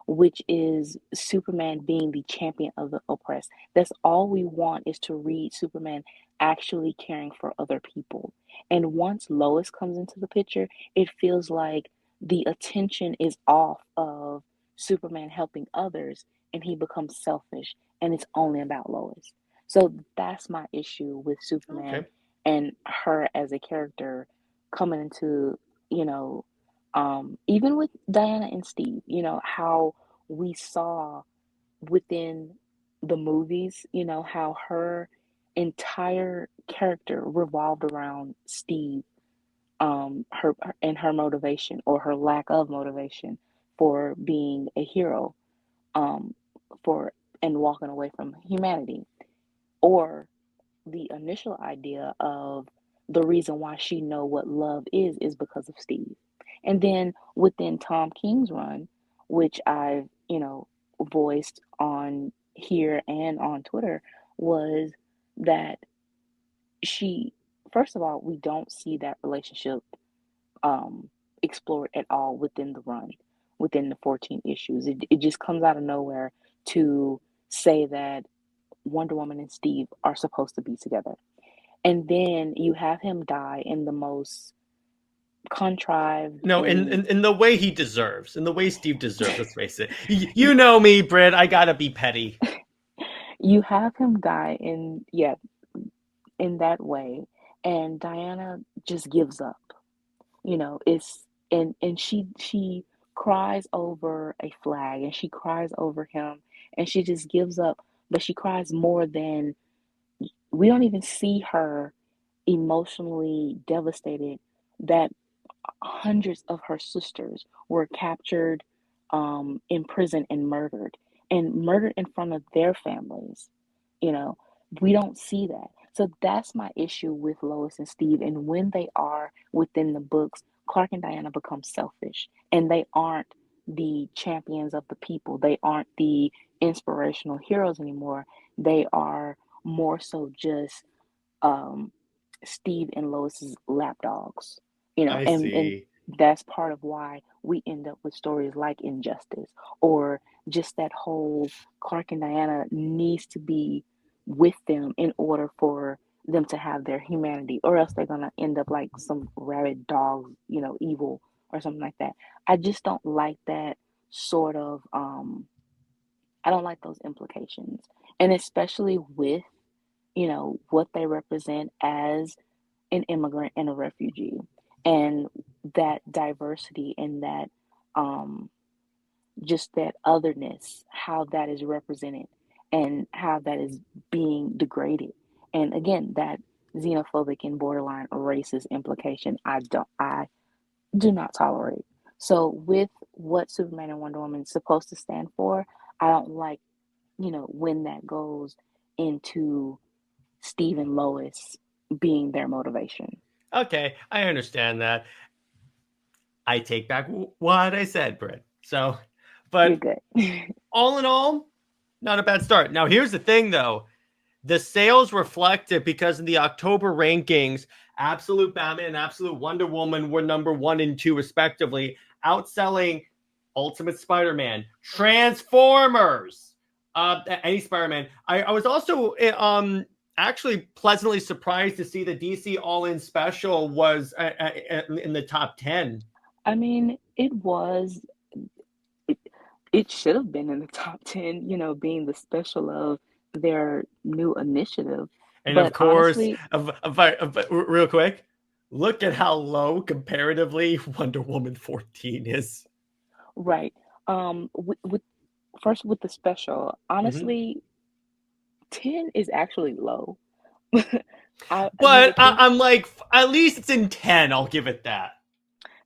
Speaker 4: which is Superman being the champion of the oppressed. That's all we want, is to read Superman actually caring for other people. And once Lois comes into the picture, it feels like the attention is off of Superman helping others, and he becomes selfish, and it's only about Lois. So that's my issue with Superman
Speaker 3: Okay.
Speaker 4: and her as a character coming into, you know, even with Diana and Steve, how we saw within the movies, how her entire character revolved around Steve, and her motivation, or her lack of motivation, for being a hero, um, for and walking away from humanity, or the initial idea of the reason why she know what love is because of Steve. And then within Tom King's run, which I've, voiced on here and on Twitter, was that she, first of all, we don't see that relationship um explored at all within the run, within the 14 issues. It just comes out of nowhere to say that Wonder Woman and Steve are supposed to be together. And then you have him die in the most contrived
Speaker 3: No,
Speaker 4: and
Speaker 3: in the way he deserves, in the way Steve deserves. Let's face it. You know me, Britt. I gotta be petty.
Speaker 4: you have him die in, yeah, in that way, and Diana just gives up. It's, and she cries over a flag, and she cries over him, and she just gives up, but she cries more than, we don't even see her emotionally devastated that hundreds of her sisters were captured, imprisoned, and murdered in front of their families. You know, we don't see that. So that's my issue with Lois and Steve. And when they are within the books, Clark and Diana become selfish, and they aren't the champions of the people. They aren't the inspirational heroes anymore. They are more so just, um, Steve and Lois's lapdogs,
Speaker 3: I
Speaker 4: and
Speaker 3: see.
Speaker 4: that's part of why we end up with stories like Injustice, or just that whole Clark and Diana needs to be with them in order for them to have their humanity, or else they're gonna end up like some rabid dog, evil or something like that. I just don't like that sort of I don't like those implications. And especially with, what they represent as an immigrant and a refugee, and that diversity and that um just that otherness, how that is represented and how that is being degraded. And again, that xenophobic and borderline racist implication, I do not tolerate. So with what Superman and Wonder Woman is supposed to stand for, I don't like, when that goes into Steve and Lois being their motivation.
Speaker 3: Okay, I understand that. I take back what I said, Brit. So,
Speaker 4: You're
Speaker 3: but
Speaker 4: good.
Speaker 3: all in all, not a bad start. Now, here's the thing, though. The sales reflected because in the October rankings, Absolute Batman and Absolute Wonder Woman were number 1 and 2, respectively, outselling Ultimate Spider-Man, Transformers, any Spider-Man. I was also actually pleasantly surprised to see the DC All-In Special was in the top 10.
Speaker 4: I mean, it, it should have been in the top 10, being the special of their new initiative.
Speaker 3: And of
Speaker 4: But
Speaker 3: course,
Speaker 4: honestly,
Speaker 3: real quick, look at how low comparatively Wonder Woman 14 is.
Speaker 4: right. With first with the special,
Speaker 3: Mm-hmm.
Speaker 4: honestly, 10 is actually low.
Speaker 3: But
Speaker 4: The thing,
Speaker 3: I'm like, at least it's in 10. I'll give it that.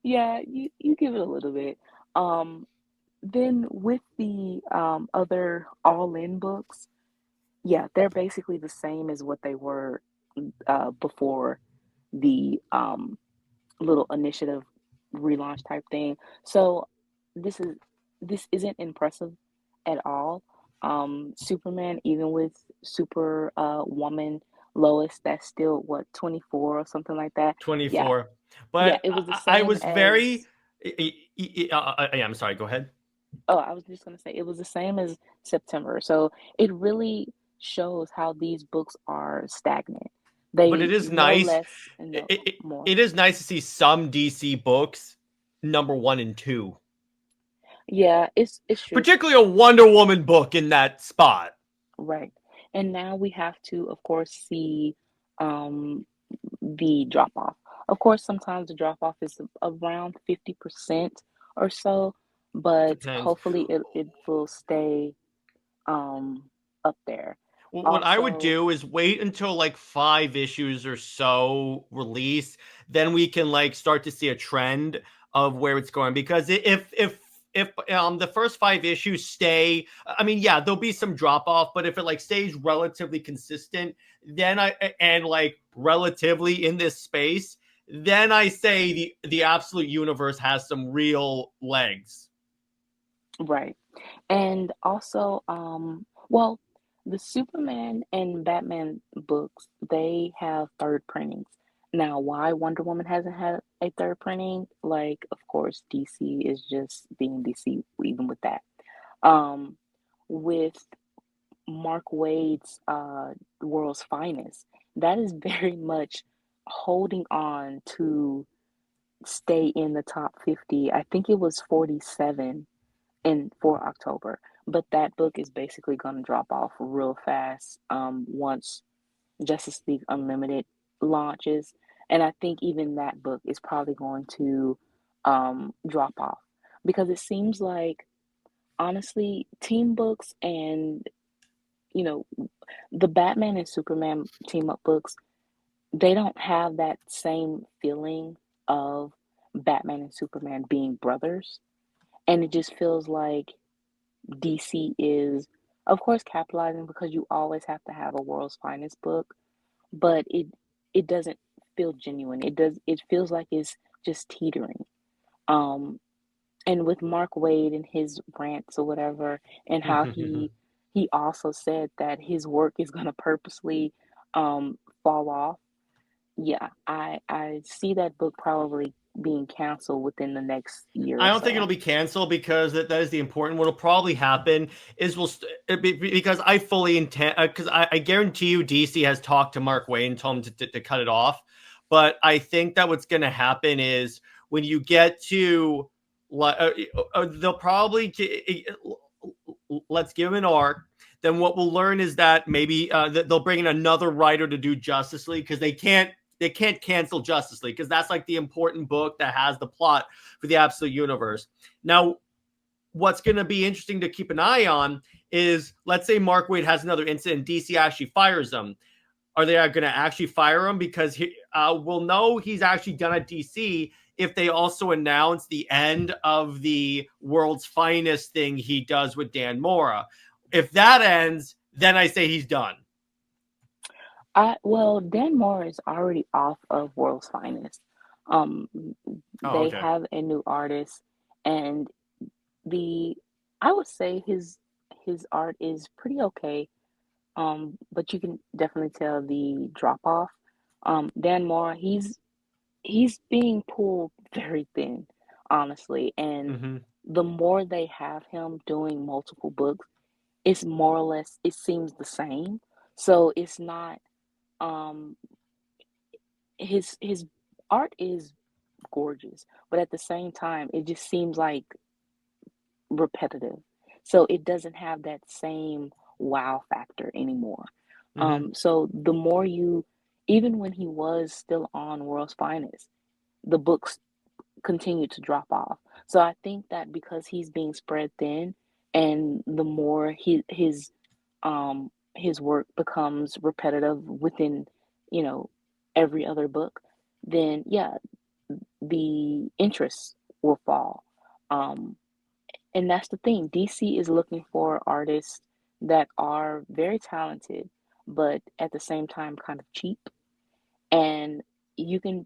Speaker 4: yeah, you give it a little bit. Um, then with the other all-in books, yeah, they're basically the same as what they were before the little initiative relaunch type thing. So this is this isn't impressive at all. Superman, even with Super Woman Lois, that's still what, 24 or something like that. Yeah,
Speaker 3: 24.
Speaker 4: yeah,
Speaker 3: But
Speaker 4: it was the
Speaker 3: I
Speaker 4: same
Speaker 3: was very.
Speaker 4: as.
Speaker 3: Yeah, I'm sorry. Go ahead.
Speaker 4: Oh, I was just gonna say it was the same as September. So it really shows how these books are stagnant.
Speaker 3: But it
Speaker 4: They
Speaker 3: is
Speaker 4: no
Speaker 3: nice.
Speaker 4: less and no
Speaker 3: It, it,
Speaker 4: more.
Speaker 3: it is nice to see some DC books number 1 and 2,
Speaker 4: Yeah, it's true.
Speaker 3: particularly a Wonder Woman book in that spot.
Speaker 4: Right. And now we have to, of course, see um, the drop off. Of course, sometimes the drop off is around 50% or so, but
Speaker 3: Depends.
Speaker 4: hopefully it will stay um, up there.
Speaker 3: What I would
Speaker 4: Also,
Speaker 3: do is wait until like 5 issues or so release, then we can like start to see a trend of where it's going. Because if the first 5 issues stay, I mean, yeah, there'll be some drop off, but if it like stays relatively consistent, then and like relatively in this space, then I say the absolute universe has some real legs.
Speaker 4: right. And also, well, the Superman and Batman books, they have third printings. Now, why Wonder Woman hasn't had a third printing? Like, of course, DC is just being DC even with that. Um, with Mark Waid's World's Finest, that is very much holding on to stay in the top 50. I think it was 47 in for October. But that book is basically going to drop off real fast once Justice League Unlimited launches. And I think even that book is probably going to drop off because it seems like, honestly, team books and, you know, the Batman and Superman team up books, they don't have that same feeling of Batman and Superman being brothers. And it just feels like DC is, of course, capitalizing because you always have to have a world's finest book, but it doesn't feel genuine. It feels like it's just teetering. Um, and with Mark Waid and his rants or whatever, and how he also said that his work is gonna purposely fall off. Yeah, I see that book probably being canceled within the next year
Speaker 3: I
Speaker 4: or
Speaker 3: don't think
Speaker 4: so.
Speaker 3: it'll be canceled because that is the important. What'll probably happen is because I fully intend because I guarantee you DC has talked to Mark Waid and told him to cut it off. But I think that what's going to happen is when you get to they'll probably let's give him an arc. Then what we'll learn is that maybe they'll bring in another writer to do Justice League because they can't cancel Justice League because that's like the important book that has the plot for the Absolute Universe. Now, what's going to be interesting to keep an eye on is, let's say Mark Waid has another incident, DC actually fires him. Are they going to actually fire him? Because we'll know he's actually done at DC if they also announce the end of the World's Finest thing he does with Dan Mora. If that ends, then I say he's done.
Speaker 4: Well, Dan Mora is already off of World's Finest.
Speaker 3: Oh,
Speaker 4: They
Speaker 3: okay.
Speaker 4: have a new artist, and I would say his art is pretty okay. But you can definitely tell the drop off. Dan Mora, he's being pulled very thin, honestly, and
Speaker 3: Mm-hmm.
Speaker 4: the more they have him doing multiple books, it's more or less it seems the same. So it's not um his art is gorgeous, but at the same time it just seems like repetitive. So it doesn't have that same wow factor anymore.
Speaker 3: Mm-hmm.
Speaker 4: So the more you, even when he was still on World's Finest, the books continued to drop off. So I think that because he's being spread thin, and the more his work becomes repetitive within, you know, every other book, then yeah, the interest will fall. Um, and that's the thing. DC is looking for artists that are very talented, but at the same time kind of cheap. And you can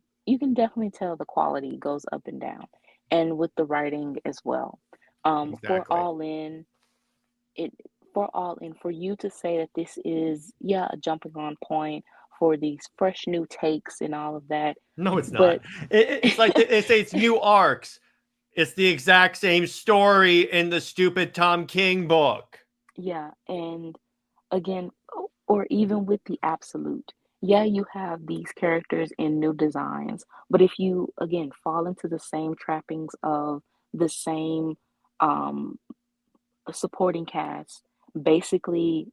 Speaker 4: definitely tell the quality goes up and down, and with the writing as well. For
Speaker 3: Exactly.
Speaker 4: All In, it for All In, for you to say that this is, yeah, a jumping on point for these fresh new takes and all of that,
Speaker 3: No, it's
Speaker 4: but
Speaker 3: not. It's like they say it's new arcs. It's the exact same story in the stupid Tom King book.
Speaker 4: yeah, and again, or even with the absolute, yeah, you have these characters in new designs, but if you again fall into the same trappings of the same um supporting cast, basically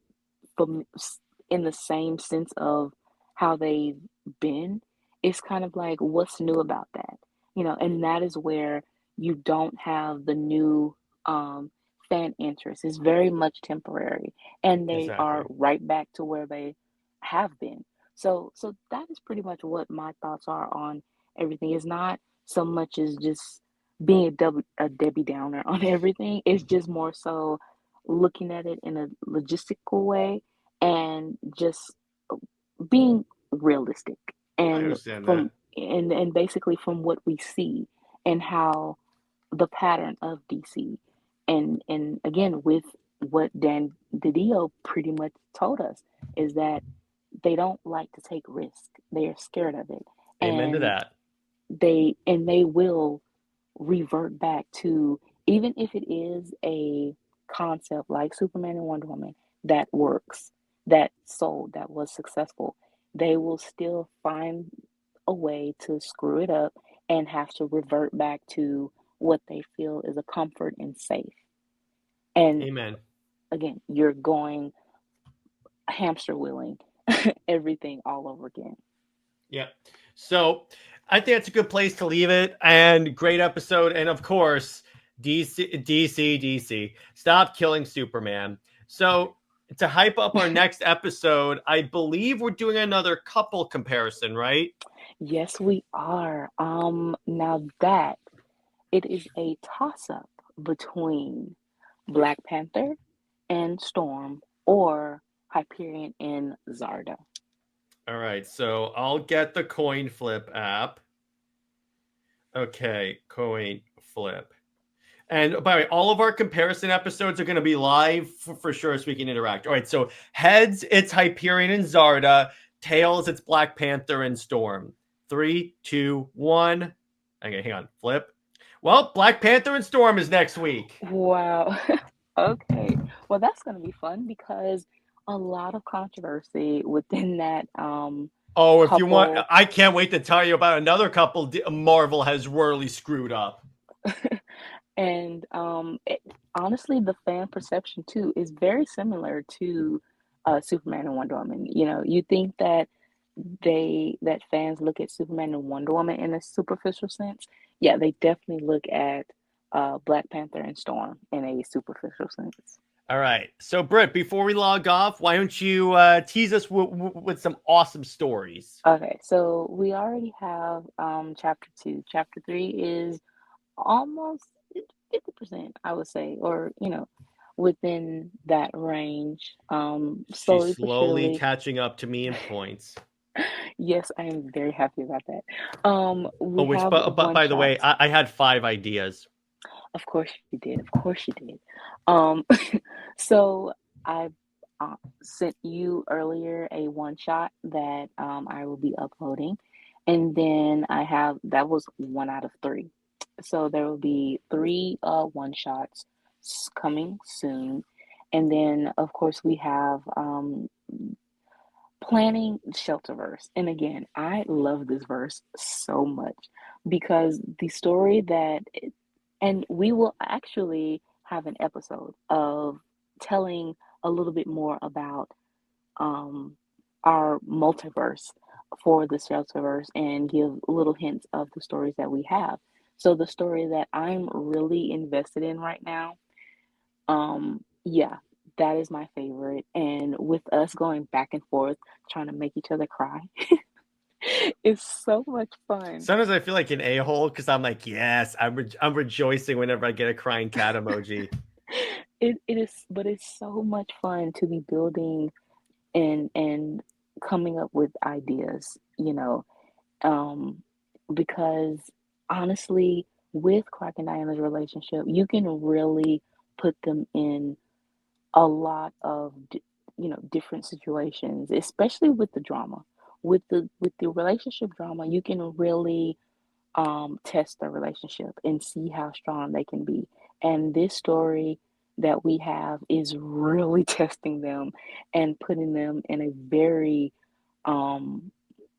Speaker 4: from in the same sense of how they've been, it's kind of like, what's new about that? And that is where you don't have the new fan interest. It's very much temporary, and they are
Speaker 3: Exactly.
Speaker 4: right back to where they have been. So that is pretty much what my thoughts are on everything. It's not so much as just being a Debbie Downer on everything. It's just more so looking at it in a logistical way and just being realistic,
Speaker 3: I
Speaker 4: and
Speaker 3: understand
Speaker 4: from
Speaker 3: that.
Speaker 4: and basically from what we see and how the pattern of DC, and again with what Dan Didio pretty much told us is that they don't like to take risk. They are scared of it,
Speaker 3: Amen to
Speaker 4: and
Speaker 3: that.
Speaker 4: they will revert back to, even if it is a concept like Superman and Wonder Woman that works, that sold, that was successful, they will still find a way to screw it up and have to revert back to what they feel is a comfort and safe. And
Speaker 3: Amen.
Speaker 4: again, you're going hamster wheeling everything all over again.
Speaker 3: Yeah. So I think that's a good place to leave it. And great episode. And of course, DC. Stop killing Superman. So to hype up our next episode, I believe we're doing another couple comparison, right?
Speaker 4: Yes, we are. Now that it is a toss up between Black Panther and Storm, or Hyperion and Zarda.
Speaker 3: All right. So I'll get the coin flip app. Okay. Coin flip. And by the way, all of our comparison episodes are going to be live for sure so we can interact. All right, so heads, it's Hyperion and Zarda. Tails, it's Black Panther and Storm. 3, 2, 1. Okay, hang on. Flip. Well, Black Panther and Storm is next week.
Speaker 4: Wow. Okay. Well, that's going to be fun because a lot of controversy within that
Speaker 3: Oh, if you want,
Speaker 4: couple.
Speaker 3: I can't wait to tell you about another couple Marvel has really screwed up.
Speaker 4: And honestly, the fan perception too is very similar to Superman and Wonder Woman. You know, you think that fans look at Superman and Wonder Woman in a superficial sense. Yeah, they definitely look at Black Panther and Storm in a superficial sense.
Speaker 3: All right. So, Britt, before we log off, why don't you tease us with some awesome stories?
Speaker 4: Okay, so we already have chapter 2. Chapter 3 is almost 50%, I would say, or within that range.
Speaker 3: She's
Speaker 4: Slowly but
Speaker 3: slowly
Speaker 4: surely.
Speaker 3: catching up to me in points.
Speaker 4: Yes, I am very happy about that.
Speaker 3: Oh,
Speaker 4: We
Speaker 3: which,
Speaker 4: have
Speaker 3: but
Speaker 4: one
Speaker 3: by the way,
Speaker 4: shot.
Speaker 3: I had 5 ideas.
Speaker 4: Of course you did. Of course you did. Um, so I sent you earlier a one shot that I will be uploading, and then that was 1 out of 3. So there will be 3 one shots coming soon, and then of course we have planning Shelterverse. And again, I love this verse so much because the story and we will actually have an episode of telling a little bit more about um, our multiverse for the Shelterverse and give little hints of the stories that we have. So the story that I'm really invested in right now, yeah, that is my favorite. And with us going back and forth trying to make each other cry, it's so much fun.
Speaker 3: Sometimes I feel like an a-hole because I'm like, yes, I'm rejoicing whenever I get a crying cat emoji.
Speaker 4: It is, but it's so much fun to be building and coming up with ideas, because honestly, with Clark and Diana's relationship, you can really put them in a lot of different situations, especially with the drama. With the relationship drama, you can really test their relationship and see how strong they can be. And this story that we have is really testing them and putting them in a very um,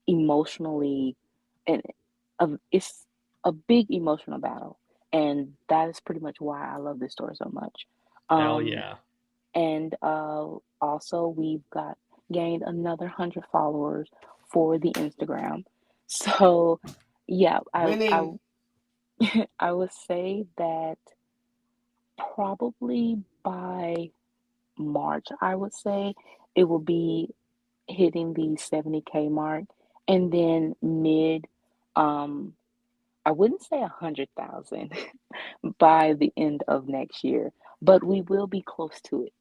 Speaker 4: emotionally, and it's a big emotional battle. And that is pretty much why I love this story so much.
Speaker 3: Hell
Speaker 4: Um,
Speaker 3: yeah.
Speaker 4: and also, we've got gained another 100 followers for the Instagram. So, yeah,
Speaker 3: Winning.
Speaker 4: I would say that probably by March, I would say it will be hitting the 70K mark, and then um, I wouldn't say 100,000 by the end of next year, but we will be close to it.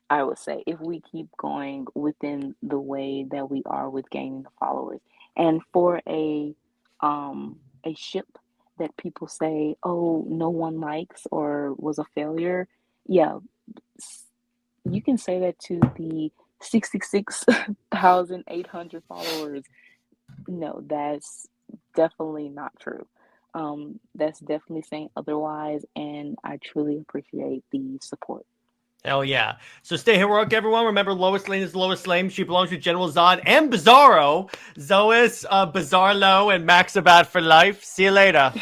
Speaker 4: I would say if we keep going within the way that we are with gaining the followers. And for a ship that people say, oh, no one likes or was a failure, yeah, you can say that to the 66,800 followers. No, that's definitely not true. That's definitely saying otherwise, and I truly appreciate the support.
Speaker 3: Hell yeah. So stay heroic, everyone. Remember, Lois Lane is Lois Lane. She belongs to General Zod and Bizarro. Zois, Bizarro, and Maxabat for life. See you later.